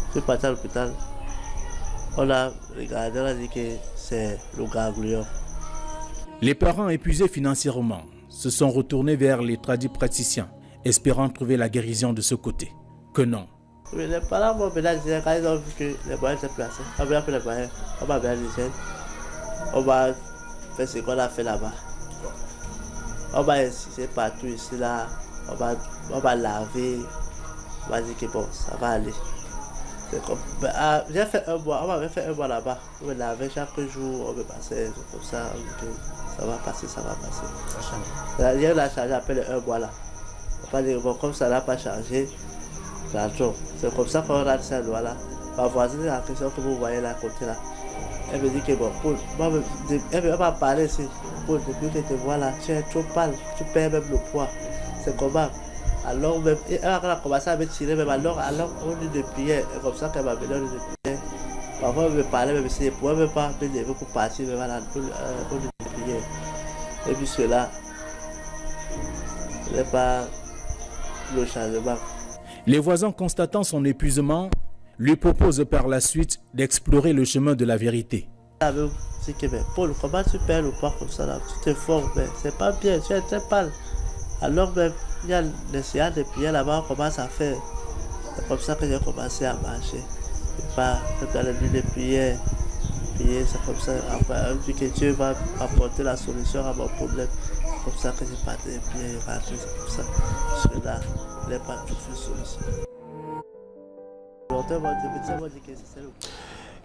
Je suis parti à l'hôpital. On a regardé, on a dit que c'est le ganglion. Les parents épuisés financièrement se sont retournés vers les tradipraticiens, espérant trouver la guérison de ce côté. Que non, Mais les parents m'ont bien dit, quand ils ont vu que les moyens étaient placés, on m'a appelé les moyens, on m'a bien dit, on va faire ce qu'on a fait là-bas. On va insister partout ici, là, on va laver, on va dire que bon, ça va aller. J'ai fait un mois, on m'avait fait un mois là-bas, on me lavait chaque jour, on me passait, comme ça, ça va passer, ça va passer. Hier, la charge appelle un mois là. On va dire, bon, comme ça n'a pas changé, c'est comme ça qu'on a cette loi-là. Ma voisine, la question que vous voyez là, à côté là, elle me dit que bon, Paul, elle m'a parlé ici, Paul, depuis que tu vois là, tu es trop pâle, tu perds même le poids. C'est comment? Alors, même, elle a commencé à me tirer, même alors on dit de prière, comme ça qu'elle m'a donné de prière. Parfois, elle me parlait, même si elle ne pouvait même pas me lever pour partir, même à on dit de prière. Et puis cela, ce n'est pas le changement. Les voisins, constatant son épuisement, lui proposent par la suite d'explorer le chemin de la vérité. C'est que, mais Paul, comment tu perds le poids comme ça là? Tu te formes, mais c'est pas bien, tu es très pâle. Alors même, il y a des séances de prière là-bas, on commence à faire. C'est comme ça que j'ai commencé à marcher. C'est pas dans les nuits de prière. Prier, c'est comme ça. Après, vu que Dieu va apporter la solution à mon problème. C'est comme ça que j'ai parti de prière et rentré. C'est comme ça. Parce que là, il n'est pas tout fait solution.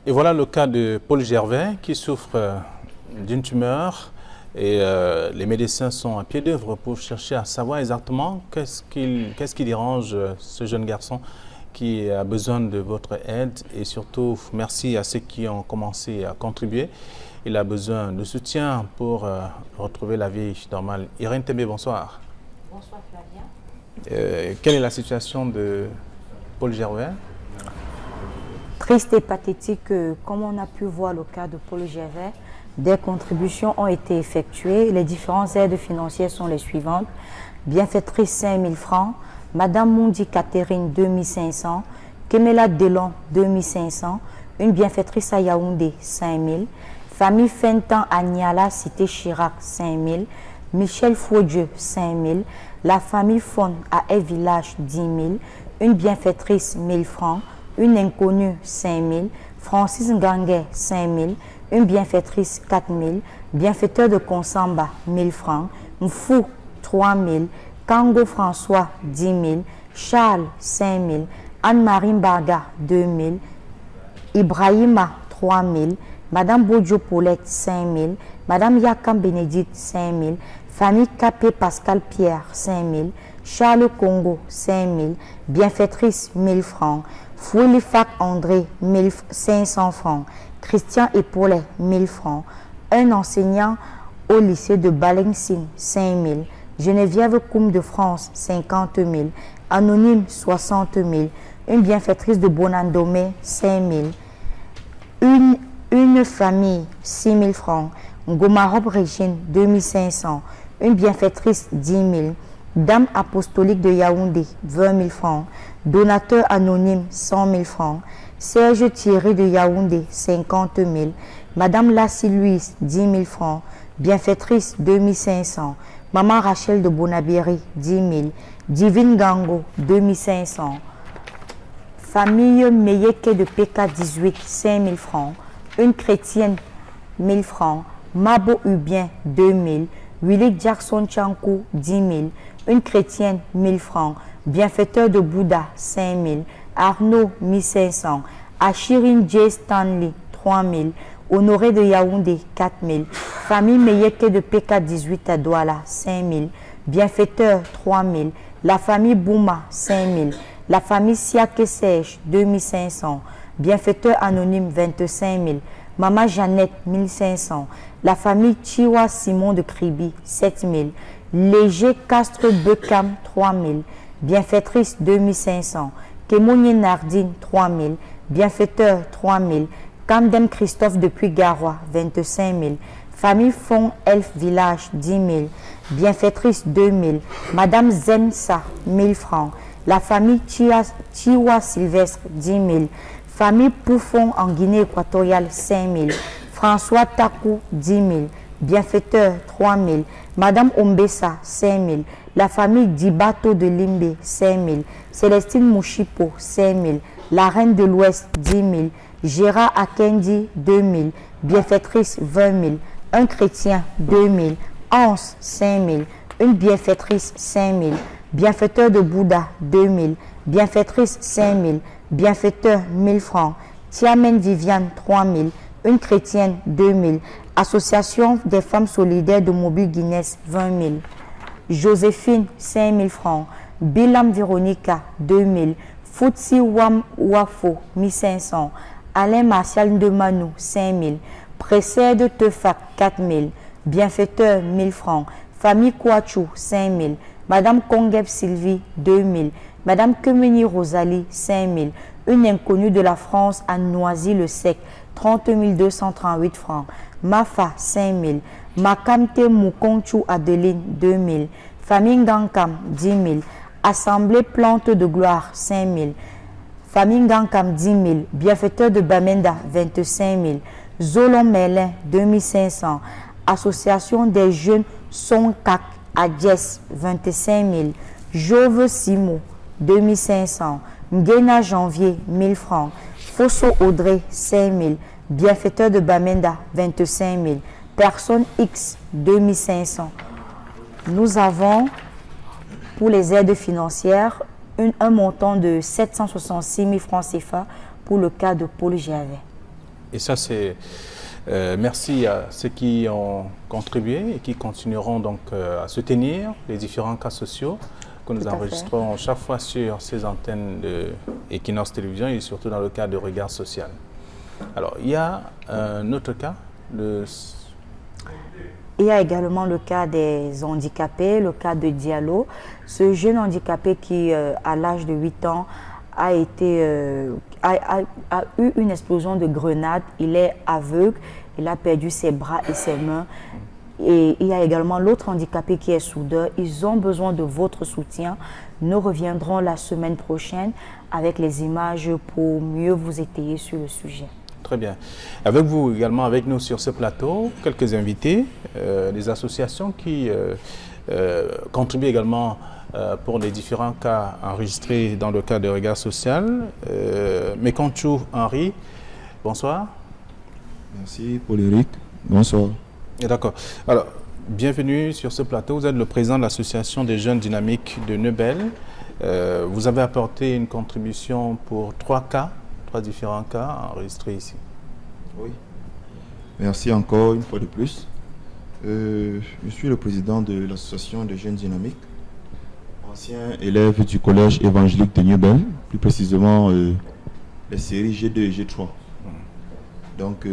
Et voilà le cas de Paul Gervais qui souffre d'une tumeur. Et les médecins sont à pied d'œuvre pour chercher à savoir exactement qu'est-ce qui dérange ce jeune garçon qui a besoin de votre aide. Et surtout, merci à ceux qui ont commencé à contribuer. Il a besoin de soutien pour retrouver la vie normale. Irène Tébé, bonsoir. Bonsoir Flavien. Quelle est la situation de Paul Gervais? Triste et pathétique, comme on a pu voir le cas de Paul Gervais. Des contributions ont été effectuées. Les différentes aides financières sont les suivantes. Bienfaitrice 5 000 francs, Madame Mundi Catherine 2500, Kemela Delon 2500, une bienfaitrice à Yaoundé 5 000, famille Fentan à Niala, cité Chirac 5 000, Michel Faudieu 5 000, la famille Fon à E Village 10 000, une bienfaitrice 1000 francs, une inconnue 5 000, Francis Ngangue 5 000, une bienfaitrice 4 000, bienfaiteur de Consamba 1000 francs, Mfou 3 000, Kango François 10 000, Charles 5 000, Anne-Marie Mbarga 2 000, Ibrahima 3 000, Madame Bodjo Paulette 5 000, Madame Yakam Bénédicte 5 000, famille Capé Pascal Pierre 5 000, Charles Congo 5 000, bienfaitrice 1000 francs, Fouilifac André 500 francs, Christian Epaulet 1000 francs, un enseignant au lycée de Balencine 5 000, Geneviève Koum de France 50 000, Anonyme 60 000, une bienfaitrice de Bonandomé 5 000, une famille 6 000 francs, Ngomarop Régine 2500, une bienfaitrice 10 000, Dame apostolique de Yaoundé 20 000 francs, donateur anonyme 100 000 francs, Serge Thierry de Yaoundé 50 000, Madame Lassie Louise 10 000 francs, bienfaitrice 2500, Maman Rachel de Bonabéry 10 000, Divine Gango 2500, famille Meyeke de PK 18 5 000 francs, une chrétienne 1000 francs, Mabo Hubien 2 000, Willy Jackson Chankou 10 000, une chrétienne 1000 francs, bienfaiteur de Bouddha 5 000, Arnaud 1500, Achirin J. Stanley 3 000, Honoré de Yaoundé 4 000, famille Meyeke de PK 18 à Douala 5 000, bienfaiteur 3 000, la famille Bouma 5 000, la famille Siake Serge 2500, bienfaiteur anonyme 25 000, Maman Jeannette 1500, la famille Chiwa Simon de Kribi 7 000, Léger Castre Becam 3 000, bienfaitrice 2500, Kémounier Nardine 3 000, bienfaiteur 3 000, Camden Christophe depuis Garoua 25 000, famille Fond Elf Village 10 000, bienfaitrice 2 000, Madame Zensa 1000 francs, la famille Chiwa Sylvestre 10 000, famille Pouffon en Guinée équatoriale 5 000, François Takou 10 000, Bienfaiteur, 3 000. Madame Ombessa, 5 000. La famille Dibato de Limbe, 5 000. Célestine Mouchipo, 5 000. La Reine de l'Ouest, 10 000. Gérard Akendi, 2 000. Bienfaitrice, 20 000. Un chrétien, 2 000. Anse, 5 000. Une bienfaitrice, 5 000. Bienfaiteur de Bouddha, 2 000. Bienfaitrice, 5 000. Bienfaiteur, 1 000 francs. Tiamen Viviane, 3 000. Une chrétienne, 2 000. Association des femmes solidaires de Mobile Guinness, 20 000. Joséphine, 5 000 francs. Bilam Véronica, 2 000. Futsi Wam Wafo, 1 500. Alain Martial de Manou, 5 000. Précède Tefak, 4 000. Bienfaiteur, 1 000 francs. Famille Kouachou, 5 000. Madame Kongeb Sylvie, 2 000. Madame Kemeni Rosalie, 5 000. Une inconnue de la France à Noisy-le-Sec, 30 238 francs. Mafa, 5 000. Makamte Moukonchou Adeline, 2 000. Famille Gankam, 10 000. Assemblée Plante de Gloire, 5 000. Famille Gankam, 10 000. Bienfaiteur de Bamenda, 25 000. Zolon Merlin, 2 500. Association des jeunes Sonkak Adjes, 25 000. Jove Simo, 2 500. Ngena Janvier, 1 000 francs. Fosso Audrey, 5 000. Bienfaiteur de Bamenda, 25 000. Personne X, 2 500. Nous avons, pour les aides financières, un montant de 766 000 francs CFA pour le cas de Paul Gervais. Et ça, c'est... merci à ceux qui ont contribué et qui continueront donc à soutenir les différents cas sociaux que nous enregistrons chaque fois sur ces antennes de Equinox Télévision et surtout dans le cadre de Regard Social. Alors, il y a un autre cas. Il y a également le cas des handicapés, le cas de Diallo. Ce jeune handicapé qui, à l'âge de 8 ans, a eu une explosion de grenade. Il est aveugle, il a perdu ses bras et ses mains. Et il y a également l'autre handicapé qui est soudeur. Ils ont besoin de votre soutien. Nous reviendrons la semaine prochaine avec les images pour mieux vous étayer sur le sujet. Très bien. Avec vous également, avec nous sur ce plateau, quelques invités, des associations qui contribuent également pour les différents cas enregistrés dans le cadre de Regard Social. Mekonchou Henri, bonsoir. Merci Paul-Éric, bonsoir. D'accord. Alors, bienvenue sur ce plateau. Vous êtes le président de l'association des jeunes dynamiques de Neubel. Vous avez apporté une contribution pour 3 différents cas enregistrés ici. Oui. Merci encore une fois de plus. Je suis le président de l'association des jeunes dynamiques, ancien élève du collège évangélique de Neubel, plus précisément les séries G2 et G3. Donc,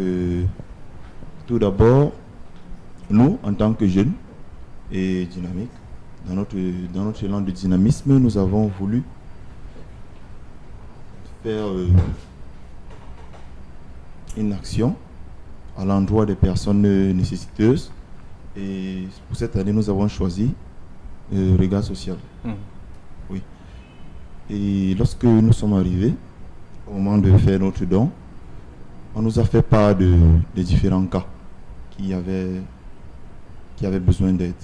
tout d'abord, nous, en tant que jeunes et dynamiques, dans notre élan de dynamisme, nous avons voulu faire une action à l'endroit des personnes nécessiteuses. Et pour cette année, nous avons choisi Regard Social. Oui. Et lorsque nous sommes arrivés, au moment de faire notre don, on nous a fait part des différents cas qui avaient besoin d'aide.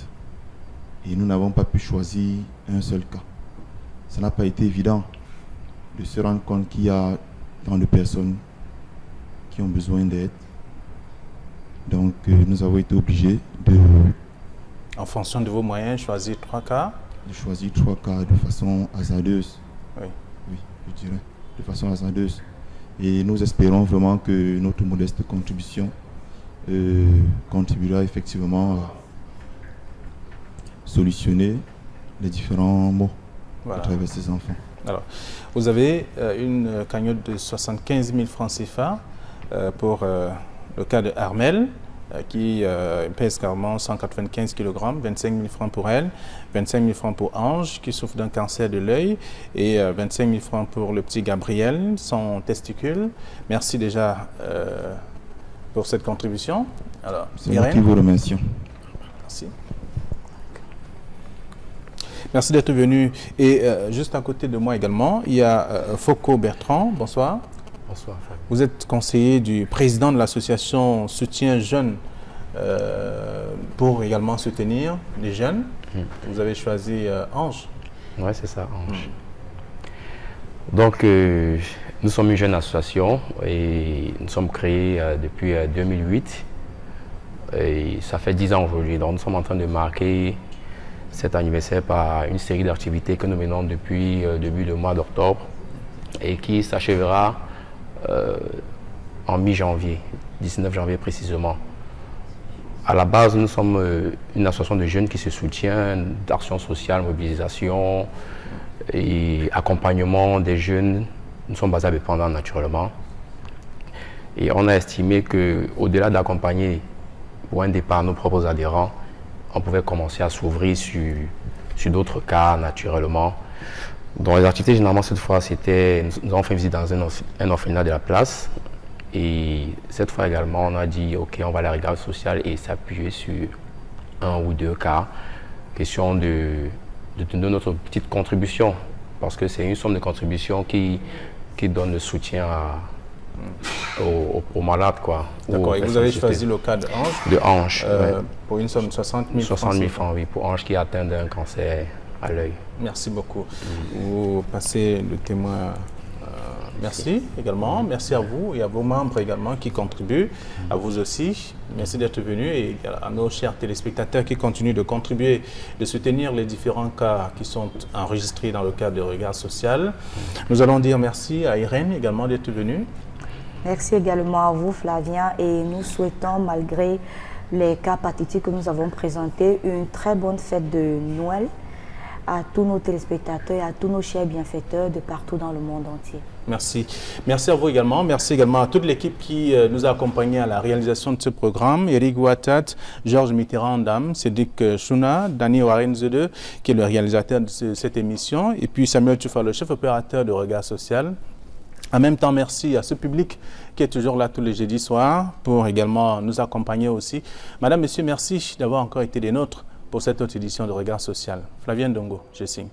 Et nous n'avons pas pu choisir un seul cas. Ça n'a pas été évident de se rendre compte qu'il y a tant de personnes qui ont besoin d'aide. Donc nous avons été obligés de... En fonction de vos moyens, choisir 3 cas. De choisir 3 cas de façon hasardeuse. Oui. Oui, je dirais, de façon hasardeuse. Et nous espérons vraiment que notre modeste contribution contribuera effectivement à solutionner les différents maux à travers ces enfants. Alors, vous avez une cagnotte de 75 000 francs CFA pour le cas de Armel, qui pèse carrément 195 kg, 25 000 francs pour elle, 25 000 francs pour Ange, qui souffre d'un cancer de l'œil, et 25 000 francs pour le petit Gabriel, son testicule. Merci déjà pour cette contribution. Alors, c'est moi qui vous remercie. Merci. Merci d'être venu. Et juste à côté de moi également, il y a Foucault Bertrand. Bonsoir. Bonsoir. Vous êtes conseiller du président de l'association Soutien Jeunes pour également soutenir les jeunes. Vous avez choisi Ange. Oui, c'est ça, Ange. Donc, nous sommes une jeune association et nous sommes créés depuis 2008. Et ça fait 10 ans aujourd'hui. Donc, nous sommes en train de marquer cet anniversaire par une série d'activités que nous menons depuis début du mois d'octobre et qui s'achèvera en mi-janvier, 19 janvier précisément. À la base, nous sommes une association de jeunes qui se soutient d'action sociale, mobilisation et accompagnement des jeunes. Nous sommes basés à Bépanda naturellement. Et on a estimé qu'au-delà d'accompagner pour un départ nos propres adhérents, on pouvait commencer à s'ouvrir sur d'autres cas naturellement. Dans les activités, généralement, cette fois, nous avons fait une visite dans un orphelinat de la place. Et cette fois également, on a dit, OK, on va aller à la regard sociale et s'appuyer sur un ou deux cas. Question de donner notre petite contribution, parce que c'est une somme de contribution qui donne le soutien aux malades, quoi. D'accord, et vous avez choisi le cas de Ange. De Ange, pour une somme de 60 000 francs. 60 000 francs, oui, pour Ange qui a atteint d'un cancer à l'œil. Merci beaucoup. Vous passez le témoin. Merci également. Merci à vous et à vos membres également qui contribuent. À vous aussi. Merci d'être venus et à nos chers téléspectateurs qui continuent de contribuer, de soutenir les différents cas qui sont enregistrés dans le cadre de Regard Social. Nous allons dire merci à Irène également d'être venue. Merci également à vous, Flavien, et nous souhaitons, malgré les cas pathétiques que nous avons présentés, une très bonne fête de Noël à tous nos téléspectateurs et à tous nos chers bienfaiteurs de partout dans le monde entier. Merci. Merci à vous également. Merci également à toute l'équipe qui nous a accompagnés à la réalisation de ce programme. Eric Ouattat, Georges Mitterrand-Dam, Cédric Chouna, Dani Warenzede, qui est le réalisateur de cette émission, et puis Samuel Tchoufa, le chef opérateur de Regard Social. En même temps, merci à ce public qui est toujours là tous les jeudis soirs pour également nous accompagner aussi. Madame, Monsieur, merci d'avoir encore été des nôtres pour cette autre édition de Regard Social. Flavien Dongo, je signe.